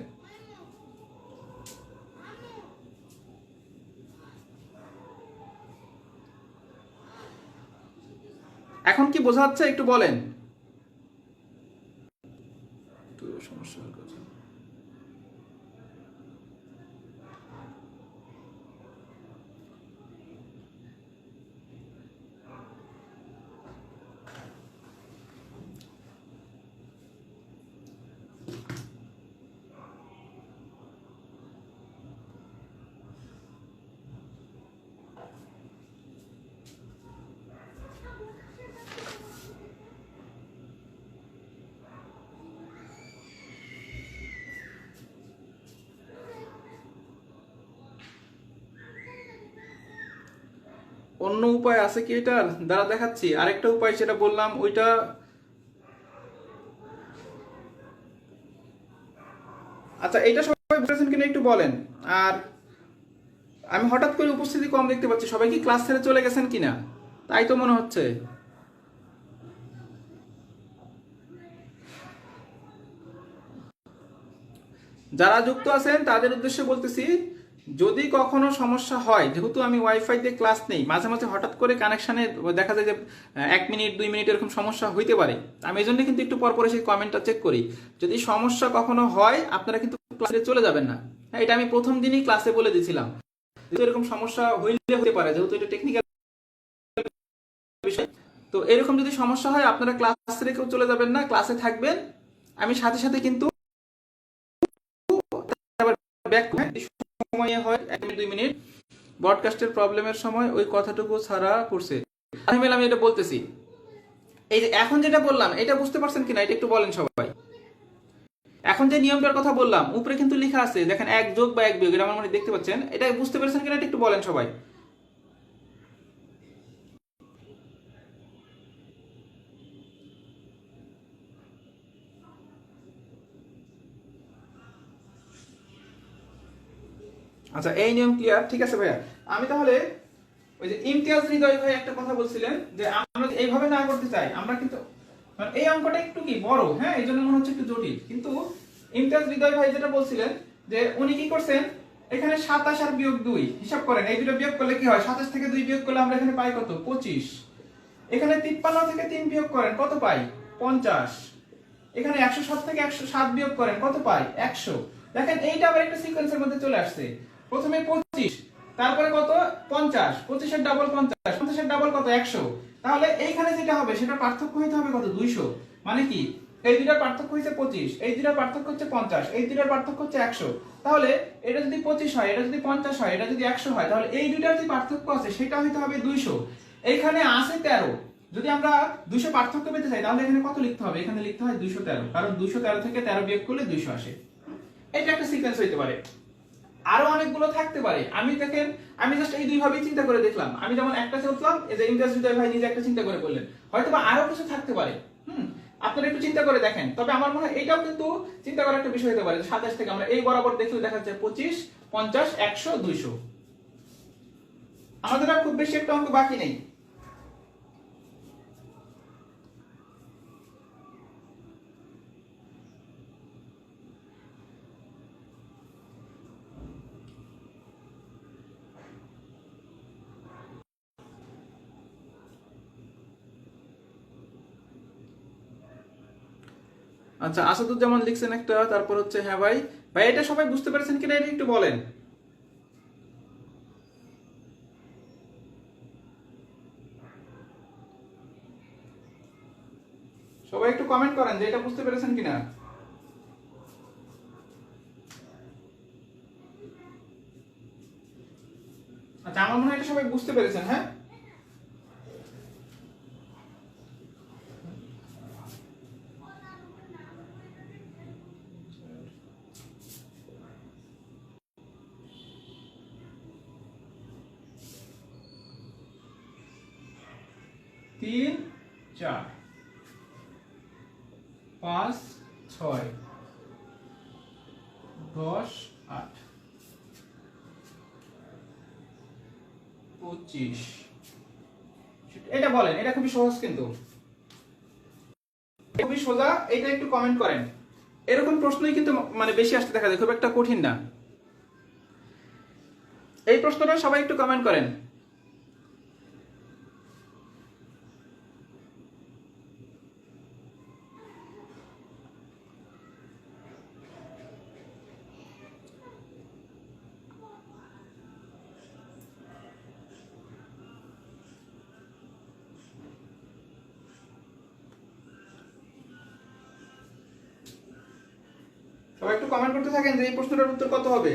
এখন কি বোঝা যাচ্ছে একটু বলেন। সমস্যা হচ্ছে। অন্য উপায় আছে কি এটার? দ্বারা দেখাচ্ছি আরেকটা উপায়, সেটা বললাম ওইটা। আচ্ছা এটা সবাই বুঝেছেন কিনা একটু বলেন। আর আমি হঠাৎ করে উপস্থিতি কম দেখতে পাচ্ছি, সবাই কি ক্লাস ছেড়ে চলে গেছেন কিনা? তাই তো মনে হচ্ছে। যারা যুক্ত আছেন তাদের উদ্দেশ্যে বলতেছি, যদি কখনো সমস্যা হয়, যেহেতু আমি ওয়াইফাই দিয়ে ক্লাস নেই, মাঝে মাঝে হঠাৎ করে কানেকশনে দেখা যায় যে 1 মিনিট 2 মিনিট এরকম সমস্যা হইতে পারে। আমি এই জন্য কিন্তু একটু পর পরে সেই কমেন্টটা চেক করি। যদি সমস্যা কখনো হয় আপনারা কিন্তু ক্লাসে চলে যাবেন না। হ্যাঁ, এটা আমি প্রথম দিনই ক্লাসে বলে দিয়েছিলাম, যেহেতু এরকম সমস্যা হইলে হতে পারে, যেহেতু এটা টেকনিক্যাল বিষয়। তো এরকম যদি সমস্যা হয় আপনারা ক্লাস রেখেও চলে যাবেন না, ক্লাসে থাকবেন। আমি সাথে সাথে কিন্তু ব্যাক সময় হয় 1 মিনিট 2 মিনিট ব্রডকাস্টের প্রবলেমের সময় ওই কথাটুকু ছাড়া পড়ছে। আমি এটা বলতেছি, এই যে এখন যেটা বললাম এটা বুঝতে পারছেন কিনা এটা একটু বলেন সবাই। এখন যে নিয়মটার কথা বললাম উপরে কিন্তু লেখা আছে, দেখেন 1 যোগ বা 1 বিয়োগ, এটা আমার মনে দেখতে পাচ্ছেন, এটা বুঝতে পারছেন কিনা এটা একটু বলেন সবাই। আচ্ছা এই নিয়ম ক্লিয়ার, ঠিক আছে ভাইয়া। আমি তাহলে ওই যে ইমতিয়াজ হৃদয় ভাই একটা কথা বলছিলেন যে আমরা এইভাবে না করতে চাই, আমরা কিন্তু মানে এই অঙ্কটা একটু কি বড়, হ্যাঁ এই জন্য মনে হচ্ছে একটু জটিল, কিন্তু ইমতিয়াজ হৃদয় ভাই যেটা বলছিলেন যে উনি কি করছেন, এখানে 27 আর বিয়োগ 2 হিসাব করেন, এই দুটো বিয়োগ করলে কি হয়, 27 থেকে 2 বিয়োগ করলে আমরা এখানে পাই কত 25। এখানে 53 থেকে 3 বিয়োগ করেন কত পাই 50। এখানে 107 থেকে 107 বিয়োগ করেন কত পাই 100। দেখেন এইটা আবার একটা সিকোয়েন্সের মধ্যে চলে আসছে, প্রথমে 25, তারপরে কত 50, 25 এর ডাবল 50, 50 এর ডাবল কত 100। তাহলে এইখানে যেটা হবে সেটা পার্থক্য হইতে হবে কত 200। মানে কি এই দুইটার পার্থক্য হচ্ছে 25, এই দুইটার পার্থক্য হচ্ছে 50, এই দুইটার পার্থক্য হচ্ছে 100। তাহলে এটা যদি 25 হয়, এটা যদি 50 হয়, এটা যদি 100 হয়, তাহলে এই দুইটার যে পার্থক্য আছে সেটা হইতে হবে 200। এইখানে আছে 13, যদি আমরা 200 পার্থক্য পেতে চাই তাহলে এখানে কত লিখতে হবে, এখানে লিখতে হয় 213, কারণ 213 থেকে 13 বিয়োগ করলে 200 আসে। এটা একটা সিকোয়েন্স হইতে পারে, আরো অনেকগুলো থাকতে পারে। আমি দেখেন আমি জাস্ট এই দুই ভাবেই চিন্তা করে দেখলাম, আমি যেমন একটা চললাম, এই যে ইমতিয়াজ হৃদয় ভাই নিজে একটা চিন্তা করে বললেন, হয়তো বা আরো কিছু থাকতে পারে। আপনারা একটু চিন্তা করে দেখেন। তবে আমার মনে হয় এটাও কিন্তু চিন্তা করার একটা বিষয় হতে পারে, 27 থেকে আমরা এই বরাবর দেখলে দেখা যাচ্ছে 25, 50, 100, 200। আমাদের আর খুব বেশি একটা অঙ্ক বাকি নেই। আচ্ছা আসাদুজ্জামান লিখছেন একটা, তারপর হচ্ছে হ্যাঁ ভাই, ভাই এটা সবাই বুঝতে পেরেছেন কিনা এটা একটু বলেন। সবাই একটু কমেন্ট করেন যে এটা বুঝতে পেরেছেন কিনা। আচ্ছা, আমার মনে হয় এটা সবাই বুঝতে পেরেছেন। হ্যাঁ, তিন, 4, 5, 6, 10, 8, 25। এটা বলেন, এটা খুবই সহজ, কিন্তু খুবই সোজা। এটা একটু কমেন্ট করেন। এরকম প্রশ্নই কিন্তু মানে বেশি আসতে দেখা যায়, খুব একটা কঠিন না। এই প্রশ্নটা সবাই একটু কমেন্ট করেন। সবাই একটু কমেন্ট করতে থাকেন যে এই প্রশ্নটার উত্তর কত হবে।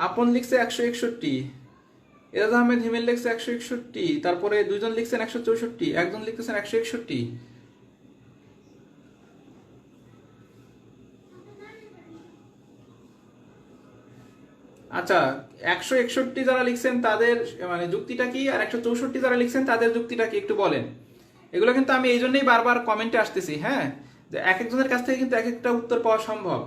আপন লিখছে 161, এরাজ আহমেদ হিমেল লিখছে 161, তারপরে দুইজন লিখছেন 164, একজন লিখতেছেন 161। আচ্ছা, 161 যারা লিখছেন তাদের মানে যুক্তিটা কি, আর 164 যারা লিখছেন তাদের যুক্তিটা কি একটু বলেন। এগুলো কিন্তু আমি এই জন্যই বারবার কমেন্টে আসতেছি। হ্যাঁ, যে এক একজনের কাছ থেকে কিন্তু এক একটা উত্তর পাওয়া সম্ভব।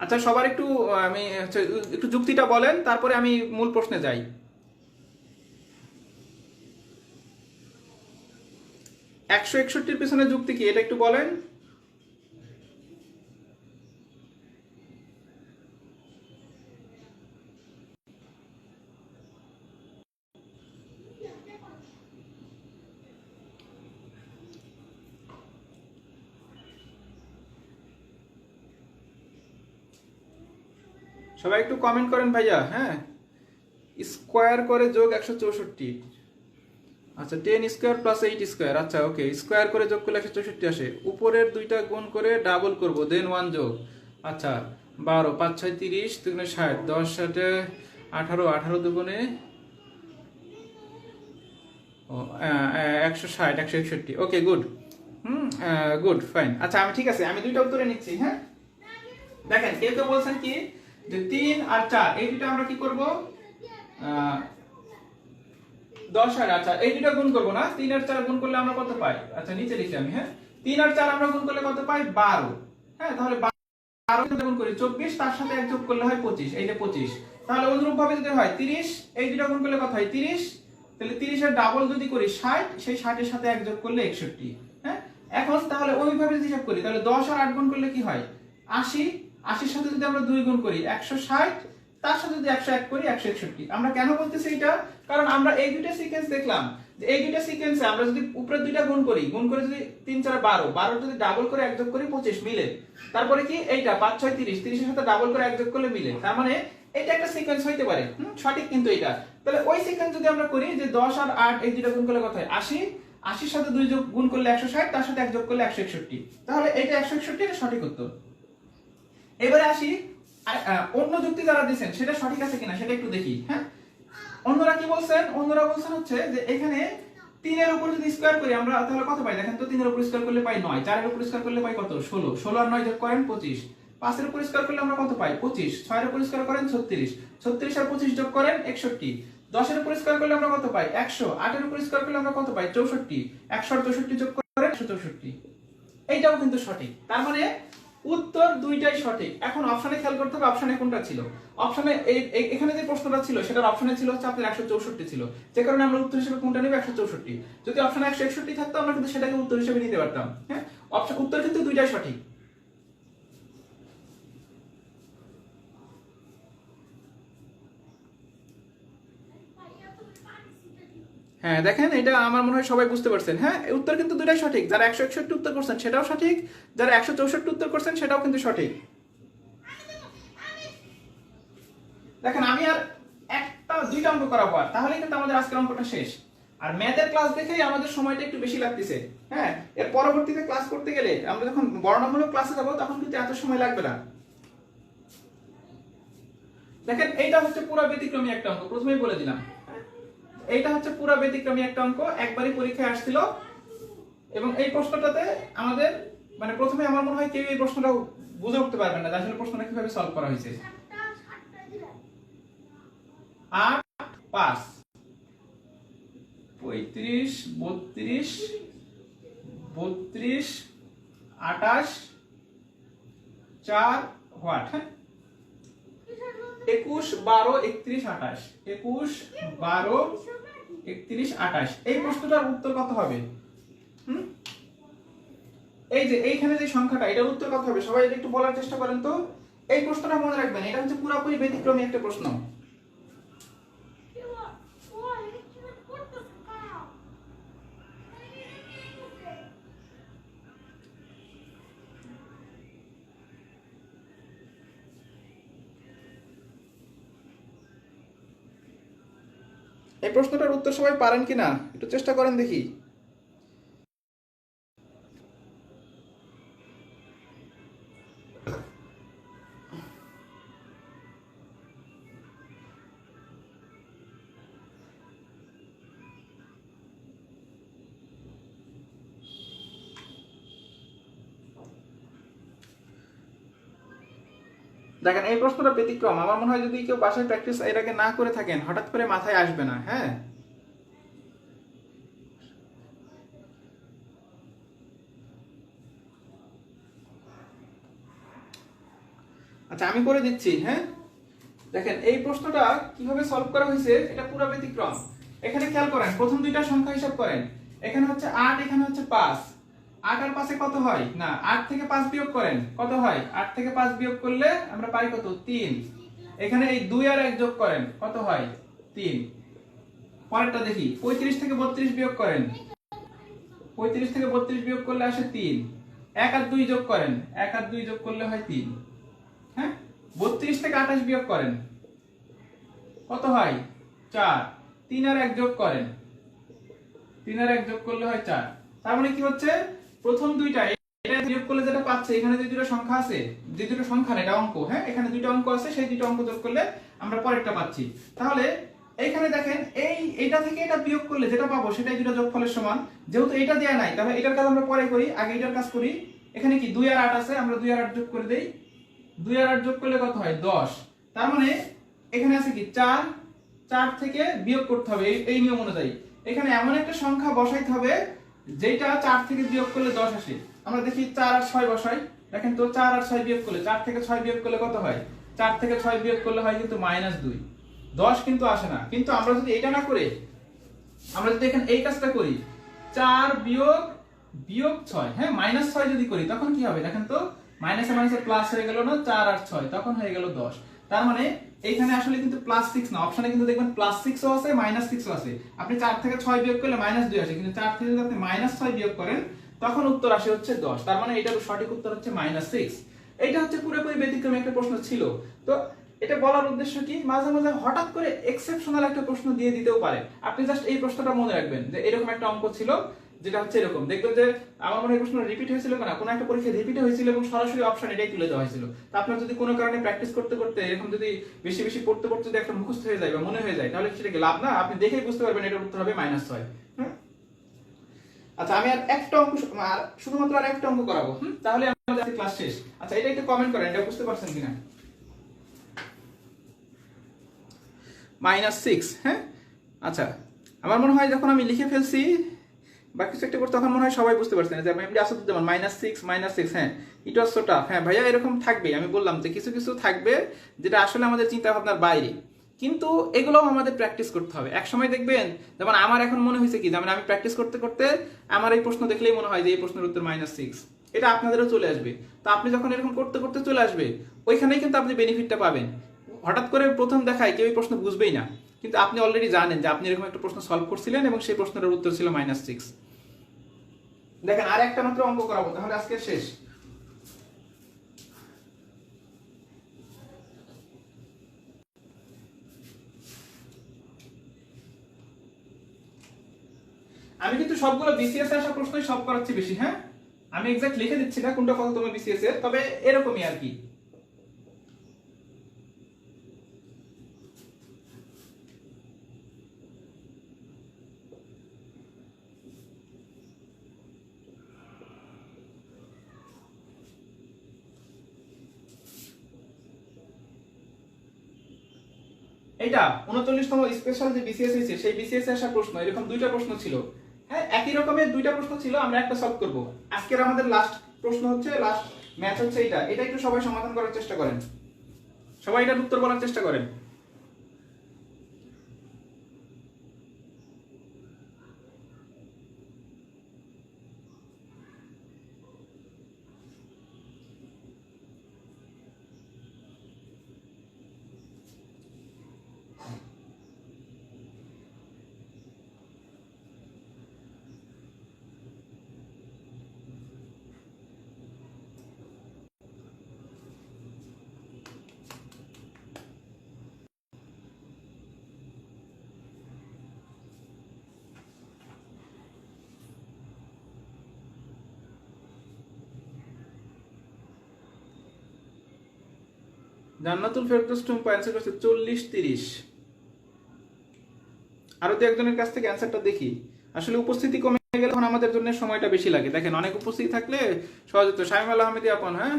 আচ্ছা, সবার একটু আমি একটু যুক্তিটা বলেন, তারপরে আমি মূল প্রশ্নে যাই। 161-র পিছনে যুক্তি কি এটা একটু বলেন। সবাই একটু কমেন্ট করেন ভাইয়া। হ্যাঁ, স্কোয়ার করে যোগ 164। আচ্ছা, 10 স্কোয়ার প্লাস 8 স্কোয়ার। আচ্ছা, ওকে, স্কোয়ার করে যোগ করলে 164 আসে। উপরের দুইটা গুণ করে ডাবল করব, দেন 1 যোগ। আচ্ছা, 12, 5, 6, 30, 3, 60, 10, 7, 18, 18 দুগুণে 160, 161। ওকে, গুড। Good, fine. আচ্ছা, আমি ঠিক আছে, আমি দুইটা উত্তরে নিচ্ছি। হ্যাঁ, দেখেন, কেউ কেউ বলছেন কি যে 3 আর 4 এই দুটো আমরা কি করব, 10 আর। আচ্ছা, এই দুটো গুণ করব না, 3 আর 4 গুণ করলে আমরা কত পাই। আচ্ছা, নিচে লিখি আমি। হ্যাঁ, 3 আর 4 আমরা গুণ করলে কত পাই, 12। হ্যাঁ, তাহলে 12 গুণ করি 24, তার সাথে 1 যোগ করলে হয় 25। এই যে 25। তাহলে অনুরূপ ভাবে যদি হয় 30, এই দুটো গুণ করলে কত হয় 30। তাহলে 30 এর ডাবল যদি করি 60, সেই 60 এর সাথে 1 যোগ করলে 61। হ্যাঁ, এখন তাহলে ওইভাবে যদি হিসাব করি তাহলে 10 আর 8 গুণ করলে কি হয় 80। 80 সাথে যদি আমরা 2 গুণ করি 160, তার সাথে যদি 101 করি 161। আমরা কেন বলতেছি এটা, কারণ আমরা এই দুইটা সিকোয়েন্স দেখলাম যে এই দুইটা সিকোয়েন্সে আমরা যদি উপরের দুইটা গুণ করি, গুণ করে যদি 3 4 12, 12 যদি ডাবল করে 1 যোগ করি 25 মিলে। তারপরে কি এইটা 5 6 30, 30 এর সাথে ডাবল করে 1 যোগ করলে মিলে। তার মানে এটা একটা সিকোয়েন্স হইতে পারে। সঠিক কিন্তু এটা। তাহলে ওই সিকোয়েন্স যদি আমরা করি যে 10 আর 8 এই দুইটা গুণ করলে কত হয় 80, 80 সাথে 2 যোগ গুণ করলে 160, তার সাথে 1 যোগ করলে 161। তাহলে এটা 161 এর সঠিক উত্তর। এবারে আসি অন্য যুক্তি যারা দিবেন সেটা সঠিক আছে কিনা সেটা একটু দেখি। হ্যাঁ, অন্যরা কি বলছেন, অন্যরা বলছেন হচ্ছে যে এখানে 3 এর উপর যদি স্কয়ার করি আমরা তাহলে কত পাই, দেখেন তো। 3 এর উপর স্কয়ার করলে পাই 9, 4 এর উপর স্কয়ার করলে পাই কত, 16, 16 আর 9 যোগ করেন 25, 5 এর উপর স্কয়ার করলে আমরা কত পাই 25, 6 এর উপর স্কয়ার করেন 36, 36 আর 25 যোগ করেন 61, 10 এর উপর স্কয়ার করলে আমরা কত পাই 100, 8 এর উপর স্কয়ার করলে আমরা কত পাই 64, 100 আর 64 যোগ করেন 164। এইটাও কিন্তু সঠিক। তার মানে উত্তর দুইটাই সঠিক। এখন অপশনে খেয়াল করতে হবে অপশনে কোনটা ছিল। অপশনে এখানে যে প্রশ্নটা ছিল সেটার অপশনে ছিল হচ্ছে আপনার 164 ছিল, যে কারণে আমরা উত্তর হিসেবে কোনটা নেব 164। যদি অপশনে 161 থাকতো আমরা কিন্তু সেটাকে উত্তর হিসেবে নিতে পারতাম। হ্যাঁ, অপশন উত্তর কিন্তু দুইটাই সঠিক। হ্যাঁ দেখেন, এটা আমার মনে হয় সবাই বুঝতে পারছেন। হ্যাঁ, উত্তর কিন্তু দুটাই সঠিক। যারা 161 উত্তর করছেন সেটাও সঠিক, যারা 164 উত্তর করছেন সেটাও কিন্তু সঠিক। দেখেন আমি আর একটা দুইটা অঙ্ক করাবো, আর তাহলে কিন্তু আমাদের আজকের অঙ্কটা শেষ। আর ম্যাথের ক্লাস দেখেই আমাদের সময়টা একটু বেশি লাগতেছে। হ্যাঁ, এর পরবর্তীতে ক্লাস করতে গেলে আমরা যখন বর্ণনামূলক ক্লাসে যাবো তখন কিন্তু এত সময় লাগবে না। দেখেন এইটা হচ্ছে পুরো ব্যতিক্রমী একটা অঙ্ক, প্রথমেই বলে দিলাম। এইটা হচ্ছে পুরো ব্যতিক্রমী একটা অঙ্ক, একবারই পরীক্ষায় আসছিল। এবং এই প্রশ্নটাতে আমাদের মানে প্রথমে আমার মনে হয় কেউ এই প্রশ্নটা বুঝে উঠতে পারবেন না যে আসলে প্রশ্নটা কিভাবে সলভ করা হয়েছে। 8 5 35 32 32 28 4 হোয়াট, হ্যাঁ 21 12 31 28 21 12 31 28। এই প্রশ্নটার উত্তর কত হবে? এই যে এইখানে যে সংখ্যাটা, এটার উত্তর কত হবে? সবাই একটু বলার চেষ্টা করেন তো। এই প্রশ্নটা মনে রাখবেন, এটা হচ্ছে পুরোপুরি ব্যতিক্রমী একটা প্রশ্ন। এই প্রশ্নটার উত্তর সবাই পারেন কিনা একটু চেষ্টা করেন দেখি। দেখেন এই প্রশ্নটা ব্যতিক্রম। আমার মনে হয় যদি কেউ বাসায় প্র্যাকটিস এর আগে না করে থাকেন হঠাৎ করে মাথায় আসবে না। হ্যাঁ, আচ্ছা আমি করে দিচ্ছি। হ্যাঁ, দেখেন এই প্রশ্নটা কিভাবে সলভ করা হয়েছে, এটা পুরো ব্যতিক্রম। এখানে খেয়াল করেন, প্রথম দুইটা সংখ্যা হিসাব করেন। এখানে হচ্ছে 8, এখানে হচ্ছে 5। 8 আর 5 এ কত হয়? না, 8 থেকে 5 বিয়োগ করেন, কত হয়? 8 থেকে 5 বিয়োগ করলে আমরা পাই কত? 3। এখানে এই 2 আর 1 যোগ করেন, কত হয়? 3। পরেরটা দেখি, 35 থেকে 32 বিয়োগ করেন। 35 থেকে 32 বিয়োগ করলে আসে 3। 1 আর 2 যোগ করেন, 1 আর 2 যোগ করলে হয় 3। হ্যাঁ, 32 থেকে 28 বিয়োগ করেন, কত হয়? 4। 3 আর 1 যোগ করেন, 3 আর 1 যোগ করলে হয় 4। তার মানে কি হচ্ছে, প্রথম দুইটা এটা বিয়োগ করলে যেটা পাচ্ছে, এখানে যে দুটো সংখ্যা আছে, যে দুটো সংখ্যা না এটা অঙ্ক, হ্যাঁ এখানে দুটো অঙ্ক আছে, সেই দুটো অঙ্ক যোগ করলে আমরা পরেরটা পাচ্ছি। তাহলে এইখানে দেখেন এইটা থেকে এটা বিয়োগ করলে যেটা পাবো সেটাই দুটো যোগফলের সমান। যেহেতু এটা দেয়া নাই, তাহলে এটার কাজ আমরা পরে করি, আগে এটার কাজ করি। এখানে কি 2 আর 8 আছে, আমরা 2 আর 8 যোগ করে দেই। 2 আর 8 যোগ করলে কত হয়? 10। তার মানে এখানে আছে কি 4। 4 থেকে বিয়োগ করতে হবে এই নিয়ম অনুযায়ী। এখানে এমন একটা সংখ্যা বসাইতে হবে যেটা 4 থেকে বিয়োগ করলে 10 আসে। আমরা দেখি 4 আর 6 বসাই। দেখেন তো 4 আর 6 বিয়োগ করলে, 4 থেকে 6 বিয়োগ করলে কত হয়? 4 থেকে 6 বিয়োগ করলে হয় কিন্তু -2। 10 কিন্তু আসে না। কিন্তু আমরা যদি এটা না করে আমরা যদি এখানে এই কাজটা করি, 4 বিয়োগ বিয়োগ 6, হ্যাঁ -6 যদি করি তখন কি হবে? দেখেন তো, মাইনাসে মাইনাসে প্লাস হয়ে গেল না, 4 আর 6 তখন হয়ে গেল 10। তার মানে এইখানে আসলে কিন্তু +6 না, অপশনে কিন্তু দেখবেন +6 ও আছে -6 ও আছে। আপনি 4 থেকে 6 বিয়োগ করলে -2 আসে, কিন্তু 4 থেকে যদি আপনি -6 বিয়োগ করেন তখন উত্তর আসে হচ্ছে 10। তার মানে এটার সঠিক উত্তর হচ্ছে -6। এইটা হচ্ছে পুরোপুরি ব্যতিক্রমী একটা প্রশ্ন ছিল। তো এটা বলার উদ্দেশ্য কি, মাঝে মাঝে হঠাৎ করে এক্সেপশনাল একটা প্রশ্ন দিয়ে দিতেও পারে। আপনি জাস্ট এই প্রশ্নটা মনে রাখবেন যে এরকম একটা অঙ্ক ছিল যেটা হচ্ছে এরকম। দেখবেন যে আমার মনে হয় প্রশ্ন রিপিট হয়েছিল না, কোনো একটা পরীক্ষা রিপিট হয়েছিল এবং সরাসরি অপশন এটাই তুলে দেওয়া হয়েছিল। তো আপনার যদি কোনো কারণে প্র্যাকটিস করতে করতে এরকম যদি বেশি বেশি পড়তে পড়তে যদি একটা মুখস্থ হয়ে যায় বা মনে হয়ে যায়, তাহলে সেটাকে লাভ না। আপনি দেখেই বুঝতে পারবেন এটার উত্তর হবে -6। হ্যাঁ, আচ্ছা আমি আর একটা অঙ্ক, আর শুধুমাত্র আর একটা অঙ্ক করাবো, তাহলে আমাদের ক্লাস শেষ। আচ্ছা এটা একটু কমেন্ট করেন, এটা বুঝতে পারছেন কিনা। -6, হ্যাঁ আচ্ছা আমার মনে হয় যখন আমি লিখে ফেলছি বা কিছু একটা করতে, তখন মনে হয় সবাই বুঝতে পারছেন যে এমডি আসাদুজ্জামান -6, হ্যাঁ ইট ওয়াজ সো টাফ। হ্যাঁ ভাইয়া এরকম থাকবে, আমি বললাম যে কিছু কিছু থাকবে যেটা আসলে আমাদের চিন্তা ভাবনার বাইরে, কিন্তু এগুলোও আমাদের প্র্যাকটিস করতে হবে। এক সময় দেখবেন, যেমন আমার এখন মনে হয়েছে কি, যেমন আমি প্র্যাকটিস করতে করতে আমার এই প্রশ্ন দেখলেই মনে হয় যে এই প্রশ্নের উত্তর -6। এটা আপনাদেরও চলে আসবে। তো আপনি যখন এরকম করতে করতে চলে আসবে, ওইখানেই কিন্তু আপনি বেনিফিটটা পাবেন। হঠাৎ করে প্রথম দেখায় কেউ এই প্রশ্ন বুঝবেই না, কিন্তু আপনি অলরেডি জানেন যে আপনি এরকম একটা প্রশ্ন সলভ করছিলেন এবং সেই প্রশ্নটার উত্তর ছিল -6। দেখেন আর একটা মাত্র অঙ্ক করাবো, তাহলে আজকে শেষ। আমি কিন্তু সবগুলো বিসিএস এর আসা প্রশ্নই সলভ করাচ্ছি বেশি, হ্যাঁ আমি এক্সাক্ট লিখে দিচ্ছি না কোনটা কত তোমার বিসিএস এর, তবে এরকমই আর কি। এটা 39তম স্পেশাল যে বিসিএস হয়েছে সেই বিসিএস এর আসা প্রশ্ন, এরকম দুইটা প্রশ্ন ছিল, হ্যাঁ একই রকমের দুইটা প্রশ্ন ছিল, আমরা একটা সলভ করব। আজকের আমাদের লাস্ট প্রশ্ন হচ্ছে, লাস্ট ম্যাচ হচ্ছে এটা। এটা একটু সবাই সমাধান করার চেষ্টা করেন, সবাই এটার উত্তর বলার চেষ্টা করেন। জান্নাতুল ফেরদৌস টুম্পা অ্যান্সার করছে 40-30। আরো দু একজনের কাছ থেকে অ্যান্সারটা দেখি। আসলে উপস্থিতি কমে গেলে এখন আমাদের জন্য সময়টা বেশি লাগে। দেখেন অনেক উপস্থিতি থাকলে সহজ হতো। শামিম আল আহমেদি আপন, হ্যাঁ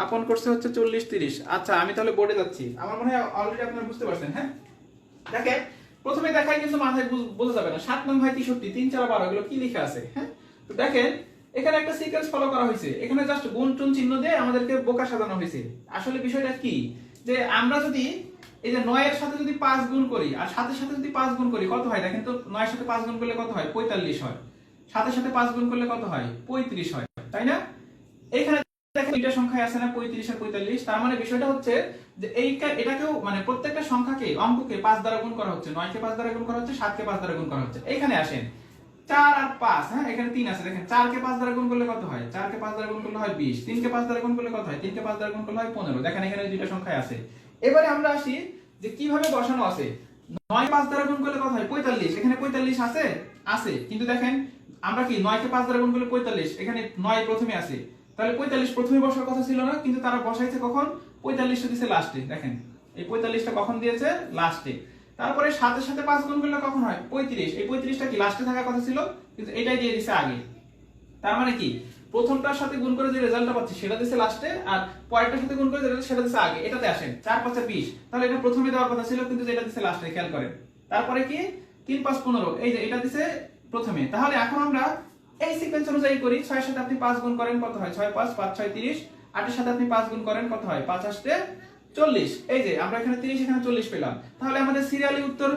আপন করছে হচ্ছে 40-30। আচ্ছা আমি তাহলে বোর্ডে যাচ্ছি, আমার মনে হয় অলরেডি আপনারা বুঝতে পারছেন। হ্যাঁ দেখেন প্রথমে দেখাই কিন্তু মাথায় বোঝা যাবে না, 7 নং হয় 63, 3 4 12 এগুলো কি লেখা আছে। হ্যাঁ তো দেখেন এখানে একটা সিকোয়েন্স ফলো করা হয়েছে, এখানে জাস্ট গুণ টুন চিহ্ন দিয়ে আমাদেরকে বোকা সাজানো হয়েছে। আসলে বিষয়টা কি, যে আমরা যদি এই যে 9 এর সাথে যদি 5 গুণ করি আর 7 এর সাথে যদি 5 গুণ করি কত হয় দেখেন তো। 9 এর সাথে 5 গুণ করলে কত হয়, 45 হয়। 7 এর সাথে 5 গুণ করলে কত হয়, 35 হয়, তাই না? এখানে দেখেন দুইটা সংখ্যায় আছে না, 35 আর 45। তার মানে বিষয়টা হচ্ছে যে এটাকেও মানে প্রত্যেকটা সংখ্যাকে অঙ্ককে 5 দ্বারা গুণ করা হচ্ছে, 9 কে 5 দ্বারা গুণ করা হচ্ছে, 7 কে 5 দ্বারা গুণ করা হচ্ছে। এখানে আসেন 4 আর 5, হ্যাঁ এখানে 3 আছে, দেখেন 4 কে 5 দ্বারা গুণ করলে কত হয়, 4 কে 5 দ্বারা গুণ করলে হয় 20, 3 কে 5 দ্বারা গুণ করলে কত হয়, 3 কে 5 দ্বারা গুণ করলে হয় 15। দেখেন এখানে দুইটা সংখ্যায় আছে। এবারে আমরা আসি যে কিভাবে বসানো আছে। 9 5 দ্বারা গুণ করলে কত হয়, 45। এখানে 45 আছে, আছে, কিন্তু দেখেন আমরা কি 9 কে 5 দ্বারা গুণ করলে 45, এখানে 9 প্রথমে আছে, তাহলে 45 প্রথমে বসার কথা ছিল না, কিন্তু তারা বসাইছে কখন, 45টা দিয়েছে লাস্টে। দেখেন এই 45টা কখন দিয়েছে, লাস্টে। তারপরে 7 এর সাথে 5 গুণ করলে কখন হয়, 35। এই 35টা কি লাস্টে থাকার কথা ছিল, কিন্তু এটাই দিয়ে দিয়েছে আগে। তার মানে কি প্রথমটার সাথে গুণ করে যে রেজাল্টটা পাচ্ছি সেটা দিয়েছে লাস্টে, আর পরেরটার সাথে গুণ করে যে রেজাল্ট সেটা দিয়েছে আগে। এটাতে আসেন 4 5 20, তাহলে এটা প্রথমে দেওয়ার কথা ছিল, কিন্তু যেটা দিয়েছে লাস্টে, খেয়াল করেন। তারপরে কি 3 5 15, এই যে এটা দিয়েছে প্রথমে। তাহলে এখন আমরা এই সিকোয়েন্স অনুযায়ী করি। 6 এর সাথে আপনি 5 গুণ করেন কত হয়, 6 5 5 6 30। 8 এর সাথে আপনি 5 গুণ করেন কত হয়, 5 আসতে 40। এই যে আমরা এখানে 30 এখানে 40 পেলাম। তাহলে আমাদের সিরিয়ালি উত্তর,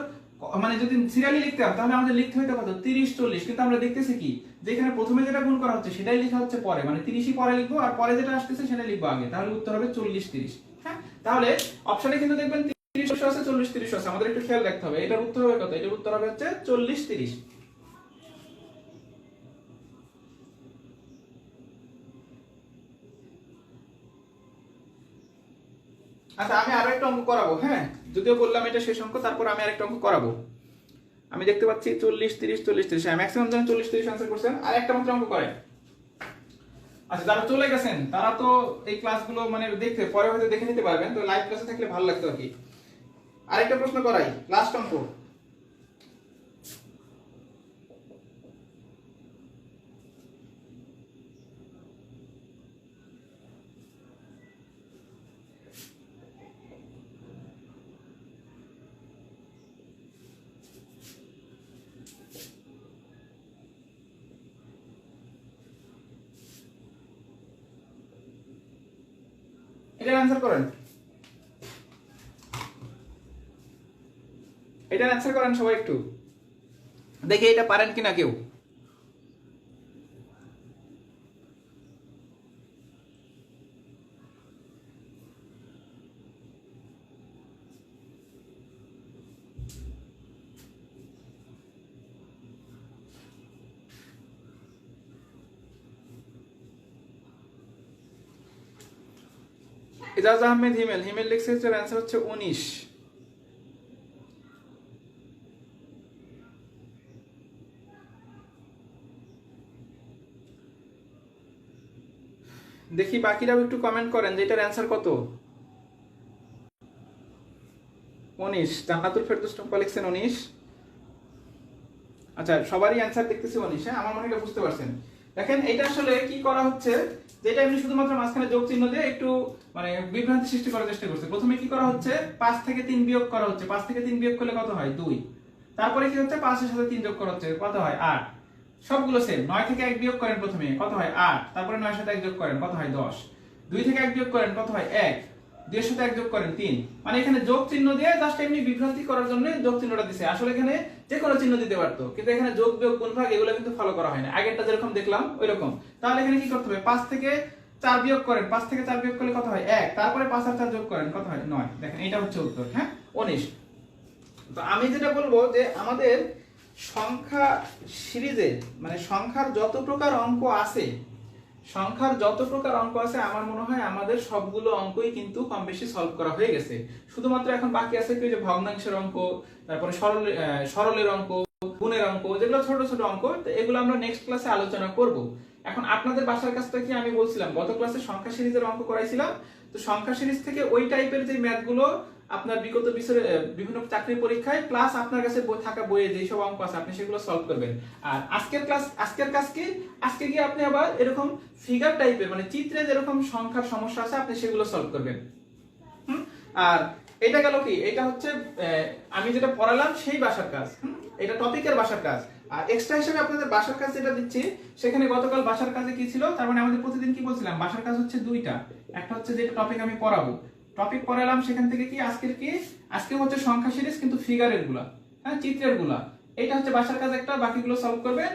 মানে যদি সিরিয়ালি লিখতাম তাহলে আমাদের লিখতে হইতো কত, 30 40। কিন্তু আমরা দেখতেছি কি যে এখানে প্রথমে যেটা গুণ করা হচ্ছে সেটাই লেখা হচ্ছে পরে, মানে 30ই পরে লিখবো আর পরে যেটা আসতেছে সেটা লিখবো আগে। তাহলে উত্তর হবে 40 30। হ্যাঁ তাহলে অপশনে কিন্তু দেখবেন 30 আছে 40 30 আছে, আমাদের একটু খেয়াল রাখতে হবে। এটার উত্তর হবে কত, এটার উত্তর হবে হচ্ছে 40 30। আচ্ছা আমি আরো একটা অঙ্ক করাবো, হ্যাঁ যদিও বললাম এটা শেষ অঙ্ক, তারপর আমি আরেকটা অঙ্ক করাবো। আমি দেখতে পাচ্ছি 40 30 40 30, হ্যাঁ ম্যাক্সিমাম জন 40 30 আনসার করছেন। আর একটা মাত্র অঙ্ক করেন। আচ্ছা যারা চলে গেছেন তারা তো এই ক্লাসগুলো মানে দেখতে পরে হয়তো দেখে নিতে পারবেন, তো লাইভ ক্লাসে থাকলে ভালো লাগতো আর কি। আরেকটা প্রশ্ন করাই, লাস্ট অঙ্ক। এটার অ্যান্সার করেন, এটার অ্যান্সার করেন সবাই একটু দেখি এটা পারেন কিনা কেউ। এজাজ আহমেদ হিমেল হিমেল লিখছে হচ্ছে অ্যান্সার হচ্ছে 19। দেখি বাকিরাও একটু কমেন্ট করেন যে এটার অ্যান্সার কত। 19 জান্নাতুল ফেরদৌস টম্পা লিখছেন 19। আচ্ছা সবারই অ্যান্সার দেখতেছি 19। হ্যাঁ আমার মনে হয় বুঝতে পারছেন। দেখেন এটা আসলে কি করা হচ্ছে, যেটা এমনি শুধুমাত্র মাঝখানে যোগ চিহ্ন দিয়ে একটু মানে বিভ্রান্তি সৃষ্টি করার চেষ্টা করছে। প্রথমে কি করা হচ্ছে, 5 থেকে 3 বিয়োগ করা হচ্ছে। 5 থেকে 3 বিয়োগ করলে কত হয় 2। তারপরে কি হচ্ছে 5 এর সাথে 3 যোগ করা হচ্ছে, কত হয় 8। সবগুলো সেম। 9 থেকে 1 বিয়োগ করেন প্রথমে, কত হয় 8। তারপরে 9 এর সাথে 1 যোগ করেন, কত হয় 10। 2 থেকে 1 বিয়োগ করেন, কত হয় 1। 2 এর সাথে 1 যোগ করেন 3। মানে এখানে যোগ চিহ্ন দিয়ে জাস্ট এমনি বিভ্রান্তি করার জন্য যোগ চিহ্নটা দিছে। আসলে এখানে যে কোনো চিহ্ন দিতে পারতো, কিন্তু এখানে যোগ বিয়োগ গুণভাগ এগুলো কিন্তু ফলো করা হয় না। আগেরটা যেরকম দেখলাম ওইরকম। তাহলে এখানে কি করতে হবে, 5 থেকে 4 বিয়োগ করেন। 5 থেকে 4 বিয়োগ করলে কত হয় 1। তারপরে 5 আর 4 যোগ করেন, কত হয় 9। দেখেন এটা হচ্ছে উত্তর। হ্যাঁ 19। তো আমি যেটা বলবো যে আমাদের সংখ্যা সিরিজে মানে সংখ্যার যত প্রকার অঙ্ক আছে, আমার মনে হয় আমাদের সবগুলো অঙ্কই কিন্তু কম বেশি সলভ করা হয়ে গেছে। শুধুমাত্র এখন বাকি আছে কি যে ভগ্নাংশের অঙ্ক, তারপরে সরলের অঙ্ক, গুণের অঙ্ক, যেগুলো ছোট ছোট অঙ্ক, তো এগুলো আমরা নেক্সট ক্লাসে আলোচনা করব। এখন আপনাদের বাসার কাজটা কি আমি বলছিলাম, গত ক্লাসে সংখ্যা সিরিজের অঙ্ক করাইছিলাম। তো সংখ্যা সিরিজ থেকে ওই টাইপের যে ম্যাথগুলো আপনার বিগত বছরে বিভিন্ন চাকরির পরীক্ষায় প্লাস আপনার কাছে থাকা বইয়ে যে সব অঙ্ক আছে আপনি সেগুলো সলভ করবেন। আর আজকের কাজ কি, আজকে গিয়ে আপনি আবার এরকম ফিগার টাইপের মানে চিত্রে যেরকম সংখ্যার সমস্যা আছে আপনি সেগুলো সলভ করবেন। আর এটা গেল কি, এটা হচ্ছে আমি যেটা পড়ালাম সেই বাসার কাজ। এটা টপিকের বাসার কাজ। আর এক্সট্রা হিসেবে আপনাদের বাসার কাজ যেটা দিচ্ছি, সেখানে গতকাল বাসার কাজে কি ছিল, তার মানে আমাদের প্রতিদিন কি বলছিলাম, বাসার কাজ হচ্ছে দুইটা। একটা হচ্ছে যেটা টপিক আমি পড়াবো, টপিক পড়ালাম, সেখান থেকে কি আজকে হচ্ছে সংখ্যা সিরিজ কিন্তু ফিগারের গুলা, হ্যাঁ চিত্রের গুলা। এটা হচ্ছে বাসার কাজ একটা, বাকিগুলো সলভ করবেন।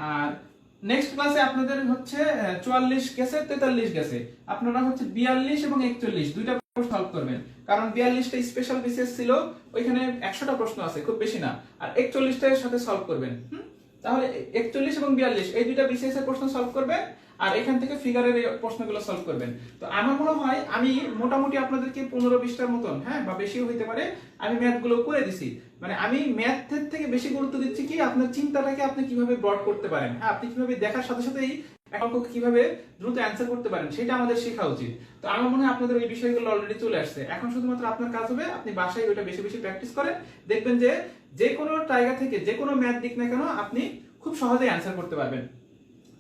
আর নেক্সট ক্লাসে আপনাদের হচ্ছে 44 গেছে 43 গেছে, আপনারা হচ্ছে 42 এবং 41 দুইটা সলভ করবেন। কারণ 42টা স্পেশাল বিসিএস ছিল, ওইখানে 100টা প্রশ্ন আছে, খুব বেশি না। আর 41টার সাথে সলভ করবেন। তাহলে 41 এবং 42 এই দুইটা বিসিএস এর প্রশ্ন সলভ করবেন, আর এখান থেকে ফিগারের এই প্রশ্নগুলো সলভ করবেন। তো আমার মনে হয় আমি মোটামুটি আপনাদেরকে 15-20টার মতন, হ্যাঁ বা বেশিও হইতে পারে, আমি ম্যাথগুলো করে দিছি। মানে আমি ম্যাথের থেকে বেশি গুরুত্ব দিচ্ছি কি আপনার চিন্তাটাকে আপনি কিভাবে ব্রড করতে পারেন, হ্যাঁ আপনি কিভাবে দেখার সাথে সাথেই অঙ্ককে কিভাবে দ্রুত অ্যান্সার করতে পারেন, সেটা আমাদের শেখা উচিত। তো আমার মনে হয় আপনাদের এই বিষয়গুলো অলরেডি চলে আসছে। এখন শুধুমাত্র আপনার কাজ হবে আপনি বাসায় ওইটা বেশি বেশি প্র্যাকটিস করেন, দেখবেন যে যে কোনো জায়গা থেকে যে কোনো ম্যাথ দিক না কেন আপনি খুব সহজেই অ্যান্সার করতে পারবেন।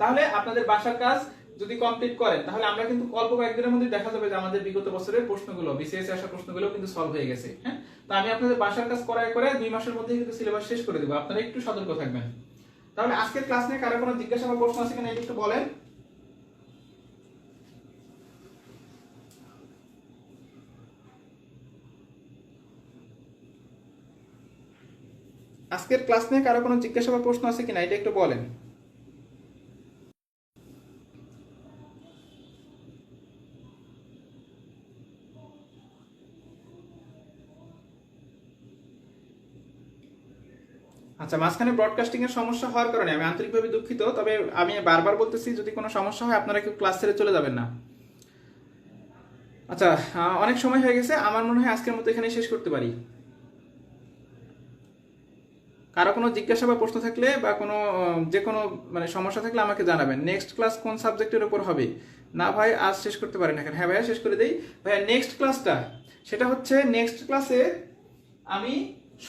তাহলে আপনাদের বাসার কাজ যদি কমপ্লিট করেন, তাহলে আমরা কিন্তু অল্প কয়েকদিনের মধ্যে দেখা যাবে যে আমাদের বিগত বছরের প্রশ্নগুলো, বিসিএস এ আসা প্রশ্নগুলো কিন্তু সলভ হয়ে গেছে। হ্যাঁ তো আমি আপনাদের বাসার কাজ করায় 2 মাসের মধ্যে কিন্তু সিলেবাস শেষ করে দেব, আপনারা একটু সতর্ক থাকবেন। তাহলে আজকের ক্লাস নিয়ে কারো কোনো জিজ্ঞাসা বা প্রশ্ন আছে কিনা একটু বলেন। আজকের ক্লাস নিয়ে কারো কোনো জিজ্ঞাসা বা প্রশ্ন আছে কিনা এটা একটু বলেন। আচ্ছা মাঝখানে ব্রডকাস্টিং এর সমস্যা হওয়ার কারণে আমি আন্তরিকভাবে দুঃখিত, তবে আমি বারবার বলতেছি যদি কোনো সমস্যা হয় আপনারা কেউ ক্লাস ছেড়ে চলে যাবেন না। আচ্ছা অনেক সময় হয়ে গেছে, আমার মনে হয় আজকের মতো এখানে শেষ করতে পারি। কারো কোনো জিজ্ঞাসা বা প্রশ্ন থাকলে বা কোনো যে কোনো মানে সমস্যা থাকলে আমাকে জানাবেন। নেক্সট ক্লাস কোন সাবজেক্টের উপর হবে? না ভাই আজ শেষ করতে পারেন এখন। হ্যাঁ ভাইয়া শেষ করে দেই। ভাইয়া নেক্সট ক্লাসটা সেটা হচ্ছে নেক্সট ক্লাসে আমি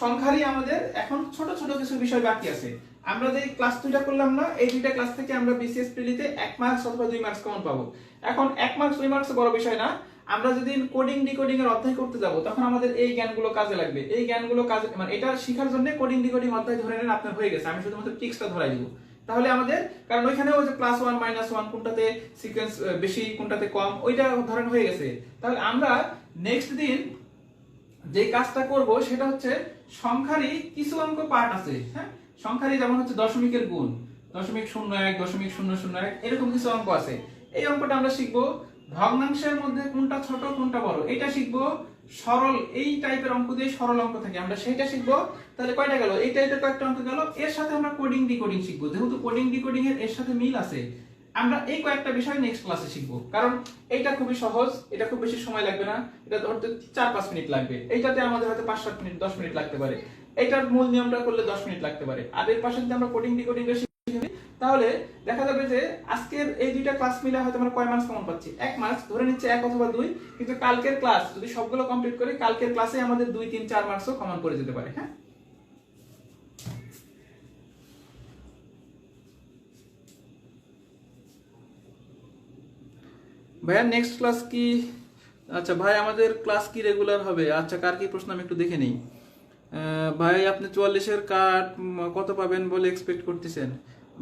সংখ্যারই আমাদের এখন ছোট ছোট কিছু বিষয় বাকি আছে। আমরা যে ক্লাস 2টা করলাম না, এই 2টা ক্লাস থেকে আমরা বিসিএস প্রিলিতে 1 মার্কস অথবা 2 মার্কস কমন পাবো। এখন 1 মার্কস 2 মার্কস বড় বিষয় না, আমরা যদি কোডিং ডিকোডিং এর অধ্যায় করতে যাব তখন আমাদের এই জ্ঞানগুলো কাজে লাগবে। এই জ্ঞানগুলো কাজে মানে এটা শেখার জন্য কোডিং ডিকোডিং অধ্যায় ধরে নেন আপনার হয়ে গেছে, আমি শুধুমাত্র ট্রিক্সটা ধরাই দিব। তাহলে আমাদের কারণ ওইখানেও যে +1 -1 কোনটাতে সিকোয়েন্স বেশি কোনটাতে কম ওইটা ধরেন হয়ে গেছে। তাহলে আমরা নেক্সট দিন যে কাজটা করব সেটা হচ্ছে সংখ্যারই কিছু অঙ্ক পার্ট আছে। হ্যাঁ সংখ্যারই যেমন হচ্ছে দশমিকের গুণ, 0.01 0.001 এরকম কিছু অঙ্ক আছে। এই অঙ্কটা আমরা শিখবো। ভগ্নাংশের মধ্যে কোনটা ছোট কোনটা বড় এটা শিখবো। সরল এই টাইপের অঙ্ক দিয়ে সরল অঙ্ক থাকে আমরা সেইটা শিখবো। তাহলে কয়টা গেল, এই টাইপের কয়েকটা অঙ্ক গেল। এর সাথে আমরা কোডিং ডিকোডিং শিখবো, যেহেতু কোডিং ডিকোডিং এর সাথে মিল আছে। আমরা এই কয়েকটা বিষয় নেক্সট ক্লাসে শিখবো, কারণ এইটা খুবই সহজ, এটা খুব বেশি সময় লাগবে না, এটা ধরতে 4-5 মিনিট লাগবে, এইটাতে আমাদের হয়তো 5-7 মিনিট 10 মিনিট লাগতে পারে, এইটার মূল নিয়মটা করলে 10 মিনিট লাগতে পারে। আর এর পাশে যদি আমরা কোডিং ডিকোডিং শিখি তাহলে দেখা যাবে যে আজকের এই দুইটা ক্লাস মিলে হয়তো আমরা কয় মার্কস কমন পাচ্ছি, 1 মার্কস ধরে নিচ্ছে, 1 অথবা 2, কিন্তু কালকের ক্লাস যদি সবগুলো কমপ্লিট করি কালকের ক্লাসে আমাদের 2, 3, 4 মার্কসও কমন করে যেতে পারে। হ্যাঁ, ভাইয়া নেক্সট ক্লাস কি? আচ্ছা ভাই, আমাদের ক্লাস কি রেগুলার হবে? আচ্ছা, কার কি প্রশ্ন আমি একটু দেখে নিই। ভাই আপনি 44-এর কাট কত পাবেন বলে এক্সপেক্ট করতেছেন?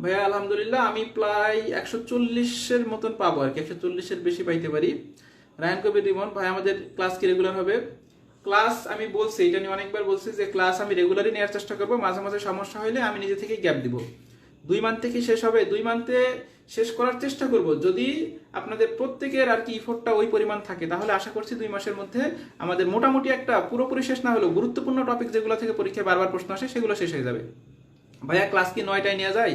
ভাইয়া আলহামদুলিল্লাহ আমি প্রায় 140-এর মতন পাবো আর কি, 140-এর বেশি পাইতে পারি। রায়ন কবির রিমন, ভাই আমাদের ক্লাস কি রেগুলার হবে? ক্লাস আমি বলছি, এটা নিয়ে অনেকবার বলছি যে ক্লাস আমি রেগুলারই নেওয়ার চেষ্টা করবো, মাঝে মাঝে সমস্যা হলে আমি নিজে থেকেই গ্যাপ দিব। 2 মান্থে কি শেষ হবে? 2 মান্থে শেষ করার চেষ্টা করব, যদি আপনাদের প্রত্যেকের আর কি ইফোর্টটা ওই পরিমাণ থাকে তাহলে আশা করছি 2 মাসের মধ্যে আমাদের মোটামুটি একটা পুরোপুরি শেষ না হলেও গুরুত্বপূর্ণ টপিক যেগুলো থেকে পরীক্ষায় বারবার প্রশ্ন আসে সেগুলো শেষ হয়ে যাবে। ভাইয়া ক্লাস কি 9টায় নেওয়া যায়?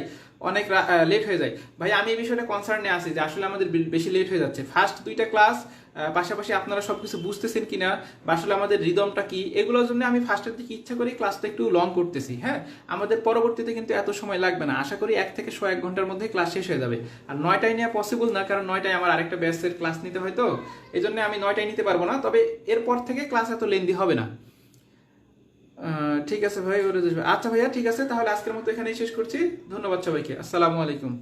অনেক লেট হয়ে যায়। ভাইয়া আমি এই বিষয়টা কনসার্নে আছি যে আসলে আমাদের বেশি লেট হয়ে যাচ্ছে। ফার্স্ট 2টা ক্লাস পাশাপাশি আপনারা সবকিছু বুঝতেছেন কিনা বা আসলে আমাদের রিদমটা কি, এগুলোর জন্য আমি ফার্স্টের দিকে ইচ্ছা করি ক্লাসটা একটু লং করতেছি। হ্যাঁ, আমাদের পরবর্তীতে কিন্তু এত সময় লাগবে না, আশা করি 1 থেকে 1 ঘন্টার মধ্যে ক্লাস শেষ হয়ে যাবে। আর 9টায় নেওয়া পসিবল না, কারণ 9টায় আমার আরেকটা ব্যাচের ক্লাস নিতে হয়, তো এই জন্য আমি 9টায় নিতে পারবো না, তবে এরপর থেকে ক্লাস এত লেন্দি হবে না। ঠিক আছে ভাই, আচ্ছা ভাইয়া ঠিক আছে, তাহলে আজকের মতো এখানেই শেষ করছি। ধন্যবাদ সবাইকে, আসসালামু আলাইকুম।